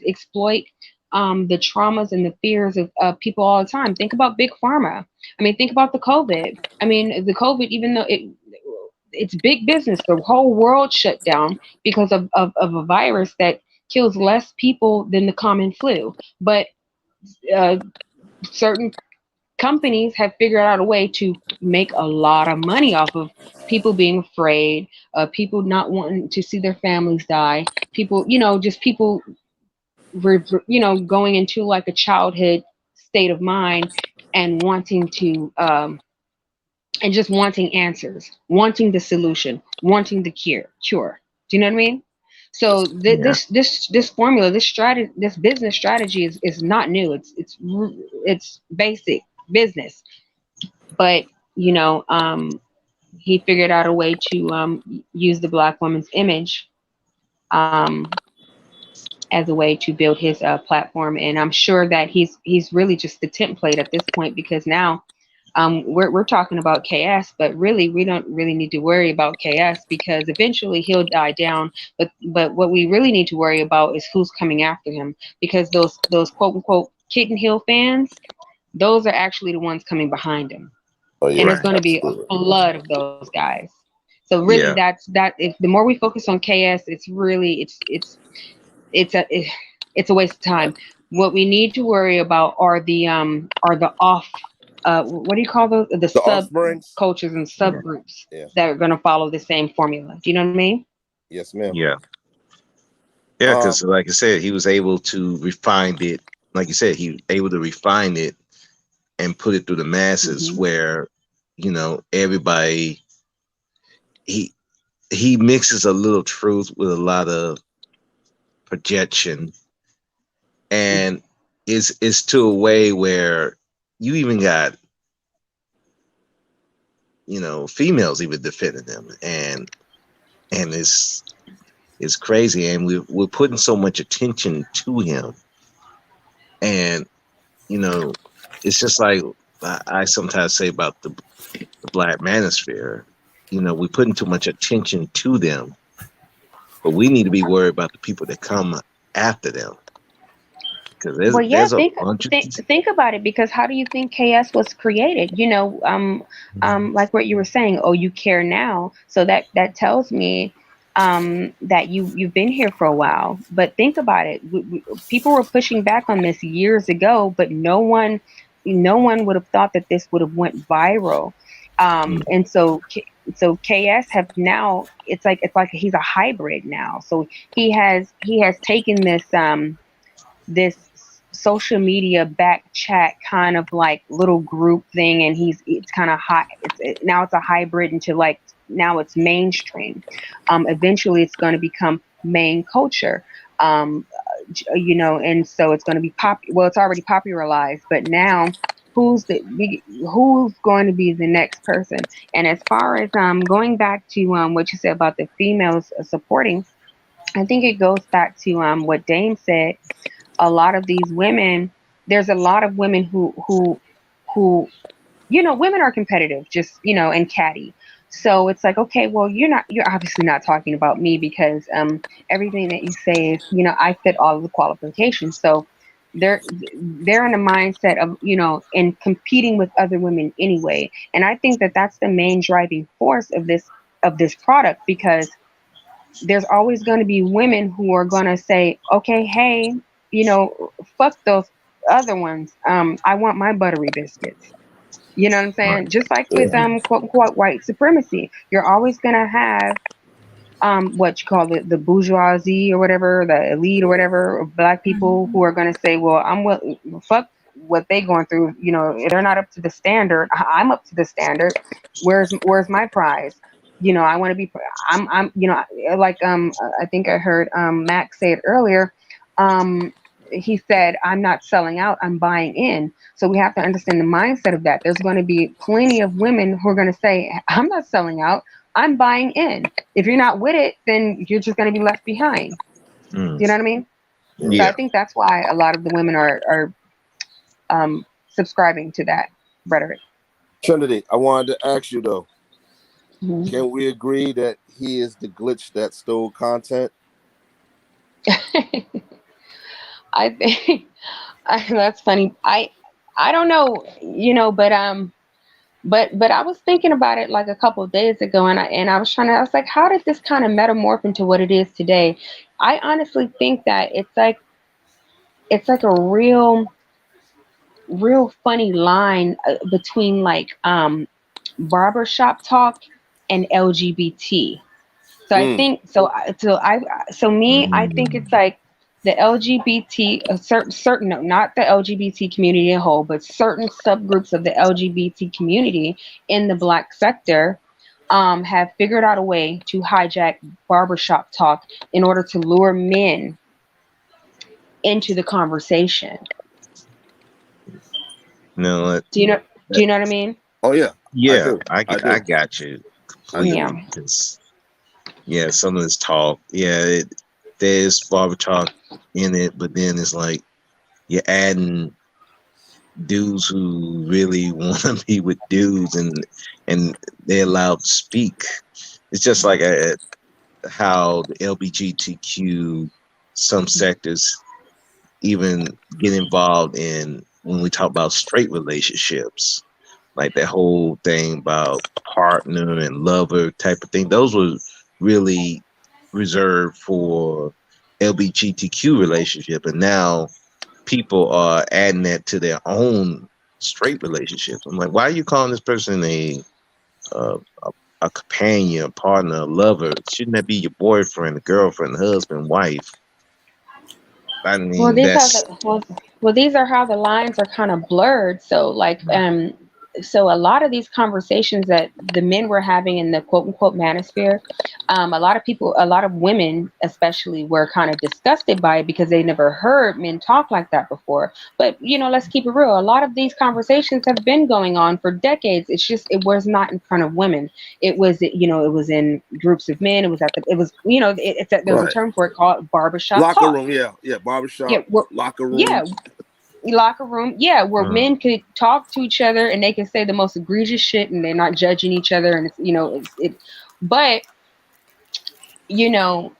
exploit the traumas and the fears of people all the time. Think about big pharma. Think about the COVID. The COVID, even though it's big business, the whole world shut down because of a virus that kills less people than the common flu. But uh, certain companies have figured out a way to make a lot of money off of people being afraid, people not wanting to see their families die, people, just people, going into like a childhood state of mind and wanting to, and just wanting answers, wanting the solution, wanting the cure. Do you know what I mean? So Yeah. this formula, this strategy, this business strategy is not new. It's basic business, but he figured out a way to use the black woman's image um, as a way to build his platform, and I'm sure that he's really just the template at this point, because now we're talking about KS, but really we don't really need to worry about KS because eventually he'll die down. But what we really need to worry about is who's coming after him, because those quote unquote Kitten Hill fans, those are actually the ones coming behind him. Oh And yeah, there's Right. going to be a absolutely. flood of those guys. So really, Yeah. that if the more we focus on KS, it's really it's a it's a waste of time. What we need to worry about are the off what do you call those, the The sub offsprings. cultures and Yeah. subgroups Yeah. that are going to follow the same formula. Do you know what I mean? Yes, ma'am. Yeah. Yeah. Um. Because, like I said, he was able to refine it. Like you said, he was able to refine it and put it through the masses, Hmm. where everybody, he he mixes a little truth with a lot of projection, and is to a way where you even got females even defending them, and it's crazy, and we're putting so much attention to him, and you know it's just like I sometimes say about the black manosphere. We're putting too much attention to them, but we need to be worried about the people that come after them, because there's Well, yeah, there's a bunch of think about it, because how do you think KS was created? Like what you were saying. Oh, you care now, so that tells me that you've been here for a while. But think about it. People were pushing back on this years ago, but no one would have thought that this would have went viral. And so KS have now, it's like he's a hybrid now. So he has taken this social media back chat kind of like little group thing, and it's kind of hot. Now it's a hybrid into, like, now it's mainstream. Eventually it's going to become main culture. And so it's going to be well, it's already popularized, but now who's going to be the next person? And as far as going back to what you said about the females supporting, I think it goes back to what Dame said. A lot of these women, there's a lot of women who women are competitive, just, and catty. So it's like, okay, well, you're obviously not talking about me, because everything that you say is, I fit all of the qualifications. So they're in a mindset of, and competing with other women anyway. And I think that that's the main driving force of this product, because there's always going to be women who are going to say, okay, hey, fuck those other ones. I want my buttery biscuits. You know what I'm Right. saying? Just like with Yeah. quote unquote white supremacy, you're always going to have what you call the bourgeoisie or whatever, the elite or whatever, of black people who are going to say, well, fuck what they going through. They're not up to the standard. I'm up to the standard. Where's my prize? I want to be. I'm. Like I think I heard Max say it earlier. He said, I'm not selling out, I'm buying in. So we have to understand the mindset of that. There's going to be plenty of women who are going to say, I'm not selling out, I'm buying in. If you're not with it, then you're just going to be left behind. Mm. You know what I mean? So Yeah. I think that's why a lot of the women are subscribing to that rhetoric. Trinity, I wanted to ask you though, Mhm. can we agree that he is the glitch that stole content? I think that's funny. I don't know, but I was thinking about it like a couple of days ago, and I was like, how did this kind of metamorph into what it is today? I honestly think that it's like a real funny line between like barbershop talk and LGBT. So I Mm. think I think it's like the LGBT, certain no, not the LGBT community as a whole, but certain subgroups of the LGBT community in the black sector have figured out a way to hijack barbershop talk in order to lure men into the conversation. No, Do you know? Do you know what I mean? Oh yeah, I yeah, do. I I do. got you I do. Yeah. completely. Because yeah, some of this talk, yeah, there's barber talk in it, but then it's like you're adding dudes who really want to be with dudes, and they're allowed to speak. It's just like how the LGBTQ, some sectors even get involved in when we talk about straight relationships, like that whole thing about partner and lover type of thing. Those were really reserved for LGBTQ relationship, and now people are adding that to their own straight relationships. I'm like, why are you calling this person uh, a a companion, a partner, a lover? Shouldn't that be your boyfriend, a girlfriend, husband, wife? I Well, mean, these are that's the well, these are how the lines are kind of blurred. So so a lot of these conversations that the men were having in the quote unquote manosphere, a lot of people, a lot of women especially, were kind of disgusted by it because they never heard men talk like that before. But let's keep it real. A lot of these conversations have been going on for decades. It's just it was not in front of women. It was in groups of men. It was there's a Right. term for it called barbershop Locker talk. room, yeah. Yeah, Barbershop, locker yeah, rooms. locker room, yeah, where mm, men could talk to each other and they can say the most egregious shit and they're not judging each other, and but you know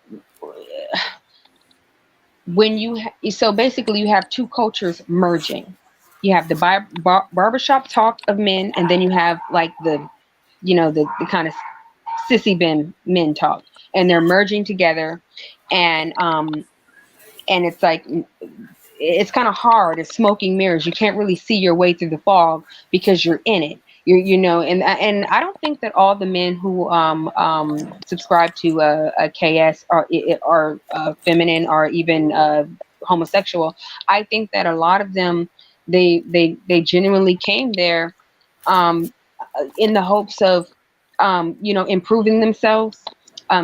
so basically you have two cultures merging. You have the barbershop talk of men, and then you have like the kind of sissy men talk, and they're merging together, and it's like it's kind of hard. It's smoking mirrors. You can't really see your way through the fog because you're in it. And I don't think that all the men who subscribe to a KS are feminine or even homosexual. I think that a lot of them they genuinely came there um, in the hopes of improving themselves,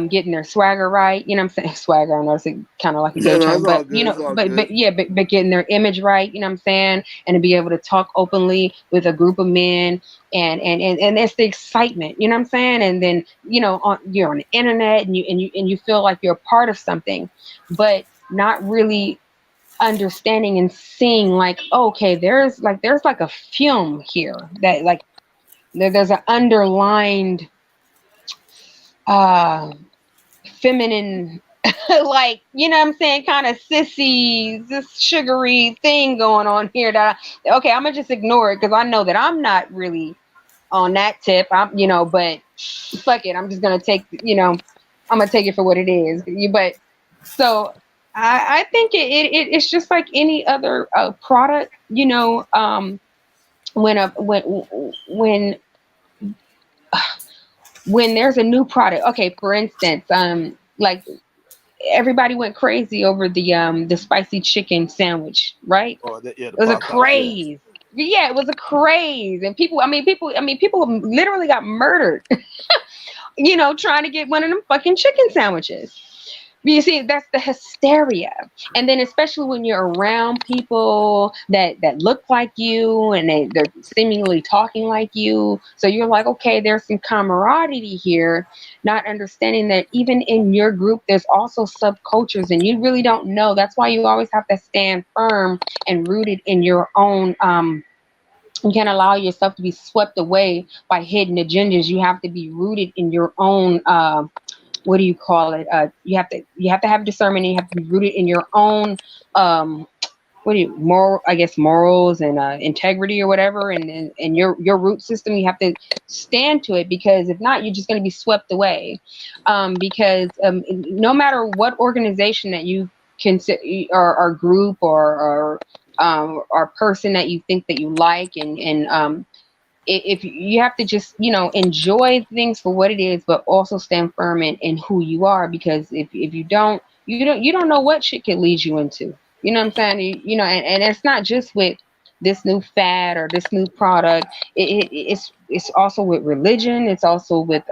getting their swagger right. You know what I'm saying? Swagger, I know it's kind of like a Yeah, gay no, term, it's all but good. It's all but good. yeah, but getting their image right. You know what I'm saying? And to be able to talk openly with a group of men, and it's the excitement. You know what I'm saying? And then you're on the internet, and you feel like you're a part of something, but not really understanding and seeing like, okay, there's like a film here that like there's an underlined uh feminine like, you know what I'm saying, kind of sissy, this sugary thing going on here that okay, I'm gonna just ignore it because I know that I'm not really on that tip. I'm, but fuck it, I'm just gonna take, I'm gonna take it for what it is. But so I think it's just like any other product, when a when there's a new product. Okay, for instance, like everybody went crazy over the spicy chicken sandwich, right? Oh, yeah, the It was a Popeyes, yeah. craze. Yeah, it was a craze, and people literally got murdered, trying to get one of them fucking chicken sandwiches. You see, that's the hysteria. And then especially when you're around people that look like you and they're seemingly talking like you. So you're like, okay, there's some camaraderie here, not understanding that even in your group, there's also subcultures and you really don't know. That's why you always have to stand firm and rooted in your own you can't allow yourself to be swept away by hidden agendas. You have to be rooted in your own what do you call it? You have to have discernment, and you have to be rooted in your own morals and integrity or whatever, and your root system. You have to stand to it, because if not, you're just going to be swept away. Because no matter what organization that you consider, or group, or person that you think that you like, and if you have to just enjoy things for what it is, but also stand firm in who you are, because if you don't know what shit could lead you into. You know what I'm saying? And it's not just with this new fad or this new product. It's also with religion. It's also with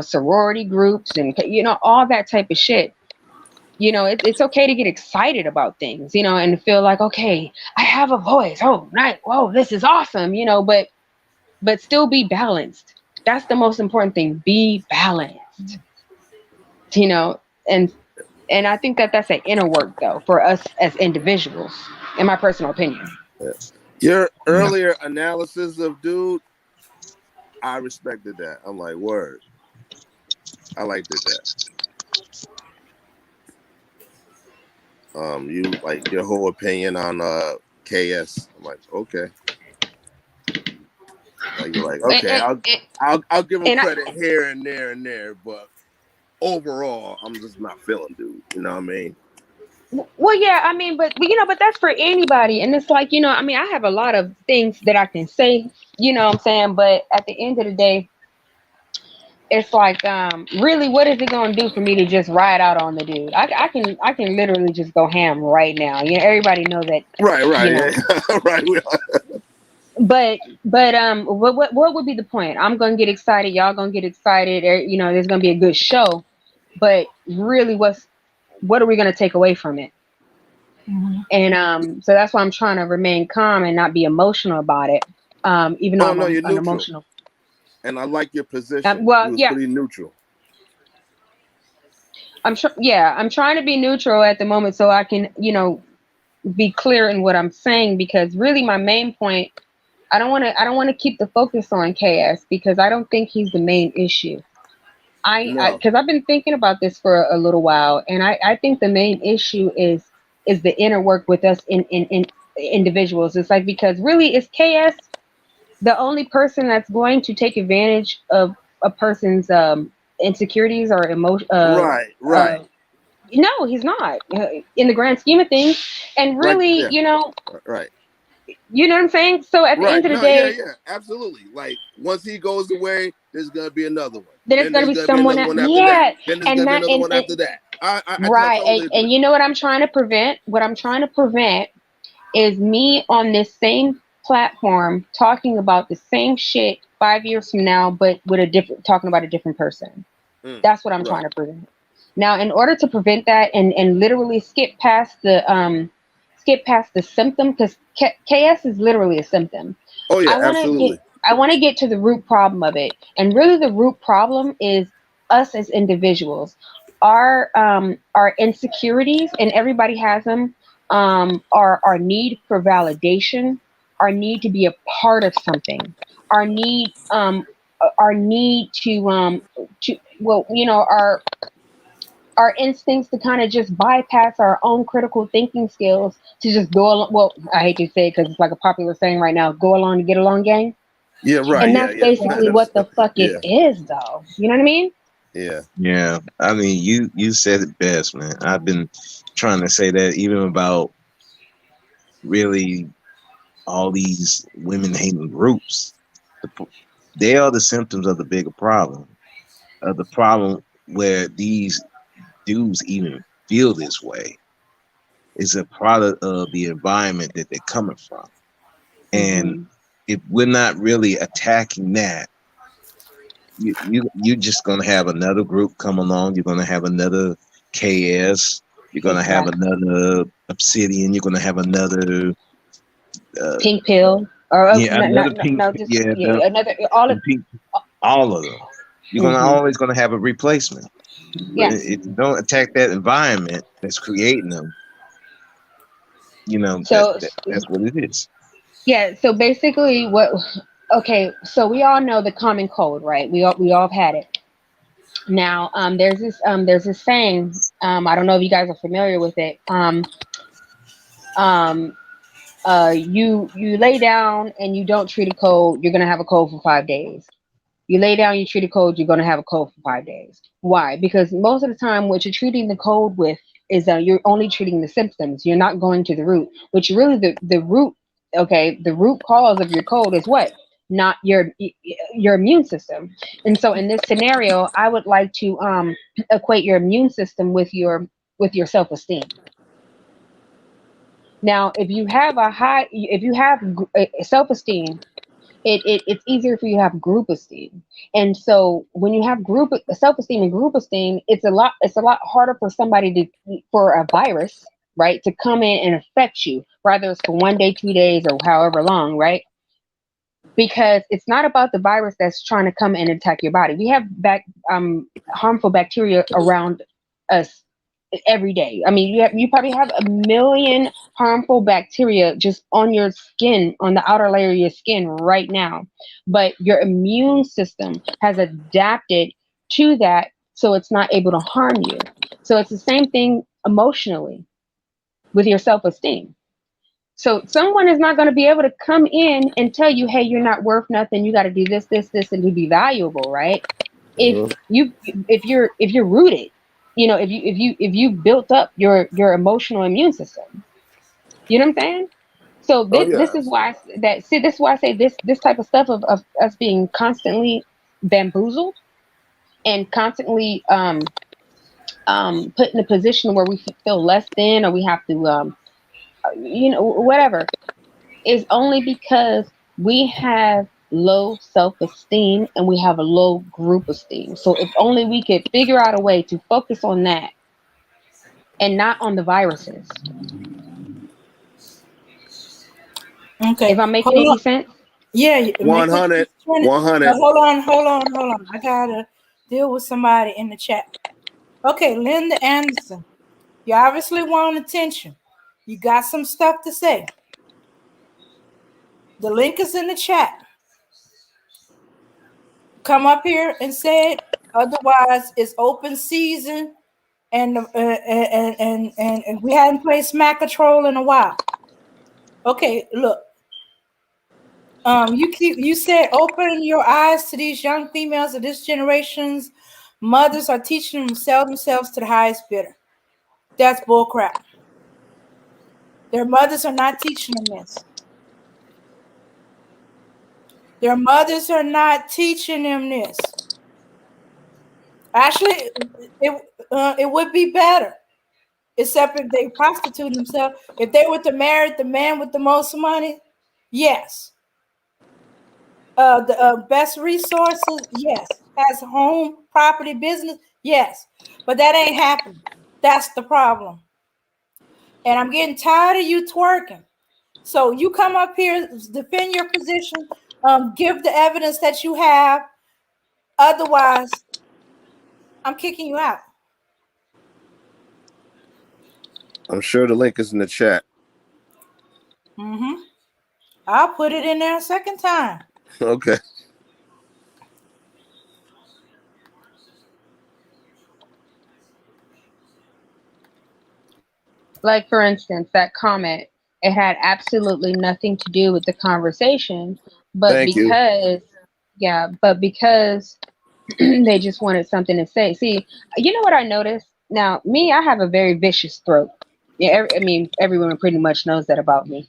sorority groups and all that type of shit. It's okay to get excited about things, and feel like, okay, I have a voice. Oh, nice. Whoa, this is awesome. But still be balanced. That's the most important thing. Be balanced. And I think that that's an inner work, though, for us as individuals, in my personal opinion. Yeah. Your earlier analysis of dude, I respected that. I'm like, word. I liked it that. You like your whole opinion on KS. I'm like, okay. Like, you're like, okay, I'll give him credit here and there, but overall, I'm just not feeling dude. You know what I mean? Well, yeah, I mean, but that's for anybody, and it's like, I have a lot of things that I can say, what I'm saying, but at the end of the day, it's like, really, what is it gonna do for me to just ride out on the dude? I can literally just go ham right now. Everybody knows that. Right, yeah. Right. But what would be the point? I'm gonna get excited, y'all gonna get excited, there's gonna be a good show, but really, what are we gonna take away from it? Mm-hmm. And so that's why I'm trying to remain calm and not be emotional about it. Even though I'm emotional. And I like your position. Pretty neutral. I'm trying to be neutral at the moment, so I can, be clear in what I'm saying, because really my main point, I don't want to keep the focus on KS, because I don't think he's the main issue. Because I've been thinking about this for a little while, and I think the main issue is the inner work with us in individuals. It's like, because really, is KS the only person that's going to take advantage of a person's insecurities or emotion? Right. No, he's not, in the grand scheme of things. And really, right. You know what I'm saying? So at the end of the day, yeah, absolutely. Like, once he goes away, there's gonna be another one. Then it's gonna be someone else. Yeah, then there's gonna be another one after that. I right, totally and you know what I'm trying to prevent? What I'm trying to prevent is me on this same platform talking about the same shit 5 years from now, but with talking about a different person. That's what I'm trying to prevent. Now, in order to prevent that, and literally skip past the symptom, because KS is literally a symptom. Oh yeah, absolutely. I want to get to the root problem of it, and really the root problem is us as individuals. Our insecurities, and everybody has them. Our need for validation, our need to be a part of something, our need to our instincts to kind of just bypass our own critical thinking skills to just go along. Well, I hate to say it because it's like a popular saying right now: "Go along to get along, gang." Yeah, right. And Yeah, that's yeah. basically what the fuck it Yeah, is, though. You know what I mean? yeah. Yeah, I mean, you said it best, man. I've been trying to say that even about really all these women hating groups. They are the symptoms of the bigger problem, of the problem where these dudes even feel this way. It's a product of the environment that they're coming from. And Mm-hmm. if we're not really attacking that, you're just gonna have another group come along. You're gonna have another KS. You're gonna have Exactly. another Obsidian. You're gonna have another Pink pill, or yeah, no, no, another no, pink no, just yeah, yeah, another all of. the pink, all of them. You're gonna Mm-hmm. always gonna have a replacement. But Yes. if you don't attack that environment that's creating them, So that's what it is. yeah. So basically, what? Okay. So we all know the common cold, right? We all have had it. Now, there's this saying. I don't know if you guys are familiar with it. Um, you lay down and you don't treat a cold, you're gonna have a cold for 5 days. You lay down, you treat a cold, you're gonna have a cold for 5 days. Why? Because most of the time, what you're treating the cold with is you're only treating the symptoms. You're not going to the root, which really the root. Okay, the root cause of your cold is what? Not your immune system. And so in this scenario, I would like to equate your immune system with your self-esteem. Now, if you have self-esteem, it's easier for you to have group esteem. And so when you have group self-esteem and group esteem, it's a lot harder for for a virus, right, to come in and affect you, whether it's for 1 day, 2 days, or however long, right? Because it's not about the virus that's trying to come in and attack your body. We have harmful bacteria around us every day. I mean, you probably have a million harmful bacteria just on your skin, on the outer layer of your skin right now. But your immune system has adapted to that, so it's not able to harm you. So it's the same thing emotionally with your self-esteem. So someone is not going to be able to come in and tell you, "Hey, you're not worth nothing. You got to do this, this, this, and to be valuable," right? If Mhm. if you're rooted, if you built up your emotional immune system, you know what I'm saying? So Oh this yeah. is why this is why I say this type of stuff of us being constantly bamboozled and constantly put in a position where we feel less than, or we have to whatever, is only because we have low self-esteem and we have a low group esteem. So if only we could figure out a way to focus on that and not on the viruses. If Okay. I'm making Hold any on. sense? Yeah, make what 100, you're trying to. 100. Hold on. I gotta deal with somebody in the chat. Okay, Linda Anderson. You obviously want attention. You got some stuff to say. The link is in the chat. Come up here and say it. Otherwise, it's open season, and we hadn't played Smack Patrol in a while. Okay, look. You said open your eyes to these young females of this generation's mothers are teaching them to sell themselves to the highest bidder. That's bullcrap. Their mothers are not teaching them this. Their mothers are not teaching them this. Actually, it would be better, except if they prostitute themselves. If they were to marry the man with the most money, yes. The best resources, yes. Has home, property, business, yes. But that ain't happening. That's the problem. And I'm getting tired of you twerking. So you come up here, defend your position, give the evidence that you have. Otherwise, I'm kicking you out. I'm sure the link is in the chat. Mm-hmm. I'll put it in there a second time. Okay. Like, for instance, that comment, it had absolutely nothing to do with the conversation, but Thank you. because they just wanted something to say. See, you know what I noticed? Now, me, I have a very vicious throat. Yeah, I mean, everyone pretty much knows that about me.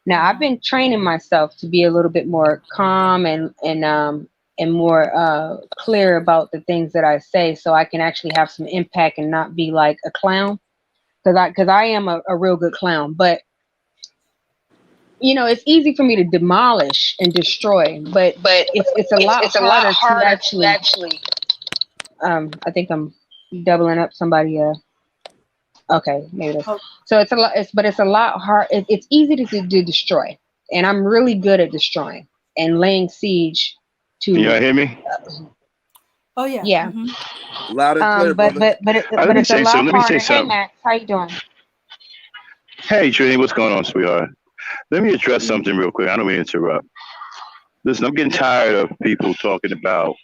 Now, I've been training myself to be a little bit more calm and more clear about the things that I say, so I can actually have some impact and not be like a clown. Because I am a real good clown, but it's easy for me to demolish and destroy, but it's a lot harder to actually. I think I'm doubling up somebody. Okay, maybe that's Oh, so. It's a lot. It's a lot hard. It's easy to destroy, and I'm really good at destroying and laying siege Can y'all to. hear me? oh yeah. Yeah. Loud and clear, But brother. Let me it's a say something. lot Let me say harder. Hey something. Max, how you doing? Hey, Trini, what's going on, sweetheart? Let me address something real quick. I don't mean to interrupt. Listen, I'm getting tired of people talking about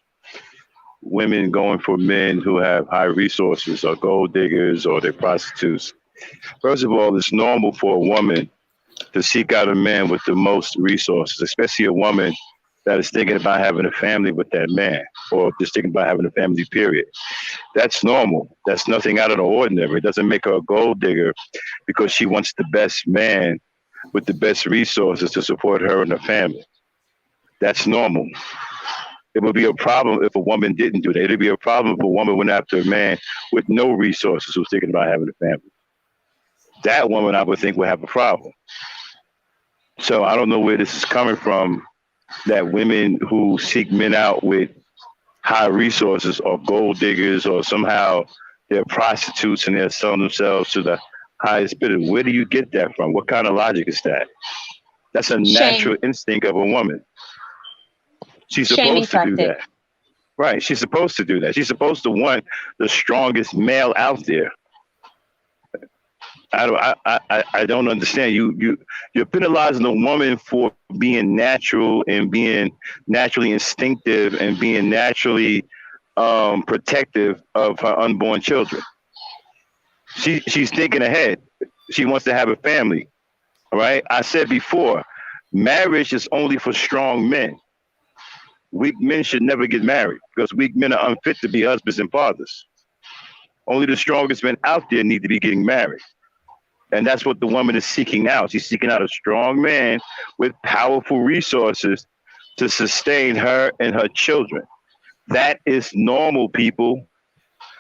women going for men who have high resources or gold diggers or they're prostitutes. First of all, it's normal for a woman to seek out a man with the most resources, especially a woman that is thinking about having a family with that man or just thinking about having a family, period. That's normal. That's nothing out of the ordinary. It doesn't make her a gold digger because she wants the best man with the best resources to support her and her family. That's normal. It would be a problem if a woman didn't do that. It'd be a problem if a woman went after a man with no resources who's thinking about having a family. That woman, I would think, would have a problem. So I don't know where this is coming from that women who seek men out with high resources or gold diggers or somehow they're prostitutes and they're selling themselves to the highest bidder. Where do you get that from? What kind of logic is that? That's a natural Shame, instinct of a woman. She's shaming supposed to do tactic. that. Right. She's supposed to do that. She's supposed to want the strongest male out there. I don't understand. You're penalizing a woman for being natural and being naturally instinctive and being naturally protective of her unborn children. She's thinking ahead. She wants to have a family. All right. I said before, marriage is only for strong men. Weak men should never get married because weak men are unfit to be husbands and fathers. Only the strongest men out there need to be getting married. And that's what the woman is seeking out. She's seeking out a strong man with powerful resources to sustain her and her children. That is normal, people.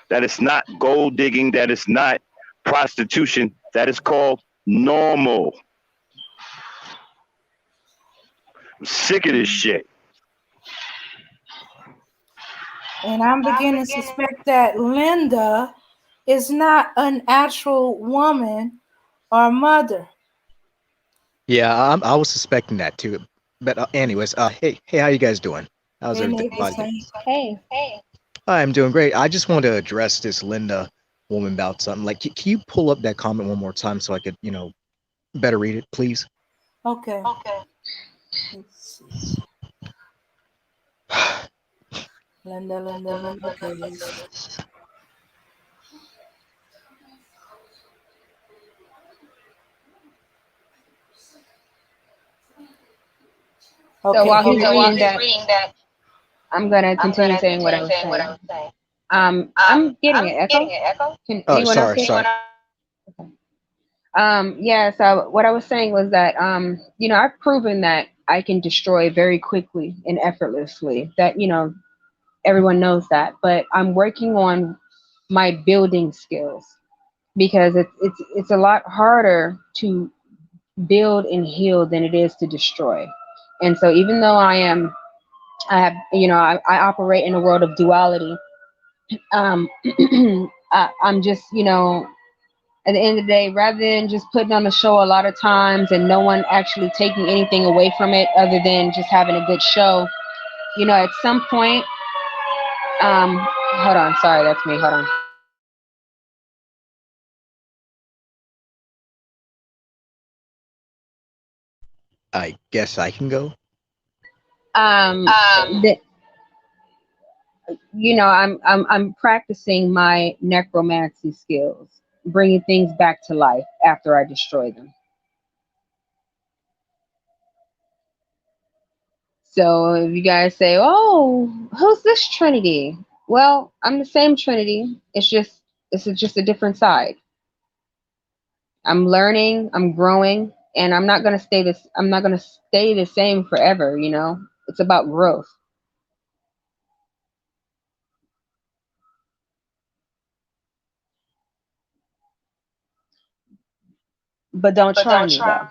That is not gold digging. That is not prostitution. That is called normal. I'm sick of this shit. And I'm beginning to suspect that Linda is not an actual woman or mother. Yeah, I was suspecting that too. But anyways, hey, how you guys doing? How's And everything they about you? say, Hey, I'm doing great. I just wanted to address this Linda woman about something. Like, can you pull up that comment one more time so I could, better read it, please? okay. Let's see. Linda. Okay, so okay, while here he's we go. reading that, I'm gonna continue saying what I was saying. I'm getting an echo. Can Oh, anyone else sorry, hear? sorry. Yeah, so what I was saying was that, I've proven that I can destroy very quickly and effortlessly. That, everyone knows that. But I'm working on my building skills because it's a lot harder to build and heal than it is to destroy. And so even though I operate in a world of duality, um, I'm just, at the end of the day, rather than just putting on a show a lot of times and no one actually taking anything away from it other than just having a good show, at some point, hold on, sorry, that's me, hold on. I guess I can go. The, I'm practicing my necromancy skills. bringing things back to life after I destroy them. So if you guys say, "Oh, who's this Trinity?" Well, I'm the same Trinity. It's just a different side. I'm learning, I'm growing, and I'm not gonna stay the same forever, you know? It's about growth. But don't try me though.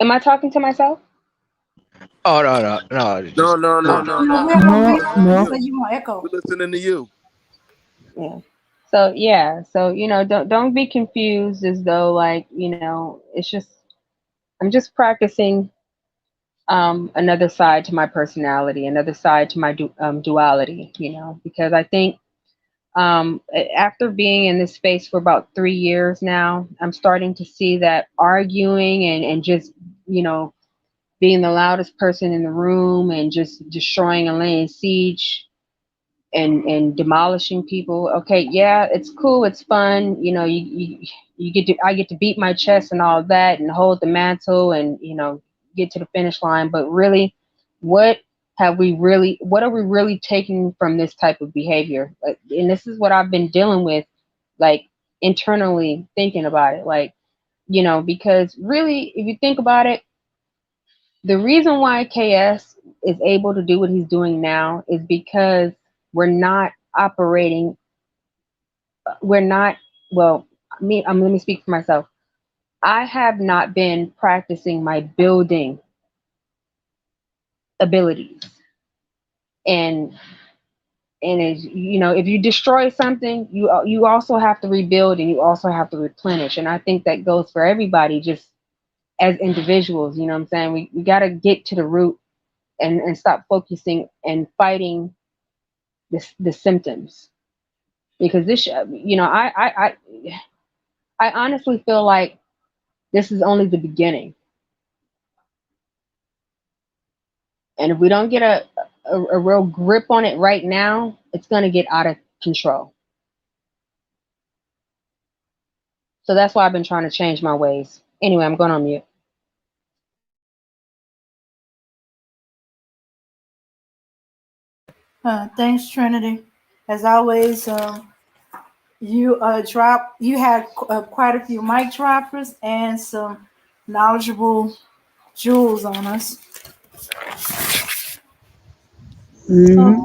Am I talking to myself? Oh no, No, just no, no, no. no, No, no. No, We heard no. but you. you want echo. We're listening to you. Yeah. So yeah, so don't be confused as though like, it's just I'm just practicing another side to my personality, another side to my duality, because I think after being in this space for about 3 years now, I'm starting to see that arguing and just, you know, being the loudest person in the room and just destroying and laying siege and demolishing people. Okay, yeah, it's cool, it's fun. You get to I get to beat my chest and all that and hold the mantle and get to the finish line. But really, what what are we really taking from this type of behavior? And this is what I've been dealing with, like internally thinking about it, like because really, if you think about it, the reason why KS is able to do what he's doing now is because we're not operating, we're not, well, let me speak for myself. I have not been practicing my building abilities. And as if you destroy something, you also have to rebuild and you also have to replenish. And I think that goes for everybody, just as individuals. You know what I'm saying? We got to get to the root and stop focusing and fighting the symptoms, because this I honestly feel like this is only the beginning, and if we don't get a real grip on it right now, it's going to get out of control. So that's why I've been trying to change my ways. Anyway, I'm going on mute. Thanks, Trinity. As always, you had quite a few mic droppers and some knowledgeable jewels on us. Hmm.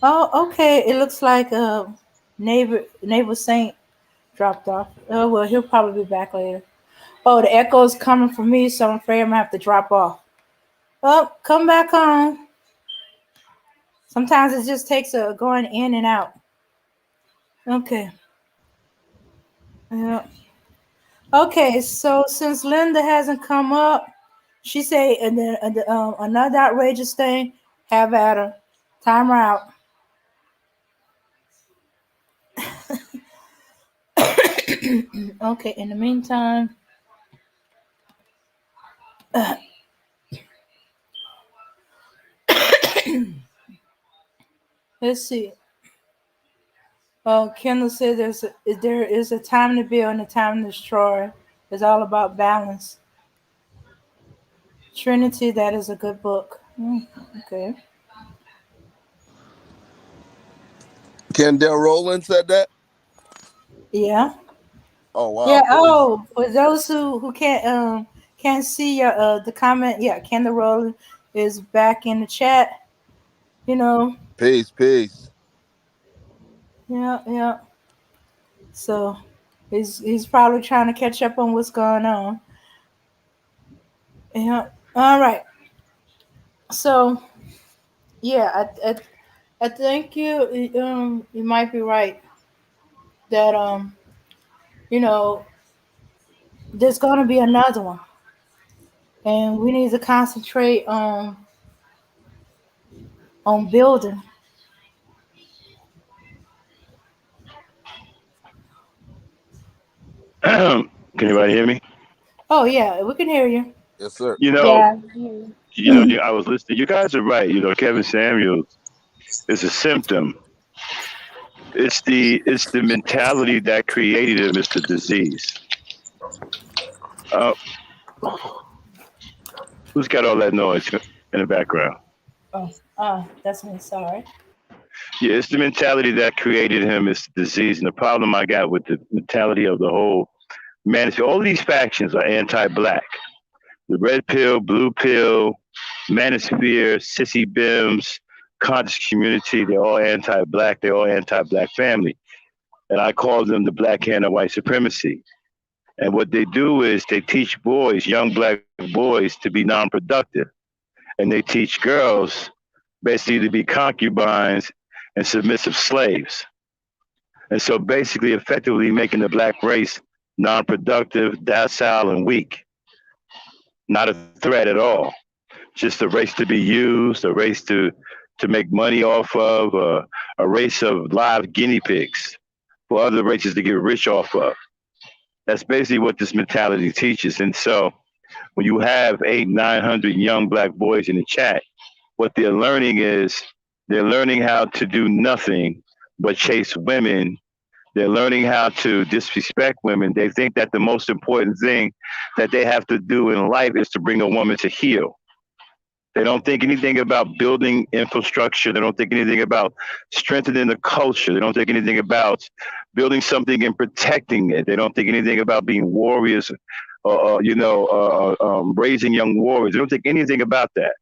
Oh, okay. It looks like neighbor Saint dropped off. Oh well, he'll probably be back later. Oh, the echo's coming from me, so I'm afraid I'm gonna have to drop off. Oh, come back on. Sometimes it just takes a going in and out. Okay. Yeah. Okay. So since Linda hasn't come up, she say and then another outrageous thing. Have at her. Time her out. Okay. In the meantime, let's see. Kendall said there is a time to build and a time to destroy. It's all about balance. Trinity, that is a good book. Okay. Kendall Rowland said that. Yeah. Oh Yeah. wow, peace. Oh, for those who can't see your the comment, yeah, Kendall Rowland is back in the chat. You know. Peace, peace. Yeah, yeah. So he's probably trying to catch up on what's going on. Yeah. All right. So yeah, I think you might be right that you know there's gonna be another one, and we need to concentrate on building. Can anybody hear me? Oh yeah, we can hear you. Yes, sir. You know, Yeah. I was listening. You guys are right. Kevin Samuels. It's a symptom. It's the mentality that created him. It's the disease. Uh, who's got all that noise in the background? That's me. Sorry. Yeah, it's the mentality that created him. It's the disease, and the problem I got with the mentality of the whole man is all these factions are anti-black. The red pill, blue pill, manosphere, sissy bims, conscious community, they're all anti-black, they're all anti-black family. And I call them the black hand of white supremacy. And what they do is they teach boys, young black boys, to be non-productive. And they teach girls basically to be concubines and submissive slaves. And so basically effectively making the black race non-productive, docile, and weak. Not a threat at all. Just a race to be used, a race to make money off of, a race of live guinea pigs for other races to get rich off of. That's basically what this mentality teaches. And so when you have 900 young black boys in the chat, what they're learning is they're learning how to do nothing but chase women. They're learning how to disrespect women. They think that the most important thing that they have to do in life is to bring a woman to heel. They don't think anything about building infrastructure. They don't think anything about strengthening the culture. They don't think anything about building something and protecting it. They don't think anything about being warriors, raising young warriors. They don't think anything about that.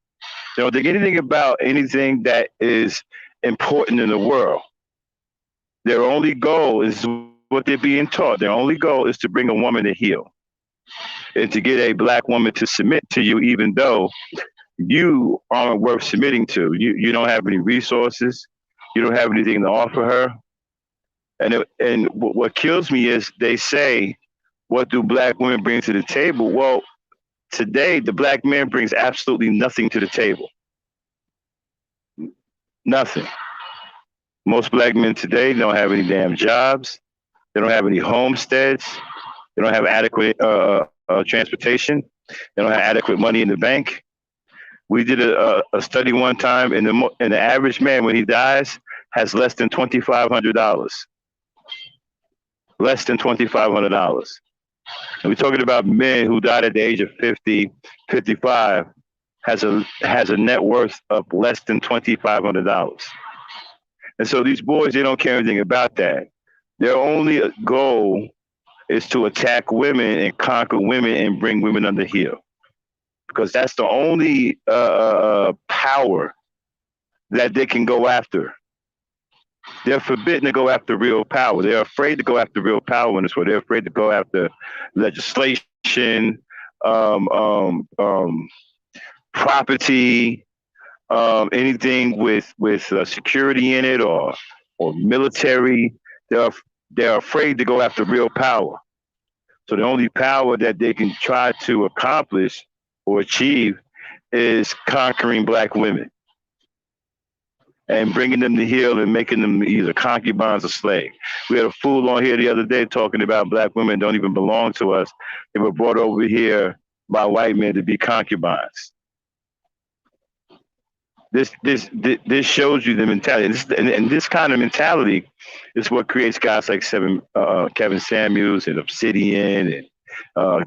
They don't think anything about anything that is important in the world. Their only goal is what they're being taught. Their only goal is to bring a woman to heel and to get a black woman to submit to you, even though you aren't worth submitting to. You don't have any resources. You don't have anything to offer her. And what kills me is they say, what do black women bring to the table? Well, today, the black man brings absolutely nothing to the table. Nothing. Most black men today don't have any damn jobs. They don't have any homesteads. They don't have adequate transportation. They don't have adequate money in the bank. We did a study one time, and the average man, when he dies, has less than $2,500. Less than $2,500. And we're talking about men who died at the age of 50, 55, has a net worth of less than $2,500. And so these boys, they don't care anything about that. Their only goal is to attack women and conquer women and bring women under heel. Because that's the only power that they can go after. They're forbidden to go after real power. They're afraid to go after real power in this world. They're afraid to go after legislation, property, anything with security in it or military. They're afraid to go after real power. So the only power that they can try to accomplish or achieve is conquering black women and bringing them to heel and making them either concubines or slaves. We had a fool on here the other day talking about black women don't even belong to us. They were brought over here by white men to be concubines. This shows you the mentality. And this kind of mentality is what creates guys like Kevin Samuels and Obsidian and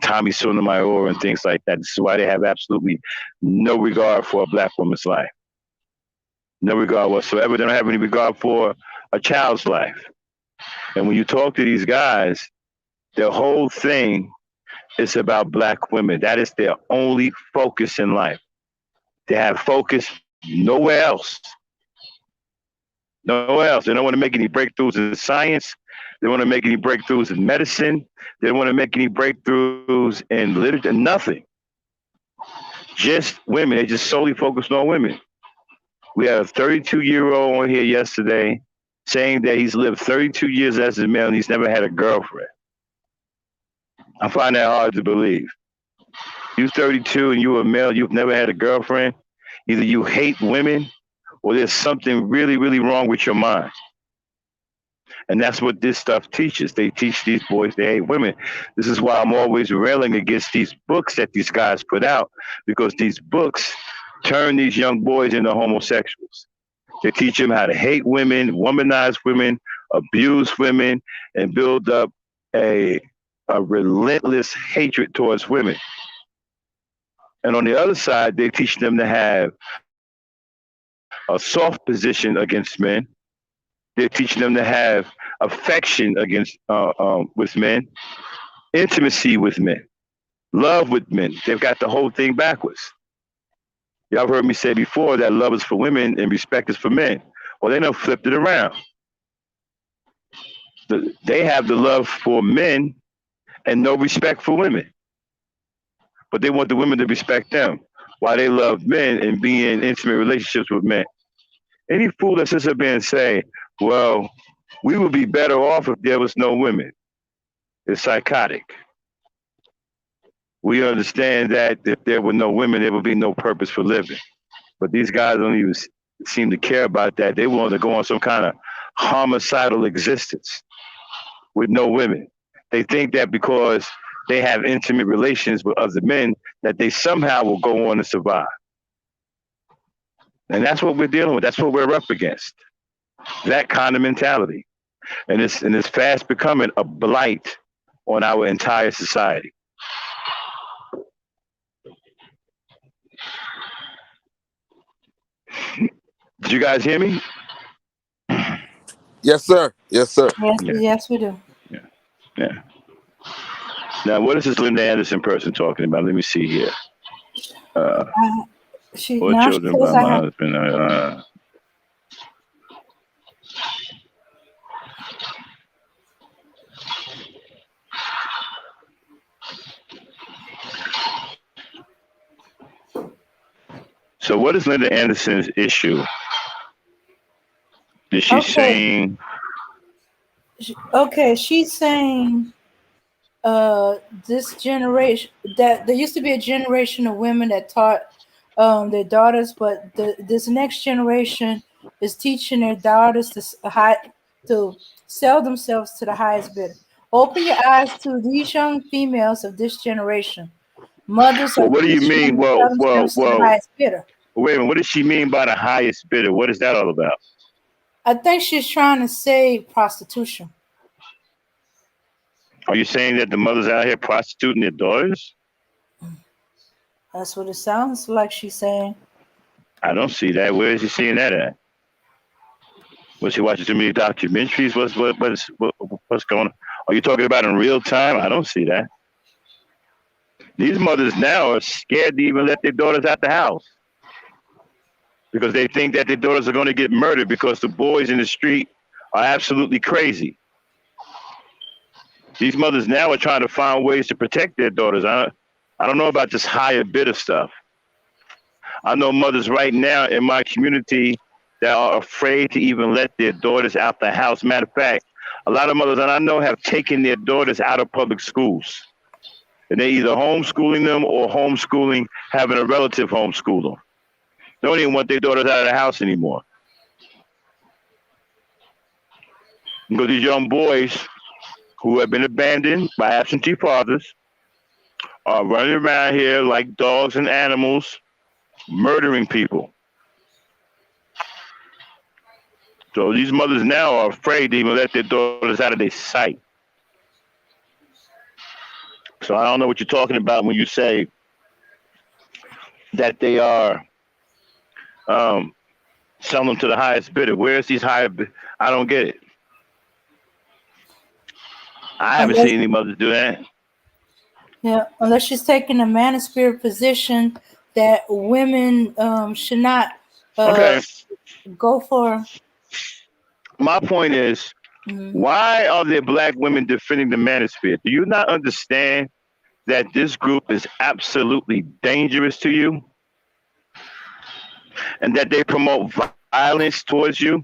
Tommy Sotomayor and things like that. This is why they have absolutely no regard for a black woman's life. No regard whatsoever. They don't have any regard for a child's life. And when you talk to these guys, their whole thing is about black women. That is their only focus in life. They have focus nowhere else. Nowhere else. They don't want to make any breakthroughs in science. They don't want to make any breakthroughs in medicine. They don't want to make any breakthroughs in literature. Nothing. Just women. They just solely focus on women. We had a 32-year-old on here yesterday saying that he's lived 32 years as a male and he's never had a girlfriend. I find that hard to believe. You're 32 and you're a male, you've never had a girlfriend. Either you hate women or there's something really, really wrong with your mind. And that's what this stuff teaches. They teach these boys they hate women. This is why I'm always railing against these books that these guys put out, because these books turn these young boys into homosexuals. They teach them how to hate women, womanize women, abuse women, and build up a a relentless hatred towards women. And on the other side, they teach them to have a soft position against men. They're teaching them to have affection against with men, intimacy with men, love with men. They've got the whole thing backwards. Y'all have heard me say before that love is for women and respect is for men. Well, they done flipped it around. They have the love for men and no respect for women. But they want the women to respect them while they love men and be in intimate relationships with men. Any fool that sits up there and say, well, we would be better off if there was no women, is psychotic. We understand that if there were no women, there would be no purpose for living. But these guys don't even seem to care about that. They want to go on some kind of homicidal existence with no women. They think that because they have intimate relations with other men, that they somehow will go on and survive. And that's what we're dealing with. That's what we're up against. That kind of mentality. And it's fast becoming a blight on our entire society. Did you guys hear me? Yes, sir. Yes, sir. Yes, Yeah. yes, we do. Yeah. Now, what is this Linda Anderson person talking about? Let me see here. She Four now she children says by I my have. husband. So, what is Linda Anderson's issue? Is she Okay, saying, okay. She's saying this generation that there used to be a generation of women that taught their daughters, but this next generation is teaching their daughters to sell themselves to the highest bidder. Open your eyes to these young females of this generation. Mothers well, are what do you teaching them mean? to sell themselves to the highest bidder. Wait a minute. What does she mean by the highest bidder? What is that all about? I think she's trying to say prostitution. Are you saying that the mothers out here prostituting their daughters? That's what it sounds like she's saying. I don't see that. Where is she seeing that at? Was she watching too many documentaries? What's going on? Are you talking about in real time? I don't see that. These mothers now are scared to even let their daughters out the house because they think that their daughters are going to get murdered because the boys in the street are absolutely crazy. These mothers now are trying to find ways to protect their daughters. I don't know about this higher bidder stuff. I know mothers right now in my community that are afraid to even let their daughters out the house. Matter of fact, a lot of mothers that I know have taken their daughters out of public schools. And they're either homeschooling them or homeschooling, having a relative homeschool them. They don't even want their daughters out of the house anymore. Because these young boys who have been abandoned by absentee fathers are running around here like dogs and animals, murdering people. So these mothers now are afraid to even let their daughters out of their sight. So I don't know what you're talking about when you say that they are selling them to the highest bidder. Where's these higher? I don't get it. I haven't Unless, seen any mothers do that. yeah, unless she's taking a manosphere position that women should not Okay. go for. My point is, why are there black women defending the manosphere? Do you not understand that this group is absolutely dangerous to you and that they promote violence towards you?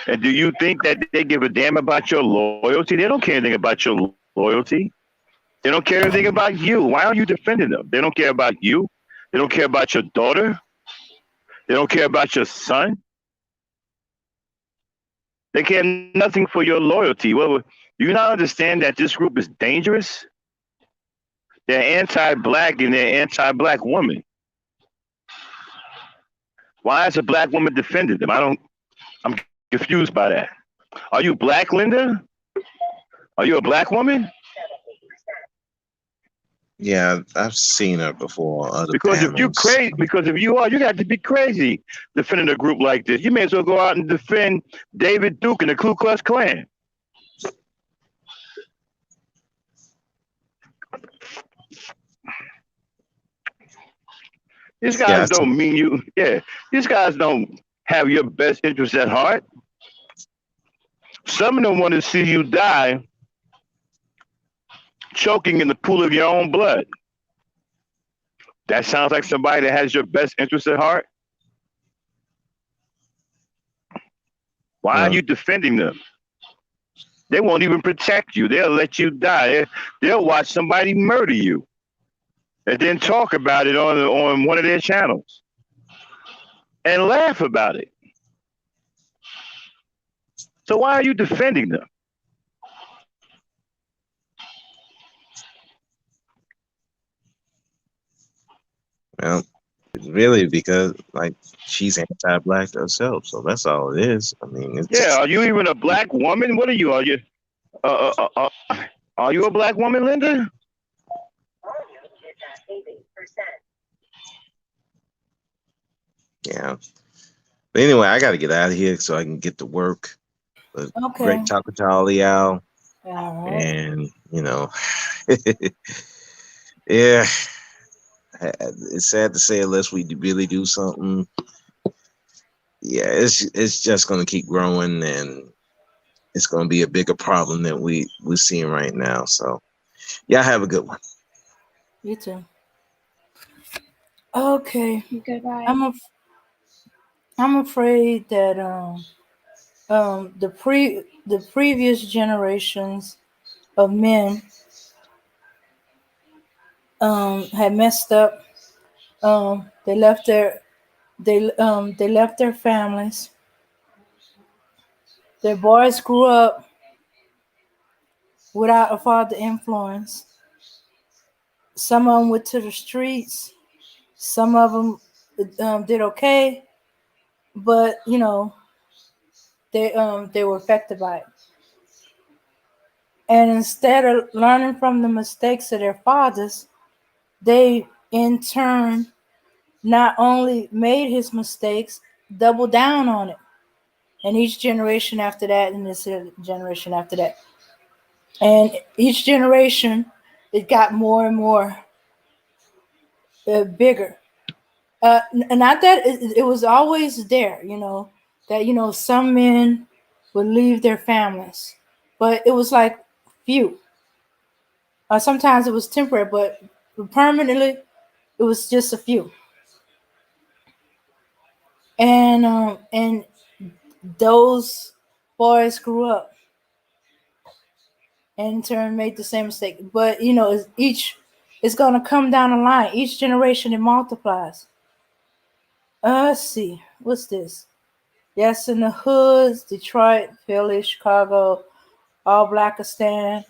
And do you think that they give a damn about your loyalty? They don't care anything about your loyalty. They don't care anything about you. Why are you defending them? They don't care about you. They don't care about your daughter. They don't care about your son. They care nothing for your loyalty. Well, do you not understand that this group is dangerous? They're anti-black and they're anti-black woman. Why is a black woman defending them? I'm confused by that. Are you black, Linda? Are you a black woman? Yeah, I've seen her before on other Because if you panels. crazy, because if you are, you got to be crazy defending a group like this. You may as well go out and defend David Duke and the Ku Klux Klan. These Yeah, guys don't mean you. Yeah, these guys don't have your best interest at heart. Some of them want to see you die choking in the pool of your own blood. That sounds like somebody that has your best interest at heart. Why are well, you defending them? They won't even protect you. They'll let you die. They'll watch somebody murder you and then talk about it on one of their channels and laugh about it. So why are you defending them? well, really, because like she's anti-black herself, so that's all it is. I mean, Yeah, it's are you even a black woman? What are you? Are you a black woman, Linda? yeah. But anyway, I got to get out of here so I can get to work. But Okay. great talking to all of y'all, All right. and yeah, it's sad to say unless we really do something. Yeah, it's just gonna keep growing, and it's gonna be a bigger problem than we're seeing right now. So, y'all have a good one. You too. Okay. Goodbye. I'm afraid that the previous generations of men had messed up. They left they left their families. Their boys grew up without a father influence. Some of them went to the streets. Some of them did okay, but they were affected by it. And instead of learning from the mistakes of their fathers, they in turn not only made his mistakes, double down on it. And each generation after that, and this generation after that, and each generation, it got more and more bigger. Not that it was always there, that some men would leave their families, but it was like few. Sometimes it was temporary, but permanently, it was just a few. And those boys grew up and in turn made the same mistake. But it's gonna come down the line. Each generation it multiplies. Let's see, what's this? Yes, in the hoods, Detroit, Philly, Chicago, all Blackistan.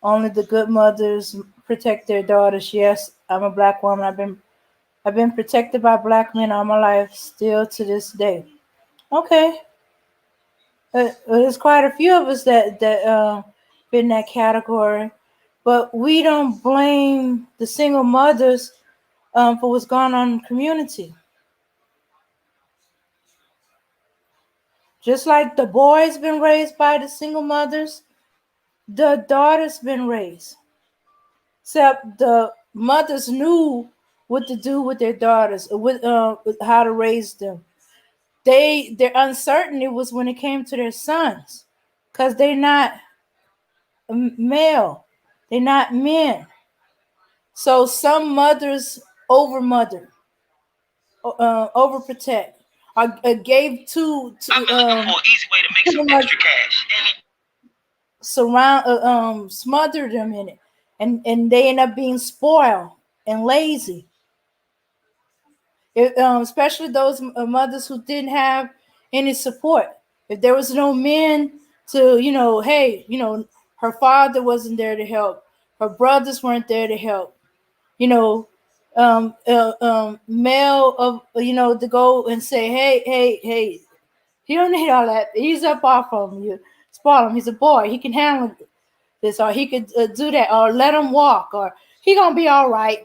Only the good mothers protect their daughters. Yes, I'm a black woman. I've been protected by black men all my life, still to this day. Okay, there's quite a few of us that fit in that category, but we don't blame the single mothers for what's going on in the community. Just like the boys been raised by the single mothers, the daughters been raised. Except the mothers knew what to do with their daughters, with how to raise them. Their uncertainty was when it came to their sons, because they're not male, they're not men. So some mothers over mother, overprotect. I gave I'm looking for an easy way to make some extra cash. Smother them in it, and they end up being spoiled and lazy. Especially those mothers who didn't have any support. If there was no men to, hey, her father wasn't there to help, her brothers weren't there to help, you know, male of, to go and say, hey, hey, hey, He don't need all that. He's up off of him. You spoil him. He's a boy. He can handle this, or he could do that, or let him walk, or he gonna be all right.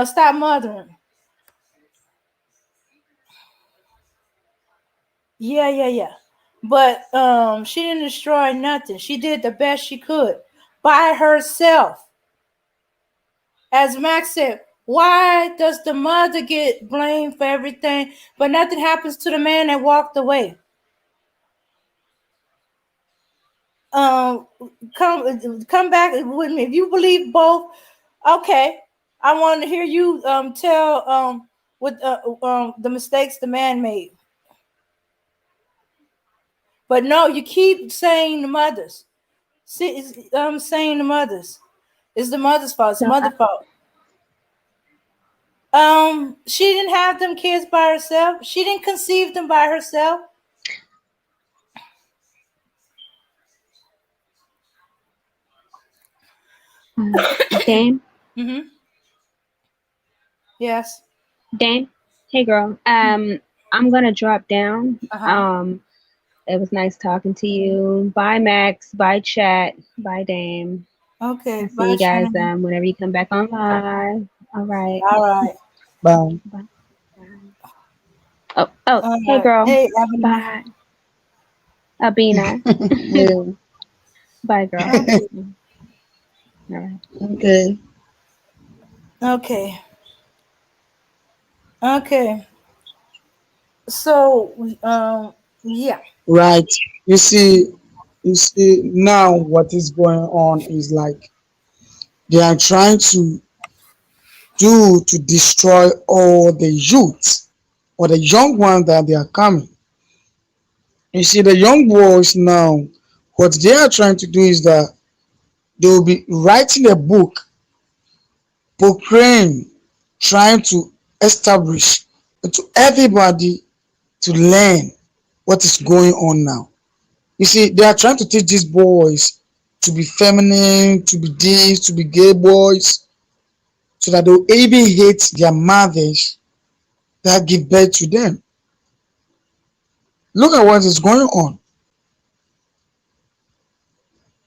Stop mothering. Yeah, yeah, yeah. But she didn't destroy nothing. She did the best she could by herself. As Max said, why does the mother get blamed for everything, but nothing happens to the man that walked away? Um, come back with me if you believe both. Okay, I want to hear you tell what the mistakes the man made. But no, you keep saying the mothers. See, saying the mothers. It's the mother's fault. It's the So, mother's fault. She didn't have them kids by herself. She didn't conceive them by herself. Dame, Mm-hmm. Yes. Dame, hey girl. I'm gonna drop down. Uh-huh. It was nice talking to you. Bye, Max. Bye, chat. Bye, Dame. Okay. I'll see Bye, you guys Shannon. whenever you come back on live. All right. All right. Bye. Bye. Oh, All hey right. girl. Hey, Ebony. Bye. Abina. Yeah. Bye, girl. Okay. All right. Okay. Okay. Okay. So, yeah. Right. You see, now what is going on is like they are trying to do to destroy all the youth or the young ones that they are coming. You see, the young boys now, what they are trying to do is that they will be writing a book portraying, trying to establish to everybody to learn what is going on now. You see, they are trying to teach these boys to be feminine, to be this, to be gay boys, so that they'll even hate their mothers that give birth to them. Look at what is going on.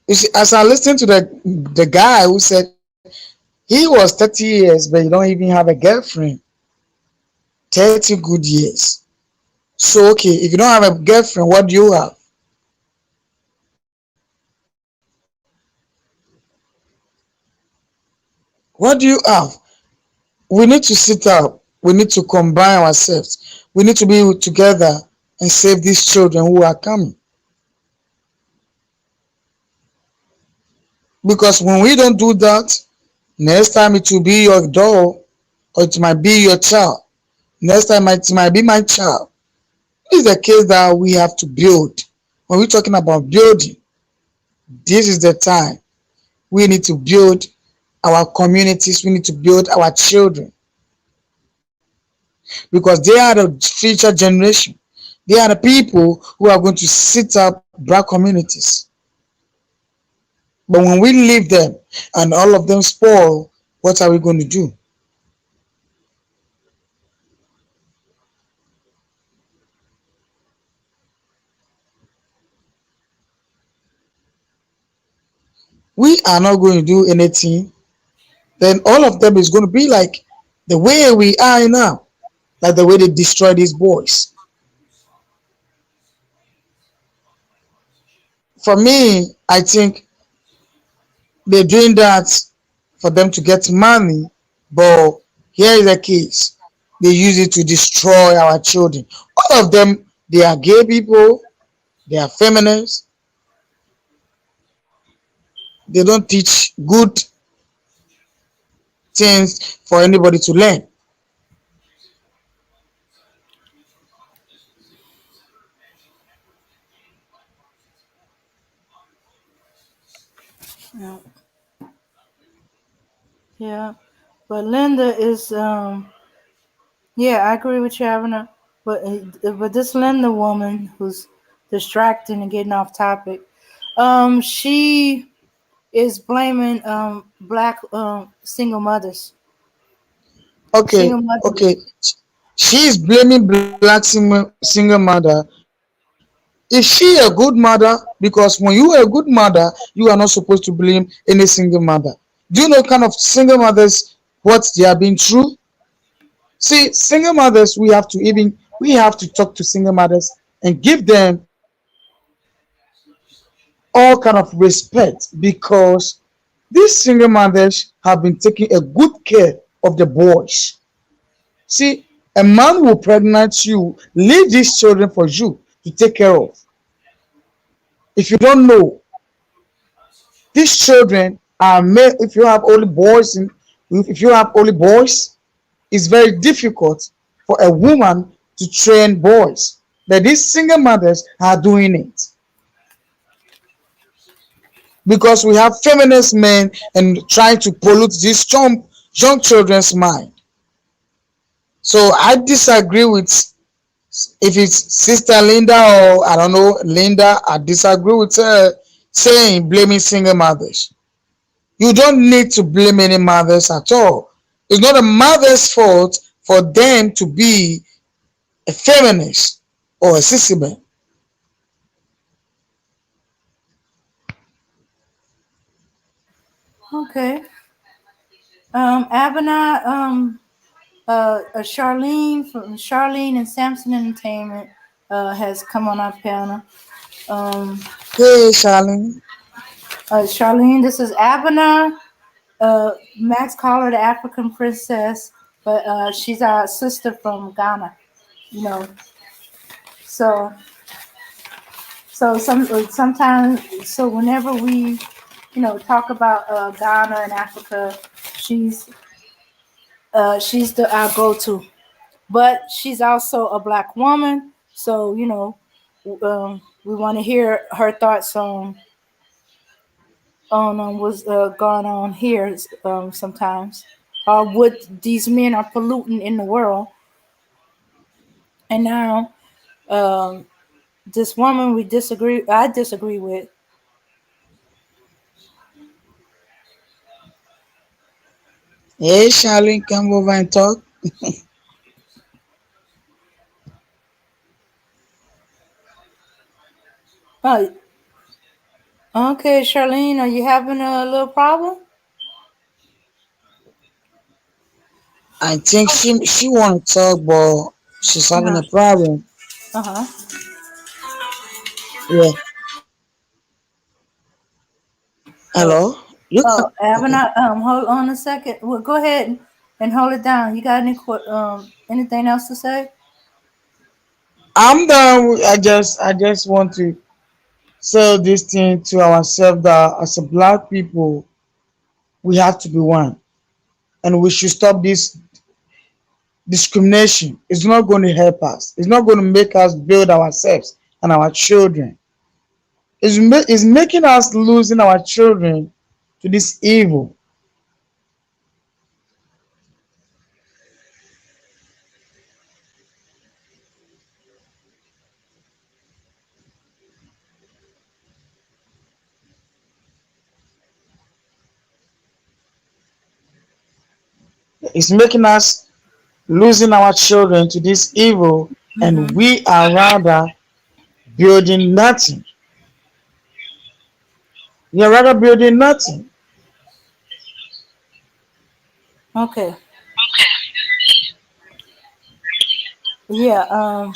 You see, as I listened to the guy who said he was 30 years, but he don't even have a girlfriend. 30 good years. So okay, if you don't have a girlfriend, what do you have? What do you have? We need to sit up. We need to combine ourselves. We need to be together and save these children who are coming. Because when we don't do that, next time it will be your dog or it might be your child. Next time it might be my child. This is the case that we have to build. When we're talking about building, this is the time. We need to build our communities. We need to build our children because they are the future generation. They are the people who are going to set up black communities. But when we leave them and all of them spoil, what are we going to do? We are not going to do anything. Then all of them is going to be like the way we are now, like the way they destroy these boys. For me, I think they're doing that for them to get money, but here is the case. They use it to destroy our children. All of them, they are gay people, they are feminists, they don't teach good things for anybody to learn. Yeah. Yeah. But Linda is yeah, I agree with you, Avner. But this Linda woman who's distracting and getting off topic, she is blaming black single mothers. Okay, Single mothers. okay. She is blaming black single mother Is she a good mother? Because when you are a good mother, you are not supposed to blame any single mother. Do you know kind of single mothers what they have been through? See, single mothers, we have to talk to single mothers and give them all kind of respect because these single mothers have been taking a good care of the boys. See, a man will pregnant you, leave these children for you to take care of. If you don't know, these children are made. If you have only boys, if you have only boys, it's very difficult for a woman to train boys. But these single mothers are doing it because we have feminist men and trying to pollute these young children's mind. So I disagree with if it's Sister Linda or I don't know Linda. I disagree with her saying blaming single mothers. You don't need to blame any mothers at all. It's not a mother's fault for them to be a feminist or a sissy man. Okay. Abana, Charlene from Charlene and Samson Entertainment has come on our panel. Um, Hey, Charlene. Charlene, this is Abana. Max called her the African princess, but she's our sister from Ghana. You know, so sometimes whenever we talk about Ghana and Africa, she's she's the our go to. But she's also a black woman, so we want to hear her thoughts on what's going on here sometimes, or what these men are polluting in the world. And now, um, this woman I disagree with. Hey, Charlene, come over and talk. Oh, okay, Charlene, are you having a little problem? I think she want to talk, but she's having Uh a problem. huh. Yeah. Oh, Hello. You can. oh, haven't Okay. I? Hold on a second. Well, go ahead and hold it down. You got anything else to say? I'm done. I just want to say this thing to ourselves that as a black people, we have to be one, and we should stop this discrimination. It's not going to help us. It's not going to make us build ourselves and our children. It's making us losing our children to this evil. It's making us losing our children to this evil, and Mm-hmm. we are rather building nothing. We are rather building nothing. Okay. Yeah.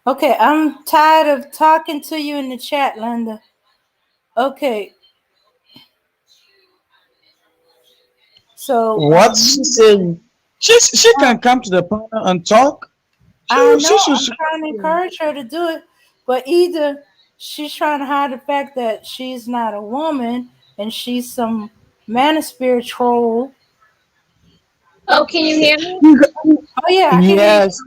Okay. I'm tired of talking to you in the chat, Linda. Okay. So What she's saying, she uh, can come to the panel and talk. I She know should. I'm trying to encourage her to do it, but either she's trying to hide the fact that she's not a woman and she's some manosphere troll. Oh, can you hear me? Oh yeah, I can hear you. Yes,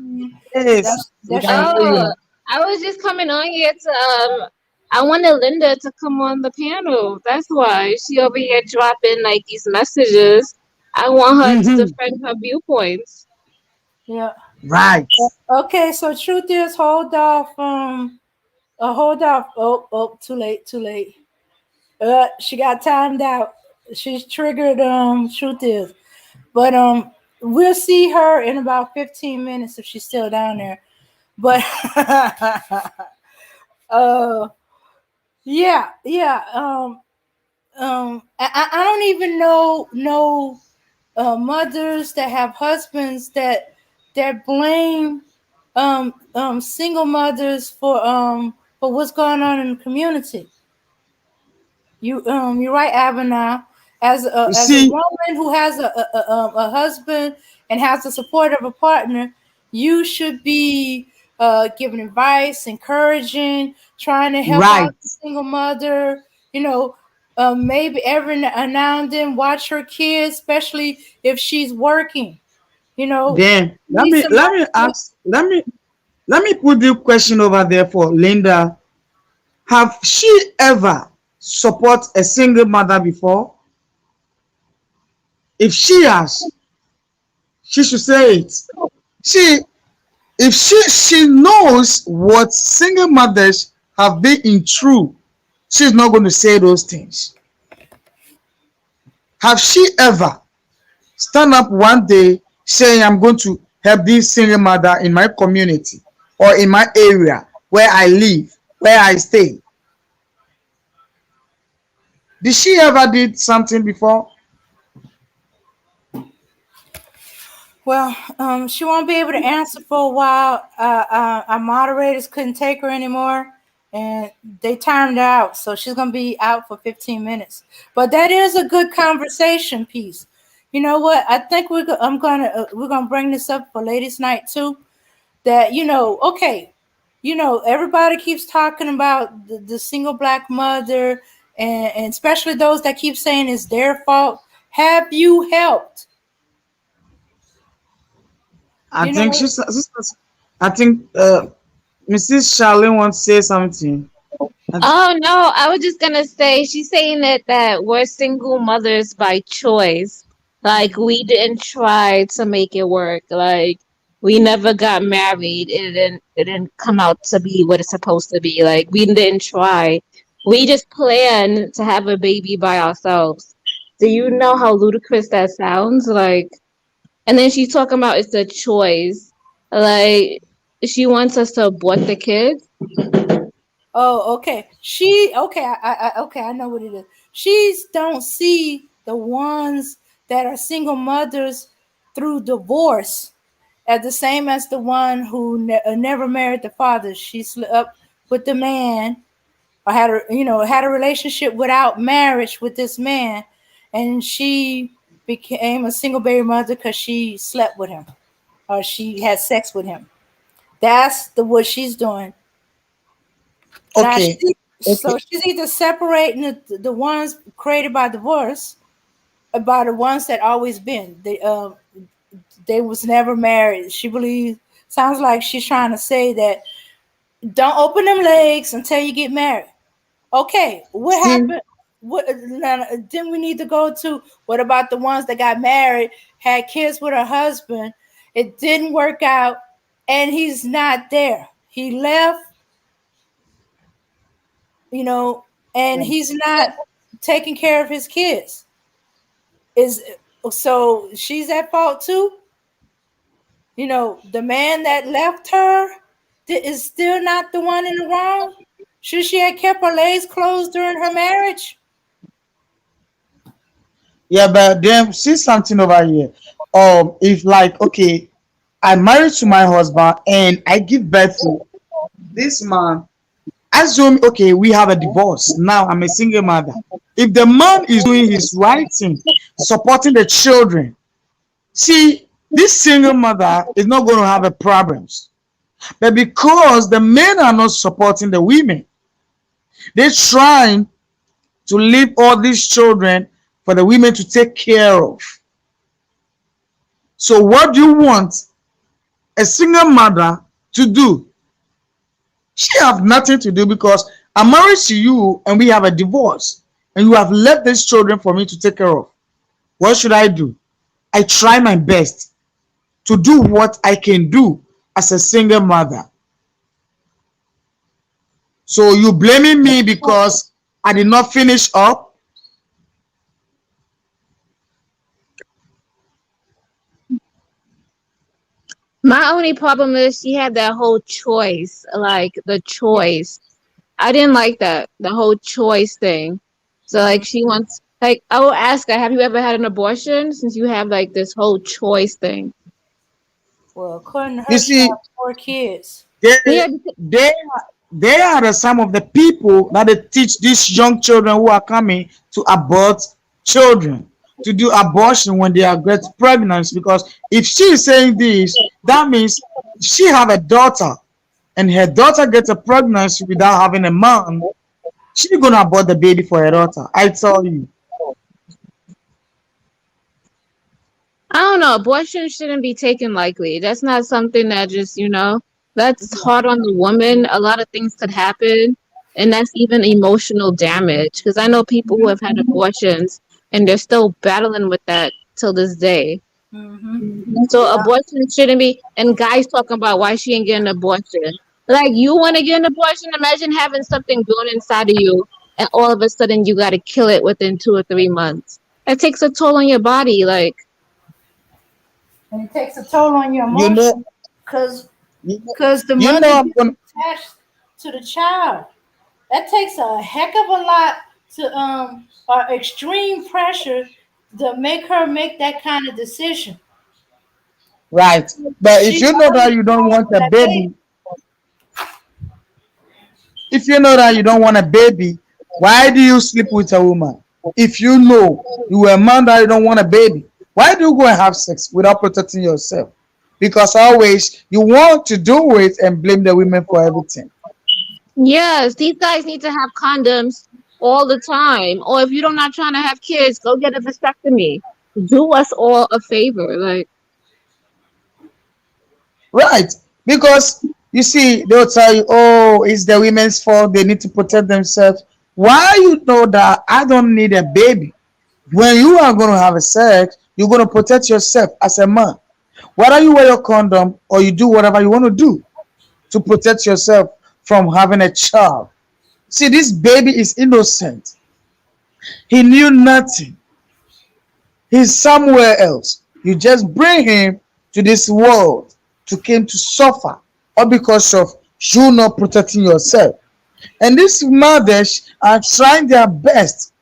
yes, we That's can true. hear Oh, you. I was just coming on here to I wanted Linda to come on the panel. That's why she over here dropping like these messages. I want her to Hmm. defend her viewpoints. Yeah. Right. Okay, so truth is, hold off. Hold off. Oh, too late, too late. She got timed out. She's triggered. Truth is, but we'll see her in about 15 minutes if she's still down there. But uh, yeah, yeah. I don't even know mothers that have husbands that blame single mothers for what's going on in the community. You're right, Abana. You As a see, woman who has a husband and has the support of a partner, you should be giving advice, encouraging, trying to help right. out the single mother. You know, maybe every now and then watch her kids, especially if she's working. You know, Then let need me let me somebody. ask let me put the question over there for Linda. Have she ever support a single mother before? If she has, she should say it. She if she knows what single mothers have been in through, she's not going to say those things. Have she ever stand up one day saying I'm going to help this single mother in my community or in my area where I live, where I stay? Did she ever did something before? Well, she won't be able to answer for a while. Our moderators couldn't take her anymore, and they timed her out, so she's gonna be out for 15 minutes. But that is a good conversation piece. You know what? I think we're gonna bring this up for ladies' night too. That okay, everybody keeps talking about the single black mother, and especially those that keep saying it's their fault. Have you helped? I You think know, I think Mrs. Charlene wants to say something. I th- Oh no, I was just gonna say she's saying that we're single mothers by choice. Like we didn't try to make it work. Like we never got married. It didn't come out to be what it's supposed to be. Like we didn't try. We just planned to have a baby by ourselves. Do you know how ludicrous that sounds? Like, and then she's talking about it's a choice. Like she wants us to abort the kids. oh, okay. Okay. I know what it is. She's don't see the ones that are single mothers through divorce as the same as the one who never married the father. She slept up with the man, or had a relationship without marriage with this man, and she became a single baby mother because she slept with him or she had sex with him. That's the what she's doing. Now okay, okay. she's either separating the ones created by divorce by the ones that always been. They was never married. She believes, sounds like she's trying to say that don't open them legs until you get married. Okay, what See, happened? What now, then we need to go to what about the ones that got married, had kids with her husband? It didn't work out, and he's not there. He left, you know, and he's not taking care of his kids. Is so she's at fault too. The man that left her is still not the one in the wrong. Should she have kept her legs closed during her marriage? yeah, but then see something over here. If like okay, I'm married to my husband and I give birth to this man. Assume okay, we have a divorce. Now I'm a single mother. If the man is doing his right thing, supporting the children, see, this single mother is not going to have a problems. But because the men are not supporting the women, they're trying to leave all these children for the women to take care of. So what do you want a single mother to do? She have nothing to do because I'm married to you and we have a divorce and you have left these children for me to take care of. What should I do? I try my best to do what I can do as a single mother. So you blaming me because I did not finish up? My only problem is she had that whole choice, like the choice. I didn't like that, the whole choice thing. So like she wants like I will ask her, have you ever had an abortion? Since you have like this whole choice thing. Well, according to You her, she see, has 4 kids. Yeah, they they are some of the people that they teach these young children who are coming to abort children, to do abortion when they are get pregnant. Because if she is saying this, that means she have a daughter, and her daughter gets a pregnancy without having a man. She's gonna abort the baby for her daughter. I tell you. I don't know. Abortion shouldn't be taken lightly. That's not something that just, that's hard on the woman. A lot of things could happen, and that's even emotional damage. Because I know people who have had abortions, and they're still battling with that till this day. Mm-hmm. So Yeah. abortion shouldn't be. And guys talking about why she ain't getting an abortion. Like you want to get an abortion? Imagine having something grown inside of you, and all of a sudden you got to kill it within 2 or 3 months. That takes a toll on your body. Like. And it takes a toll on your You know, emotions because you know, the you mother know I'm gets gonna attached to the child. That takes a heck of a lot to or extreme pressure to make her make that kind of decision. right. But if She's you know that already you don't attached want to a that baby. baby, if you know that you don't want a baby, why do you sleep with a woman? If you know you are a man that you don't want a baby, why do you go and have sex without protecting yourself? Because always you want to do it and blame the women for everything. Yes, these guys need to have condoms all the time. Or if you're not trying to have kids, go get a vasectomy. Do us all a favor. Like, Right. Because you see, they'll tell you, oh, it's the women's fault. They need to protect themselves. Why you know that I don't need a baby? When you are going to have a sex, you're going to protect yourself as a man. Whether you wear your condom or you do whatever you want to do to protect yourself from having a child. See, this baby is innocent. He knew nothing. He's somewhere else. You just bring him to this world to came to suffer, all because of you not protecting yourself. And these mothers are trying their best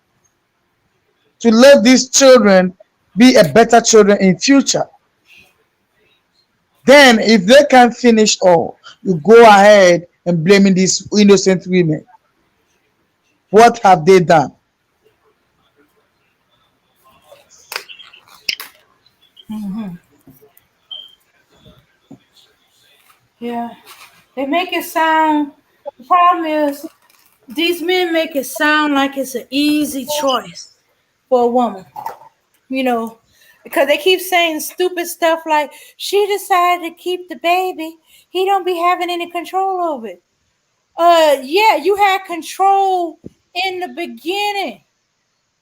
to let these children be a better children in future. Then, if they can't finish all, you go ahead and blaming these innocent women. What have they done? Hmm. Yeah, they make it sound. The problem is these men make it sound like it's an easy choice for a woman. You know, because they keep saying stupid stuff like she decided to keep the baby. He don't be having any control over it. Yeah, you had control in the beginning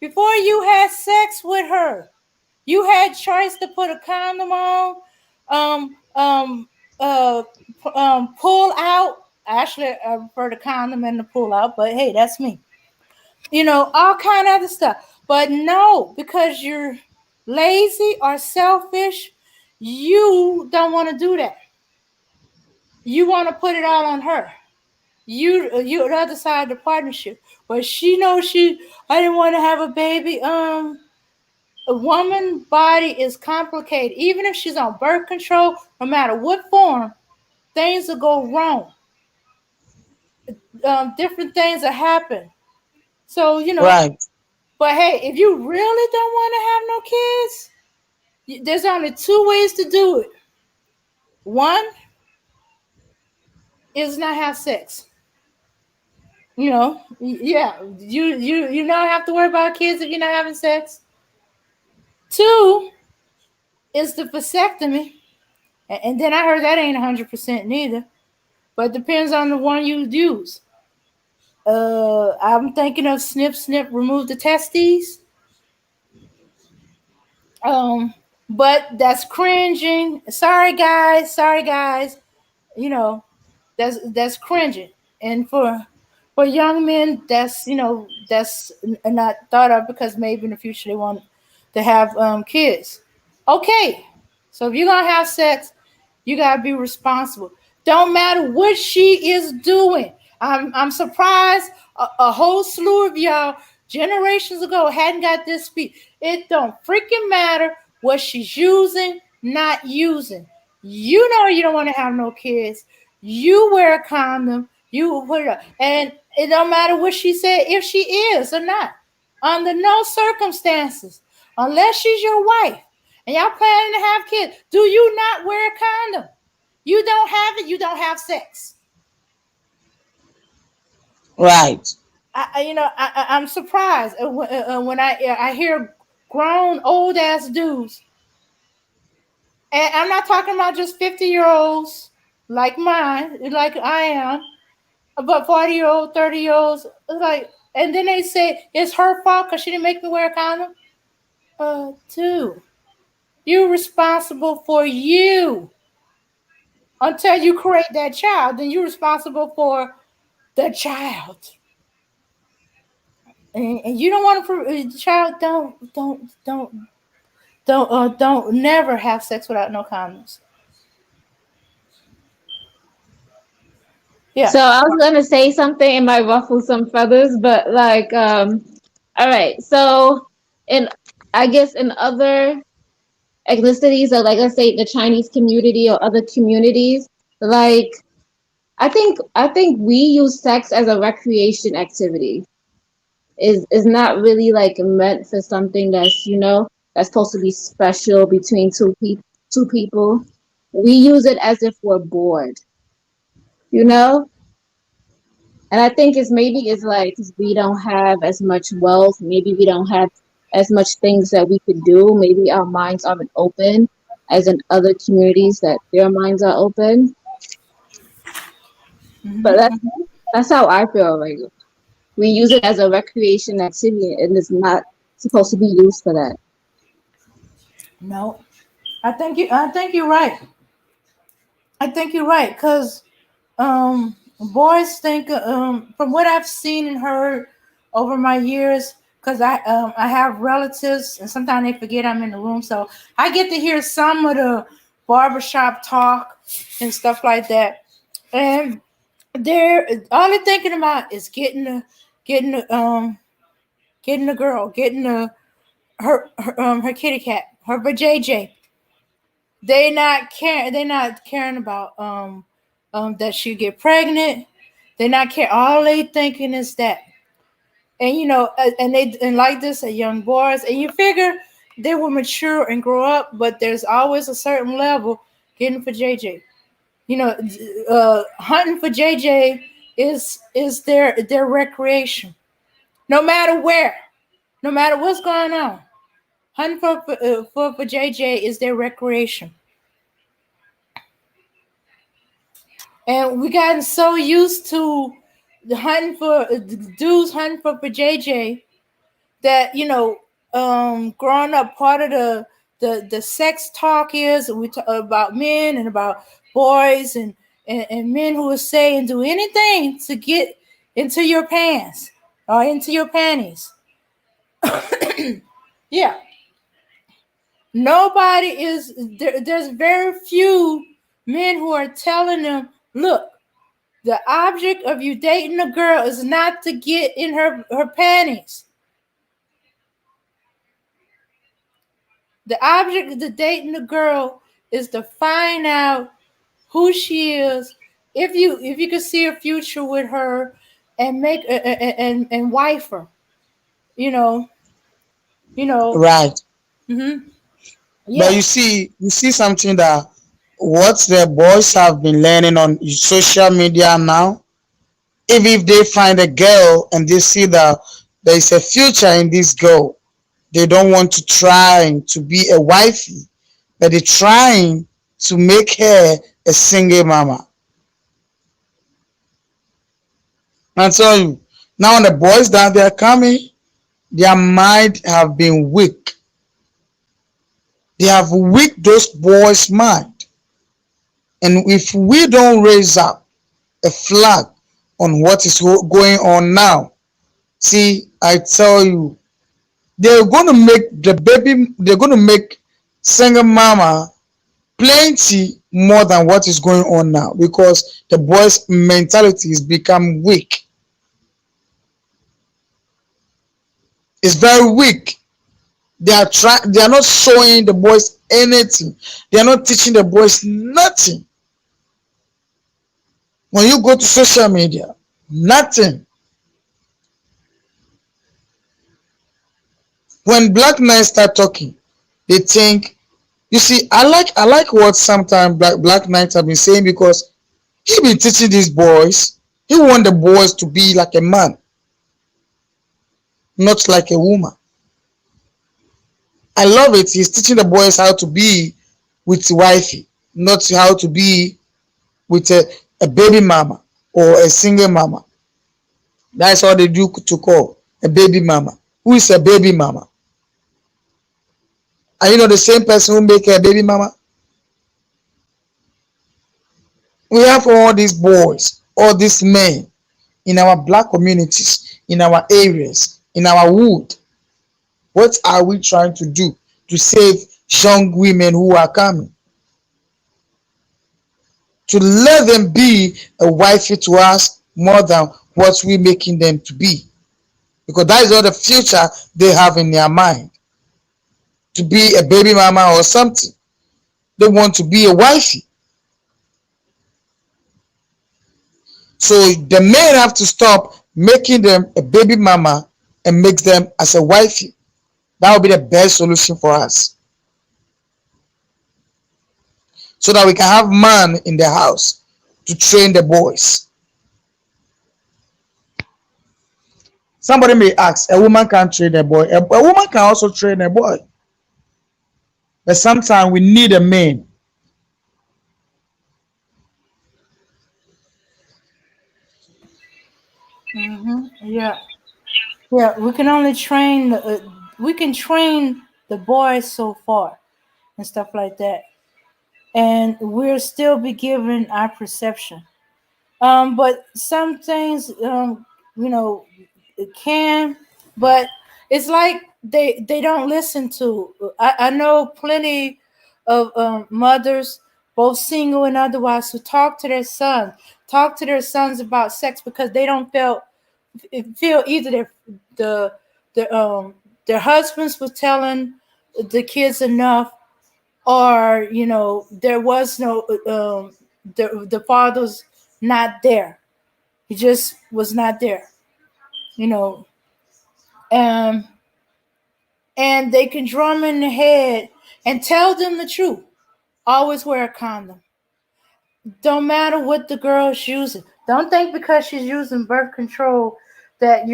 before you had sex with her. You had choice to put a condom on, um, um, uh, pull out. Actually, I prefer the condom and the pull out, but hey, that's me. All kind of other stuff. But no, because you're lazy or selfish, you don't want to do that. You want to put it all on her. You the other side of the partnership. But she knows I didn't want to have a baby. A woman body is complicated. Even if she's on birth control, no matter what form, things will go wrong. Different things will happen. So Right, but hey, if you really don't want to have no kids, there's only two ways to do it. One is not have sex. Yeah, you don't have to worry about kids if you're not having sex. Two is the vasectomy, and then I heard that ain't 100% neither, but it depends on the one you use. I'm thinking of snip, remove the testes. Um, but that's cringing. Sorry guys. You know, that's cringing, and for young men, that's not thought of because maybe in the future they want to have kids. Okay, so if you're gonna have sex, you gotta be responsible. Don't matter what she is doing. I'm surprised a whole slew of y'all generations ago hadn't got this speech. It don't freaking matter what she's using, not using. You know you don't want to have no kids. You wear a condom. You put it up, and it don't matter what she said if she is or not. Under no circumstances, unless she's your wife and y'all planning to have kids, do you not wear a condom? You don't have it. You don't have sex. Right. I'm surprised when I hear grown old ass dudes, and I'm not talking about just 50-year-olds like mine, like I am, but 40-year-old, 30-year-olds, like, and then they say it's her fault because she didn't make me wear a condom. Dude, you're responsible for you until you create that child. Then you're responsible for the child. And you don't want to child don't never have sex without no condoms. Yeah. So I was gonna say something, it might ruffle some feathers, but like, all right. So in, I guess in other ethnicities, or like let's say the Chinese community or other communities, like I think we use sex as a recreation activity. Is not really like meant for something that's, that's supposed to be special between two people. We use it as if we're bored, you know. And I think it's like 'cause we don't have as much wealth. Maybe we don't have as much things that we could do. Maybe our minds aren't open as in other communities that their minds are open. But that's how I feel. Like we use it as a recreation activity, and it's not supposed to be used for that. No, I think you're right. I think you're right because boys think from what I've seen and heard over my years, because I have relatives and sometimes they forget I'm in the room, so I get to hear some of the barbershop talk and stuff like that, and they're all they're thinking about is getting the girl, getting her kitty cat, her JJ. They're not caring about that she get pregnant. They're not care. All they thinking is that, and and like this are young boys, and you figure they will mature and grow up, but there's always a certain level getting for JJ. Hunting for JJ is their recreation, no matter where, no matter what's going on. Hunting for JJ is their recreation. And we gotten so used to the hunting for dudes hunting for JJ that growing up, part of the sex talk is we talk about men and about boys and men who will say and do anything to get into your pants or into your panties. Yeah, nobody is there. There's very few men who are telling them, look, the object of you dating a girl is not to get in her panties. The object of the dating a girl is to find out who she is, if you can see a future with her, and make and wife her. You know, you know. Right. Mm-hmm. But Yeah. you see something that what the boys have been learning on social media now. Even if they find a girl and they see that there is a future in this girl, they don't want to try to be a wifey, but they're trying to make her a single mama. I tell you, now the boys that they are coming, their mind have been weak. They have weak those boys' mind. And if we don't raise up a flag on what is going on now, see, I tell you, they're going to make the baby, they're going to make single mama plenty more than what is going on now because the boys' mentality is become weak. It's very weak. They are not showing the boys anything. They are not teaching the boys nothing. When you go to social media, nothing. When black men start talking, they think, you see, I like what sometimes black knights have been saying because he been teaching these boys. He want the boys to be like a man, not like a woman. I love it. He's teaching the boys how to be with wifey, not how to be with a baby mama or a single mama. That's all they do to call a baby mama. Who is a baby mama? Are you not the same person who make a baby mama? We have all these boys, all these men in our black communities, in our areas, in our wood. What are we trying to do to save young women who are coming? To let them be a wifey to us more than what we're making them to be. Because that is all the future they have in their mind. To be a baby mama or something. They want to be a wifey. So the men have to stop making them a baby mama and make them as a wifey. That would be the best solution for us. So that we can have man in the house to train the boys. Somebody may ask, a woman can't train a boy. A woman can also train a boy. But sometimes we need a man. Yeah. Yeah, we can only train we can train the boys so far and stuff like that, and we'll still be given our perception. But some things, you know, it can, but it's like they don't listen to. I know plenty of mothers, both single and otherwise, who talk to their sons about sex because they don't feel either the the their husbands were telling the kids enough, or there was no the father's not there. He just was not there, you know. Um, and they can drum in the head and tell them the truth. Always wear a condom. Don't matter what the girl's using. Don't think because she's using birth control that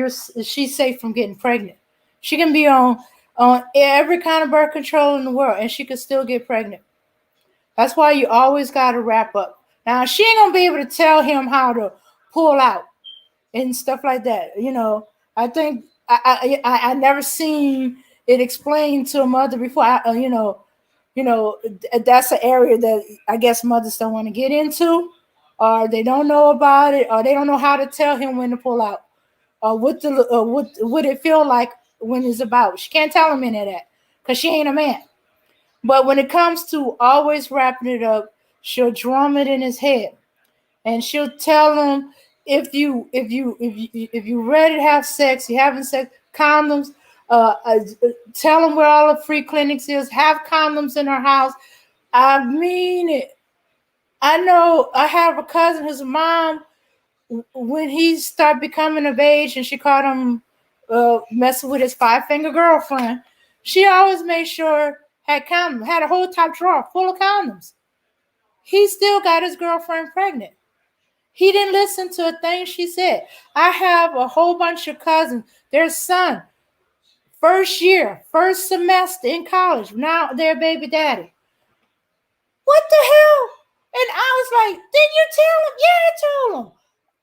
she's safe from getting pregnant. She can be on every kind of birth control in the world and she can still get pregnant. That's why you always got to wrap up. Now she ain't gonna be able to tell him how to pull out and stuff like that. I think I never seen it explained to a mother before. That's an area that I guess mothers don't want to get into, or they don't know about it, or they don't know how to tell him when to pull out, or what it feel like when it's about. She can't tell him any of that because she ain't a man. But when it comes to always wrapping it up, she'll drum it in his head, and she'll tell him if you ready to have sex, you having sex, condoms. Tell them where all the free clinics is. Have condoms in her house. I mean it. I know I have a cousin, his mom, when he started becoming of age and she caught him messing with his five-finger girlfriend, she always made sure had condoms, had a whole top drawer full of condoms. He still got his girlfriend pregnant. He didn't listen to a thing she said. I have a whole bunch of cousins. Their son, first year, first semester in college, now they're baby daddy. What the hell? And I was like, didn't you tell him? Yeah, I told him.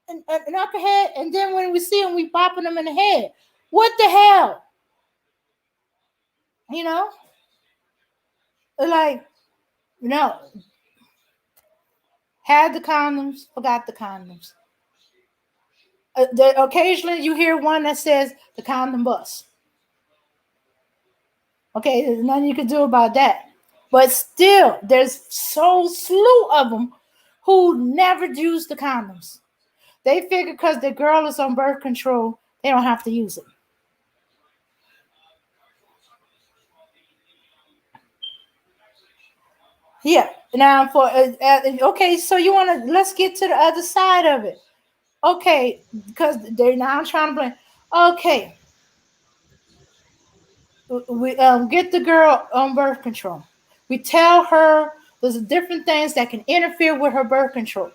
And knock her head. And then when we see him, we bopping him in the head. What the hell? You know? Like, no. Had the condoms, forgot the condoms. Occasionally you hear one that says the condom bust. Okay, there's nothing you can do about that. But still, there's so slew of them who never use the condoms. They figure because the girl is on birth control, they don't have to use it. Yeah. Now okay, so you want to let's get to the other side of it. Okay, because they're now trying to blame. Okay, we get the girl on birth control. We tell her there's different things that can interfere with her birth control.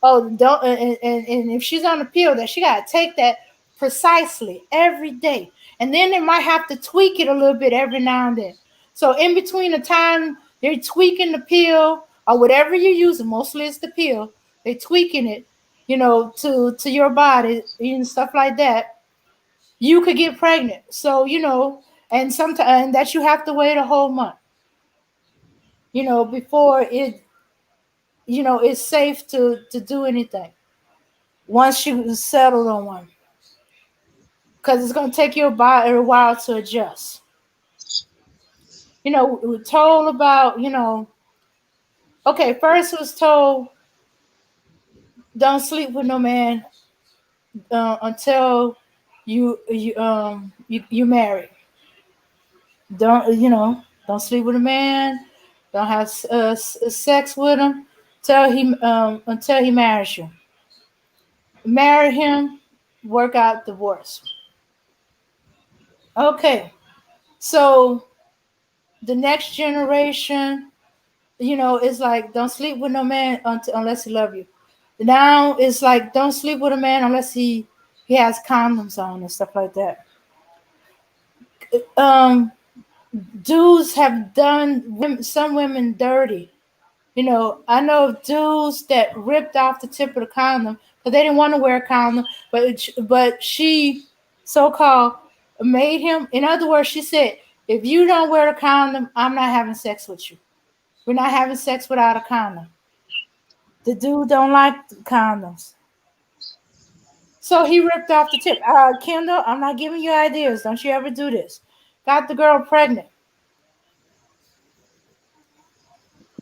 Oh, don't and if she's on the pill, that she got to take that precisely every day, and then they might have to tweak it a little bit every now and then. So in between the time they're tweaking the pill or whatever you're using, mostly it's the pill. They're tweaking it, to your body and stuff like that. You could get pregnant. So and sometimes and that you have to wait a whole month, before it's safe to do anything once you settled on one, because it's going to take your body a while to adjust. We were told about okay, first was told don't sleep with no man until you marry. Don't sleep with a man. Don't have sex with him until he marries you. Marry him, work out divorce. Okay, so the next generation, is like don't sleep with no man unless he love you. Now it's like don't sleep with a man unless he has condoms on and stuff like that. Um, Dudes have done some women dirty. I know dudes that ripped off the tip of the condom because they didn't want to wear a condom, but she so-called made him. In other words, she said, "If you don't wear a condom, I'm not having sex with you. We're not having sex without a condom." The dude don't like condoms, so he ripped off the tip. Kendall, I'm not giving you ideas. Don't you ever do this. Got the girl pregnant.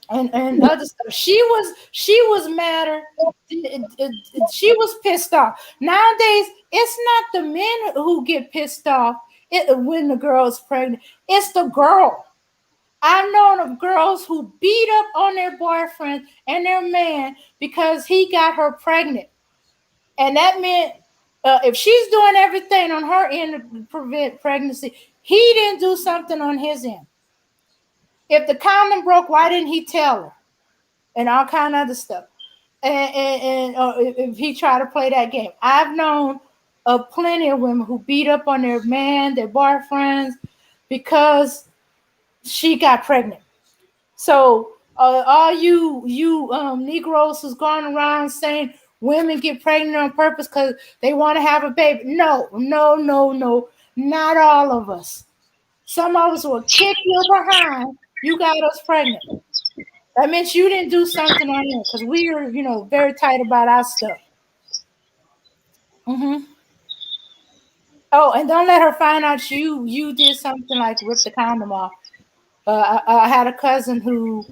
And other stuff. She was madder. She was pissed off. Nowadays, it's not the men who get pissed off when the girl is pregnant. It's the girl. I've known of girls who beat up on their boyfriend and their man because he got her pregnant, and that meant if she's doing everything on her end to prevent pregnancy, he didn't do something on his end. If the condom broke, why didn't he tell her? And all kind of other stuff. And if he tried to play that game, I've known of plenty of women who beat up on their man, their boyfriends, because she got pregnant. So all you Negroes who's going around saying women get pregnant on purpose because they want to have a baby. No, no, no, no. Not all of us. Some of us will kick you behind. You got us pregnant. That means you didn't do something on it because we are, very tight about our stuff. Hmm. Oh, and don't let her find out you did something like rip the condom off. I had a cousin who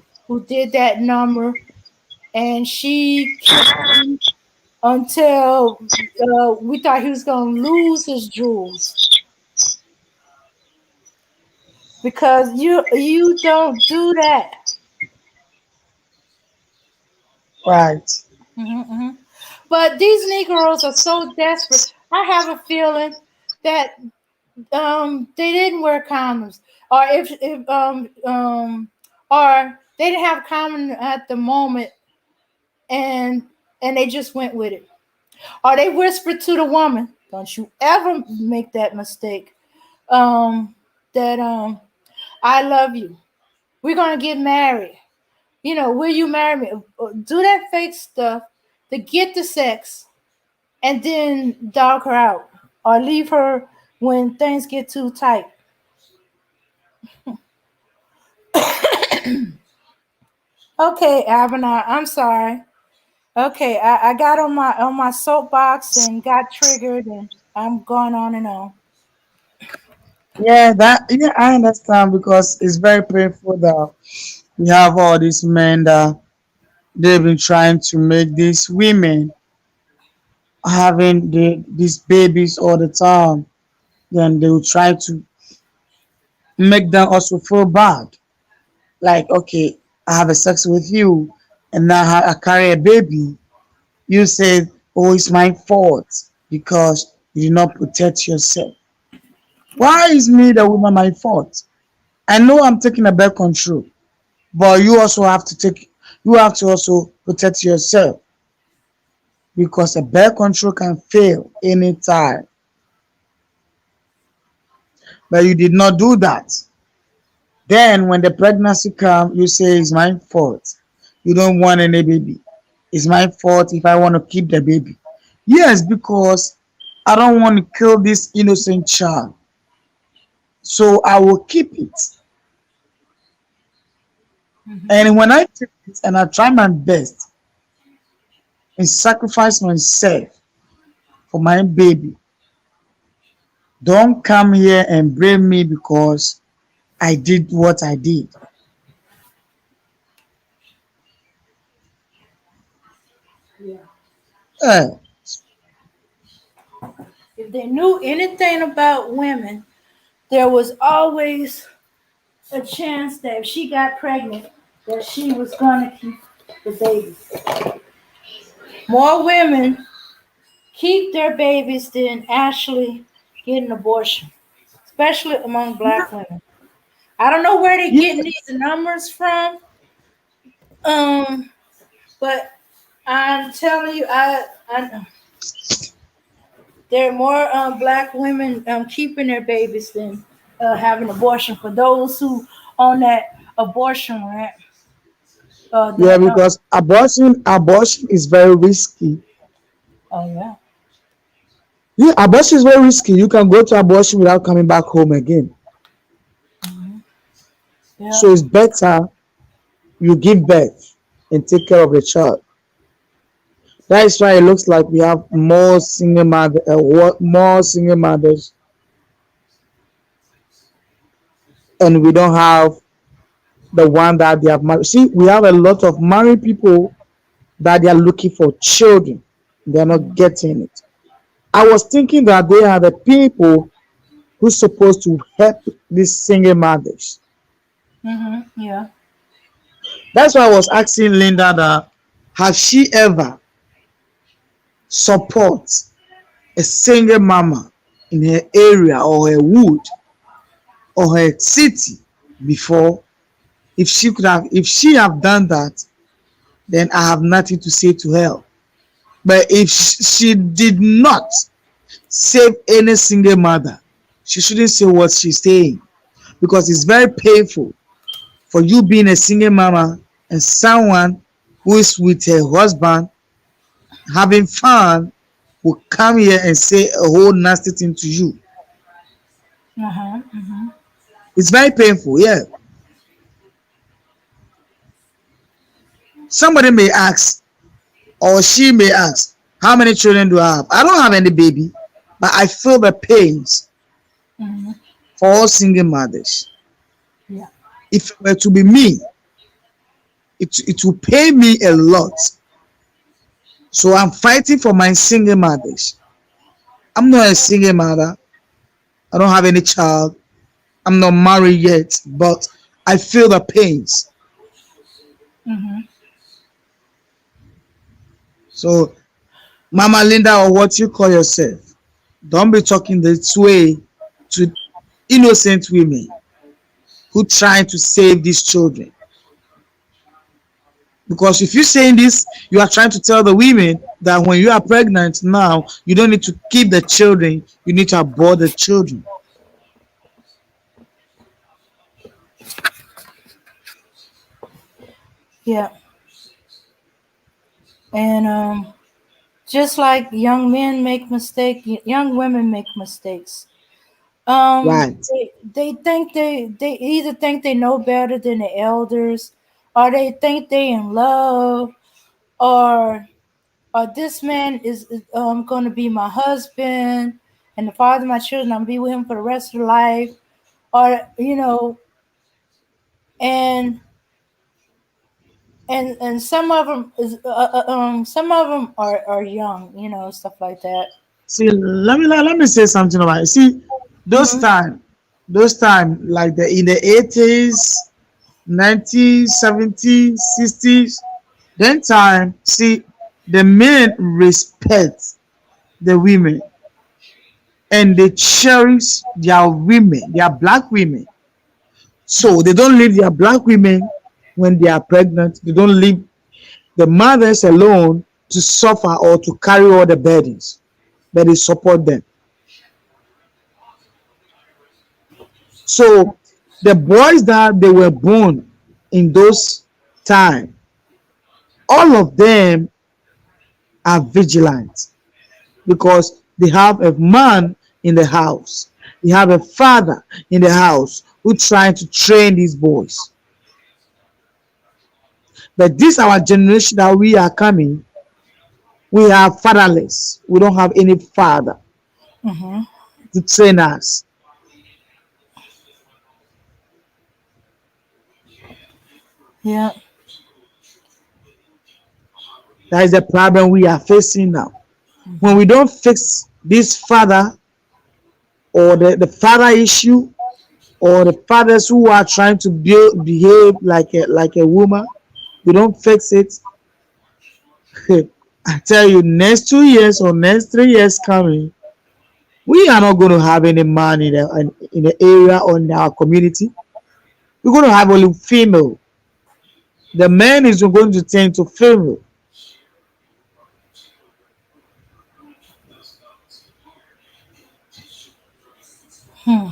did that number, and she kissed him until we thought he was gonna lose his jewels because you don't do that. Right. Hmm. But these Negroes are so desperate. I have a feeling that they didn't wear condoms, or if or they didn't have condom at the moment, and they just went with it, or they whispered to the woman, "Don't you ever make that mistake. That I love you. We're gonna get married. Will you marry me?" Do that fake stuff to get the sex, and then dog her out or leave her when things get too tight. Okay, Abner, I'm sorry. Okay, I got on my soapbox and got triggered, and I'm going on and on. Yeah, I understand because it's very painful though. We have all these men that they've been trying to make these women having these babies all the time. Then they will try to make them also feel bad. Like, okay, I have a sex with you, and now I carry a baby. You say, oh, it's my fault because you did not protect yourself. Why is me the woman my fault? I know I'm taking a birth control, but you have to also protect yourself because a birth control can fail anytime. But you did not do that. Then when the pregnancy comes, you say it's my fault. You don't want any baby. It's my fault if I want to keep the baby. Yes, because I don't want to kill this innocent child. So I will keep it. And when I keep it and I try my best and sacrifice myself for my baby, don't come here and blame me because I did what I did. Yeah. Eh, If they knew anything about women, there was always a chance that if she got pregnant, that she was gonna keep the baby. More women keep their babies than actually get an abortion, especially among black women. I don't know where they're yeah, getting these numbers from, um, but I'm telling you, I there are more black women keeping their babies than having abortion. For those who on that abortion rant, yeah, that because abortion is very risky. oh yeah, Yeah, abortion is very risky. You can go to abortion without coming back home again. yeah, So it's better you give birth and take care of the child. That is why it looks like we have more single mothers, and we don't have the one that they have married. See, we have a lot of married people that they are looking for children. They are not getting it. I was thinking that they are the people who's supposed to help these single mothers. yeah. That's why I was asking Linda that has she ever support a single mama in her area or her wood or her city before? If she have done that, then I have nothing to say to her. But if she did not save any single mother, she shouldn't say what she's saying because it's very painful for you being a single mama and someone who is with her husband having fun will come here and say a whole nasty thing to you. Uh-huh. Uh-huh. It's very painful, yeah. Somebody may ask, or she may ask, how many children do I have? I don't have any baby, but I feel the pains Hmm. for all single mothers. Yeah. If it were to be me, it will pay me a lot. So I'm fighting for my single mothers. I'm not a single mother. I don't have any child. I'm not married yet, but I feel the pains. Hmm. So, Mama Linda, or what you call yourself, don't be talking this way to innocent women who trying to save these children. Because if you're saying this, you are trying to tell the women that when you are pregnant now, you don't need to keep the children, you need to abort the children. Yeah. And just like young men make mistakes, young women make mistakes. Right. They think they either think they know better than the elders, or they think they in love, or this man is going to be my husband and the father of my children. I'm gonna be with him for the rest of life, or and and some of them is some of them are young, stuff like that. See, let me say something about it. See, those Hmm. time, like in the 80s, 90s, 70s, 60s, then time. See, the men respect the women and they cherish their women, their black women. So they don't leave their black women when they are pregnant. They don't leave the mothers alone to suffer or to carry all the burdens, but they support them. So the boys that they were born in those time, all of them are vigilant because they have a man in the house. They have a father in the house who trying to train these boys. But this our generation that we are coming, we are fatherless. We don't have any father Hmm. to train us. Yeah. That is the problem we are facing now. When we don't fix this father or the father issue or the fathers who are trying to behave like a woman, we don't fix it. I tell you, next 2 years or next 3 years coming, we are not going to have any man in the area or in our community. We're going to have only female. The man is going to tend to female. Hmm.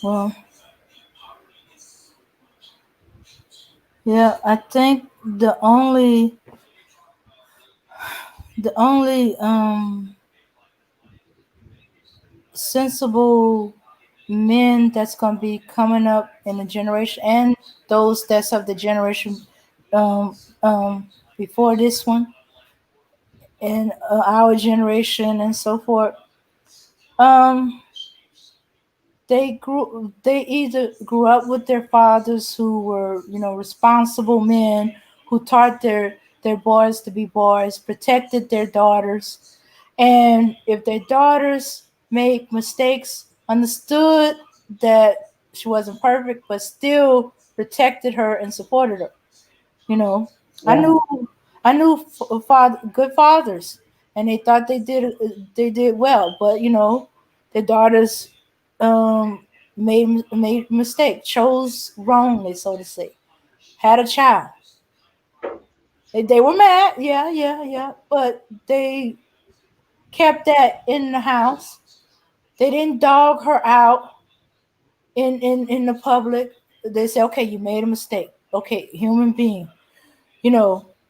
Well, yeah, I think the only sensible men that's going to be coming up in the generation, and those that's of the generation um, um, before this one, and our generation and so forth. um, they either grew up with their fathers who were, responsible men who taught their boys to be boys, protected their daughters, and if their daughters made mistakes, understood that she wasn't perfect, but still protected her and supported her. You know, I Yeah. knew I knew good fathers, and they thought they did well, but their daughters made mistake, chose wrongly, so to say, had a child. They were mad, yeah, yeah, yeah, but they kept that in the house. They didn't dog her out in the public. They said, okay, you made a mistake. Okay, human being.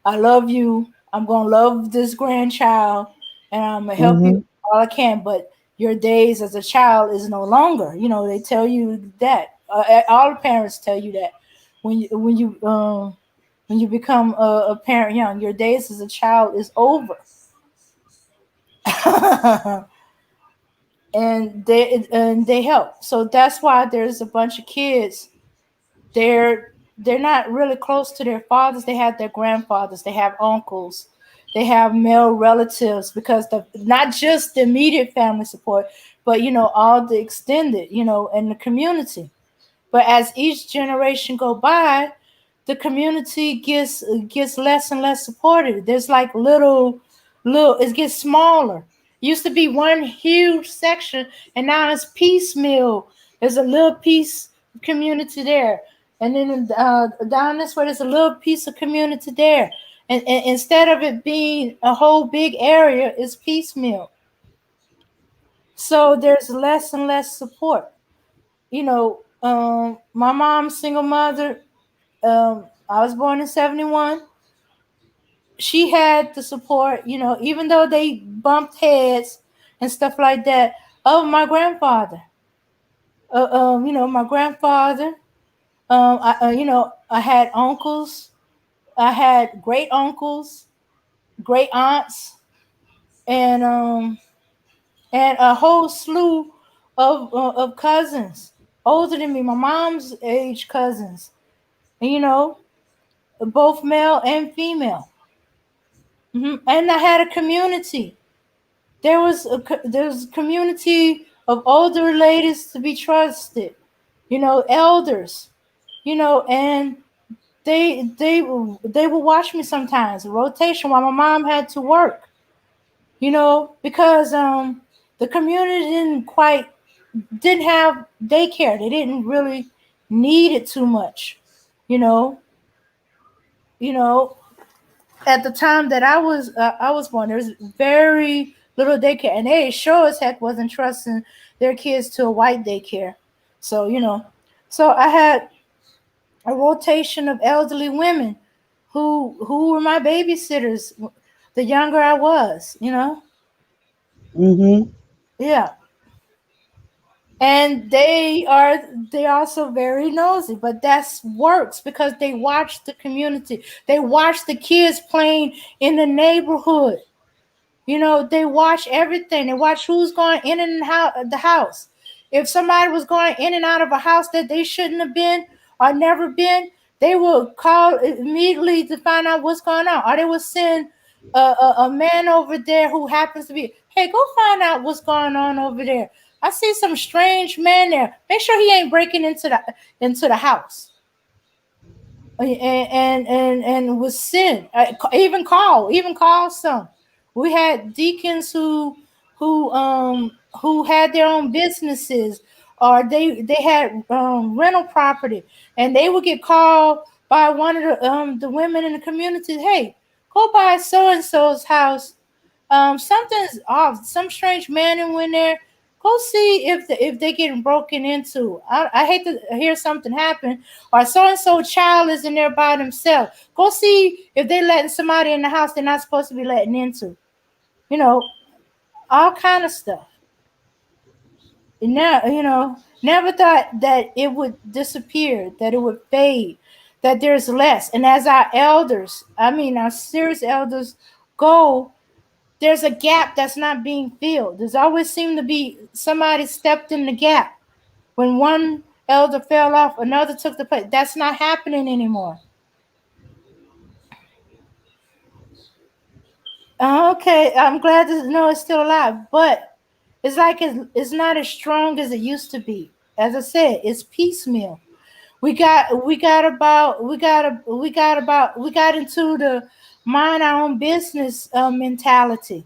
I love you. I'm gonna love this grandchild, and I'm gonna help you Mm-hmm. all I can. But your days as a child is no longer. They tell you that. All the parents tell you that when you become a parent young, your days as a child is over. And they help. So that's why there's a bunch of kids. They're not really close to their fathers. They have their grandfathers. They have uncles. They have male relatives, because not just the immediate family support, but all the extended, and the community. But as each generation go by, the community gets less and less supported. There's like little it gets smaller. Used to be one huge section, and now it's piecemeal. There's a little piece of community there, and then down this way there's a little piece of community there. And instead of it being a whole big area, it's piecemeal. So there's less and less support. My mom's single mother. I was born in 71. She had the support, even though they bumped heads and stuff like that, of my grandfather. My grandfather. I had uncles. I had great uncles, great aunts, and a whole slew of cousins. older than me, my mom's age cousins, and both male and female. And I had a community. There was a community of older ladies to be trusted, elders, and they would watch me sometimes, rotation while my mom had to work, because the community didn't have daycare. They didn't really need it too much, you know, you know. At the time that I was born, there was very little daycare, and they sure as heck wasn't trusting their kids to a white daycare. So so I had a rotation of elderly women who were my babysitters. The younger I was, Mm-hmm. yeah. And they also very nosy, but that's works because they watch the community. They watch the kids playing in the neighborhood. They watch everything. They watch who's going in and out of the house. If somebody was going in and out of a house that they shouldn't have been or never been, they will call immediately to find out what's going on. Or they will send a man over there who happens to be, hey, go find out what's going on over there. I see some strange man there. Make sure he ain't breaking into the house. And was sin. Even call some. We had deacons who had their own businesses, or they had rental property, and they would get called by one of the women in the community. Hey, go by so and so's house. Something's off. Some strange man in there. Go see if they getting broken into. I hate to hear something happen, or so and so child is in there by themselves. Go see if they letting somebody in the house they're not supposed to be letting into. You know, all kind of stuff. And now, never thought that it would disappear, that it would fade, that there's less. And as our elders, I mean our serious elders, go, there's a gap that's not being filled. There's always seemed to be somebody stepped in the gap. When one elder fell off, another took the place. That's not happening anymore. Okay, I'm glad to know it's still alive, but it's like it's not as strong as it used to be. As I said, it's piecemeal. We got into the mind our own business mentality.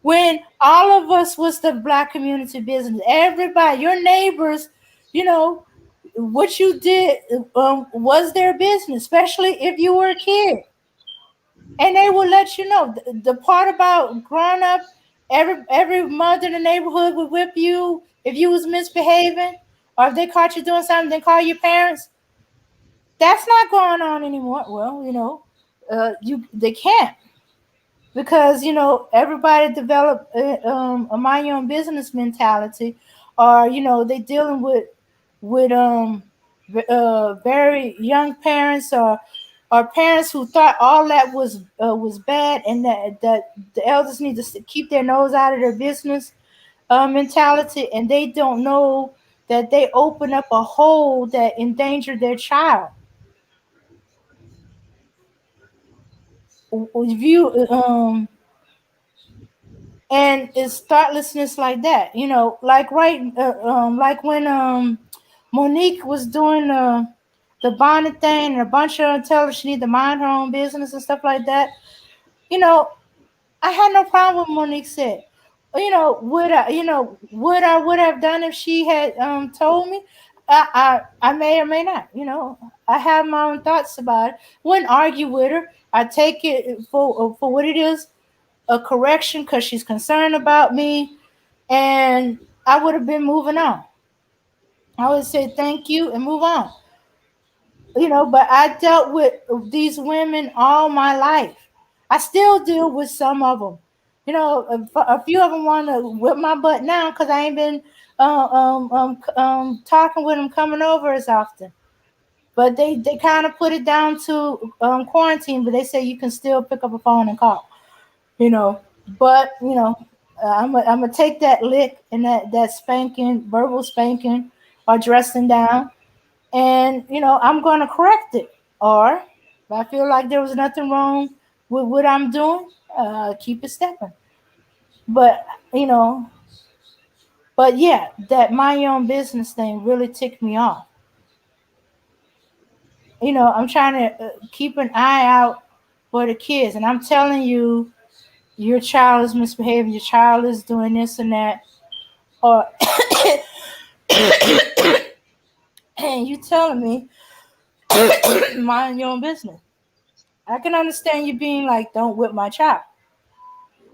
When all of us was the black community business, everybody, your neighbors, you know, what you did was their business, especially if you were a kid. And they will let you know. The part about growing up, every mother in the neighborhood would whip you if you was misbehaving, or if they caught you doing something, then call your parents. That's not going on anymore. Well, they can't, because everybody developed a mind your own business mentality, or they dealing with very young parents, or parents who thought all that was bad, and that the elders need to keep their nose out of their business mentality, and they don't know that they open up a hole that endangered their child. If you and it's thoughtlessness like that, like like when Monique was doing the bonnet thing, and a bunch of her tell her she need to mind her own business and stuff like that. you know I had no problem with Monique said. Would have done if she had told me. I may or may not. I have my own thoughts about it. Wouldn't argue with her. I take it for what it is, a correction, because she's concerned about me, and I would have been moving on. I would say thank you and move on. But I dealt with these women all my life. I still deal with some of them. A few of them want to whip my butt now because I ain't been talking with them, coming over as often. But they kind of put it down to quarantine, but they say you can still pick up a phone and call. you know. But I'm gonna take that lick and that spanking, verbal spanking, or dressing down, and I'm going to correct it. Or if I feel like there was nothing wrong with what I'm doing, keep it stepping. But you know, but yeah, that mind your own business thing really ticked me off. I'm trying to keep an eye out for the kids, and I'm telling you, your child is misbehaving, your child is doing this and that, or and you telling me mind your own business. I can understand you being like, don't whip my child.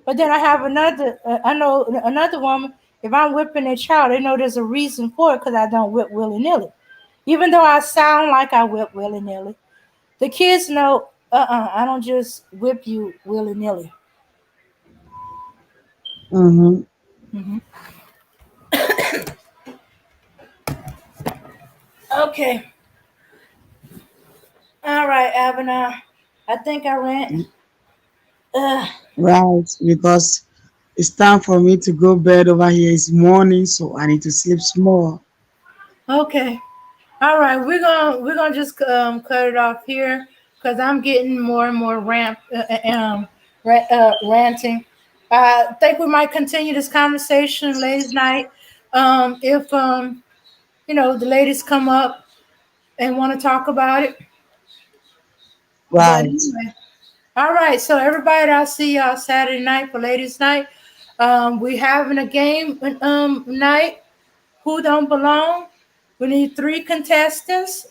But then I know another woman, if I'm whipping a child, they know there's a reason for it because I don't whip willy nilly. Even though I sound like I whip willy nilly, the kids know, I don't just whip you willy nilly. Mm-hmm. Hmm. Okay. All right, Abner. I think I ran. Uh, Right, because it's time for me to go bed over here. It's morning, so I need to sleep small. okay. All right, we're gonna just cut it off here because I'm getting more and more ranting. I think we might continue this conversation ladies' night. If the ladies come up and want to talk about it. But Right. anyway, all right. So everybody, I'll see y'all Saturday night for ladies' night. We having a game night. Who don't belong? We need three contestants.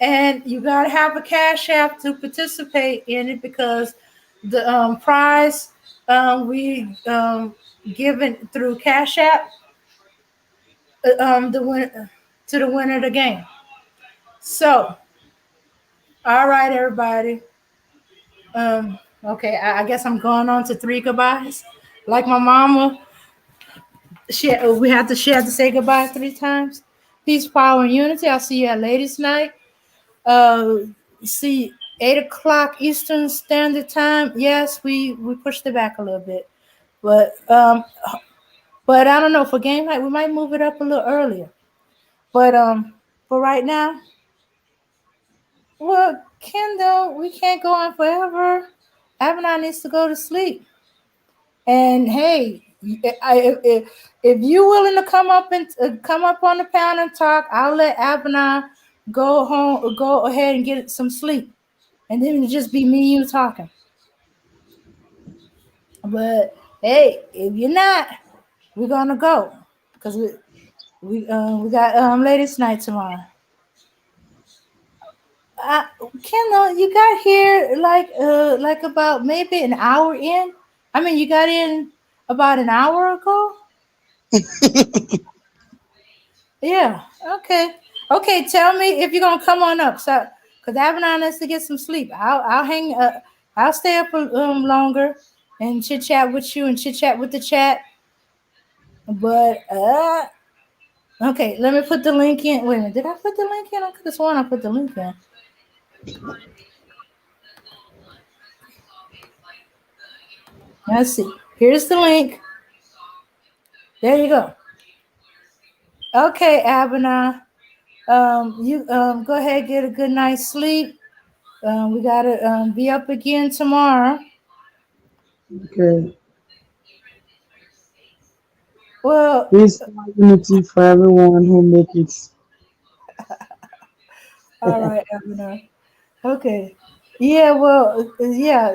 And you got to have a cash app to participate in it because the prize we given through cash app the win to the winner of the game. So, all right, everybody. Okay, I guess I'm going on to three goodbyes. Like my mama, we had to say goodbye three times. Peace, power, and unity. I'll see you at ladies' night. Uh, see, 8 o'clock Eastern Standard Time. Yes, we pushed it back a little bit, but I don't know for game night we might move it up a little earlier. But for right now, well, Kendall, we can't go on forever. Abaddon needs to go to sleep. And hey, if you willing to come up and come up on the panel and talk, I'll let Abaddon go home, go ahead and get some sleep, and then it'll just be me and you talking. But hey, if you're not, we're gonna go because we got ladies' night tomorrow. Uh, Kendall, you got here like about maybe an hour in. I mean, you got in about an hour ago. Yeah. Okay. Okay. Tell me if you're gonna come on up. So, cause Avalon has to get some sleep. I'll hang. I'll stay up longer and chit chat with you and chit chat with the chat. But okay. Let me put the link in. Wait a minute. Did I put the link in? I could have sworn I put the link in. Let's see. Here's the link. There you go. Okay, Abana. You go ahead get a good night's sleep. We gotta be up again tomorrow. Okay. Well, Peace and unity for everyone who make it. all right, Abner. Okay. Yeah, well, yeah,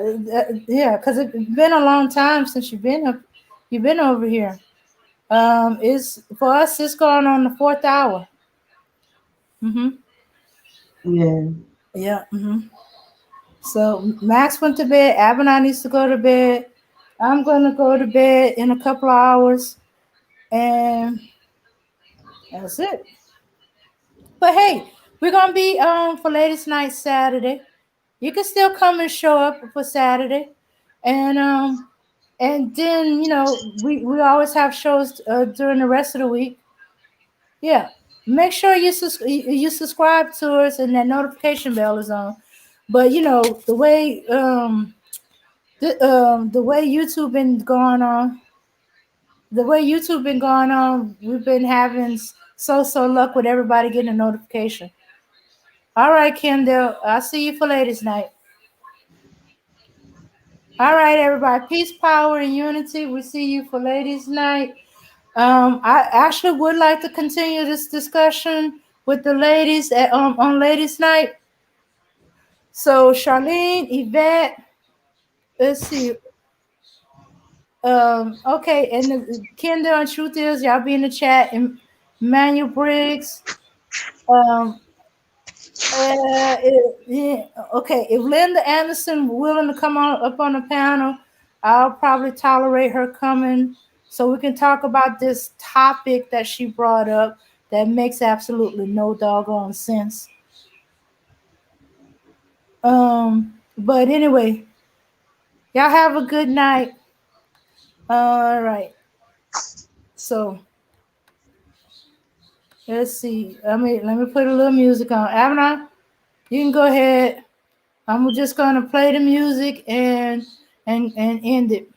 because it's been a long time since you've been over here. It's for us. It's going on the fourth hour. Mhm. Yeah. Yeah. Mhm. So Max went to bed. Abner needs to go to bed. I'm gonna go to bed in a couple of hours, and that's it. But hey, we're gonna be for ladies' night Saturday. You can still come and show up for Saturday, and then we always have shows during the rest of the week. Yeah, make sure you subscribe to us and that notification bell is on. But the way YouTube been going on, we've been having So luck with everybody getting a notification. All right, Kendall. I'll see you for ladies' night. All right, everybody. Peace, power, and unity. We see you for ladies' night. I actually would like to continue this discussion with the ladies on ladies' night. So Charlene, Yvette, let's see. Okay, and Kendall and Truth is y'all be in the chat. And Manuel Briggs. Um, yeah, okay, if Linda Anderson willing to come on up on the panel, I'll probably tolerate her coming so we can talk about this topic that she brought up that makes absolutely no doggone sense. But anyway, y'all have a good night. All right. So let's see. Let me put a little music on. Avana, you can go ahead. I'm just gonna play the music and end it.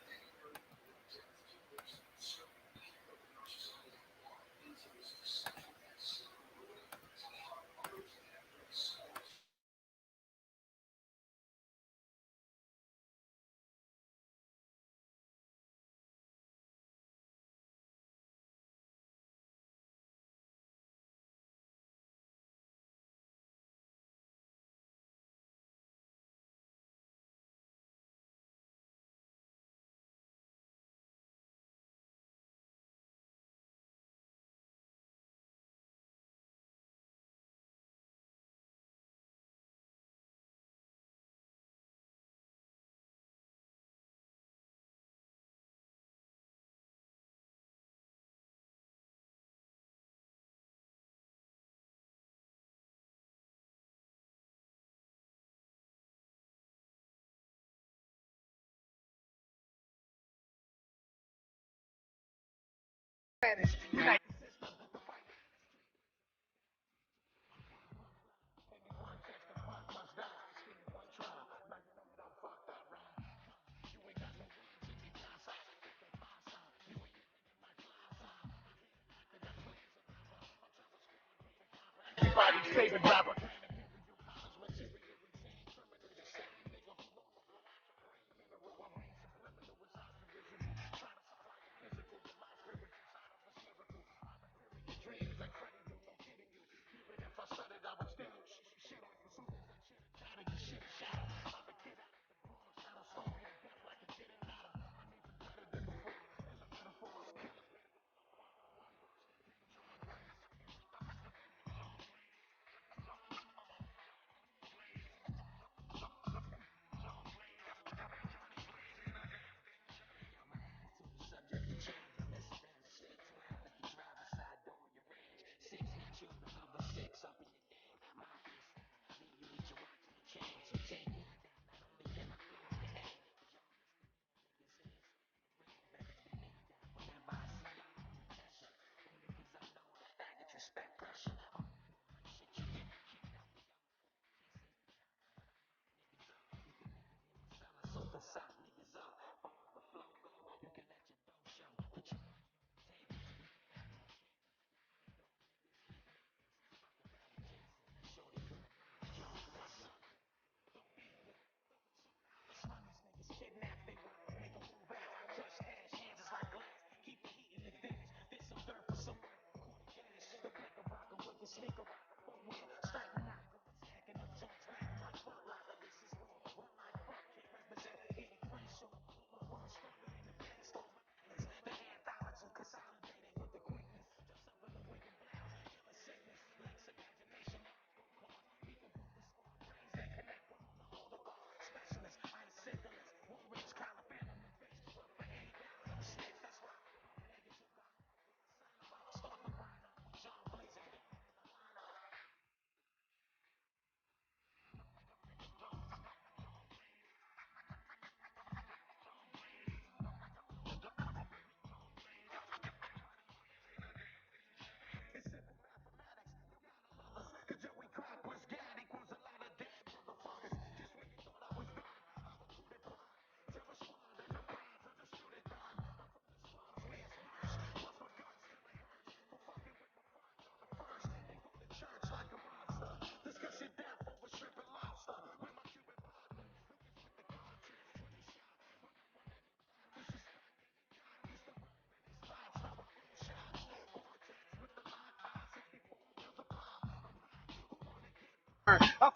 A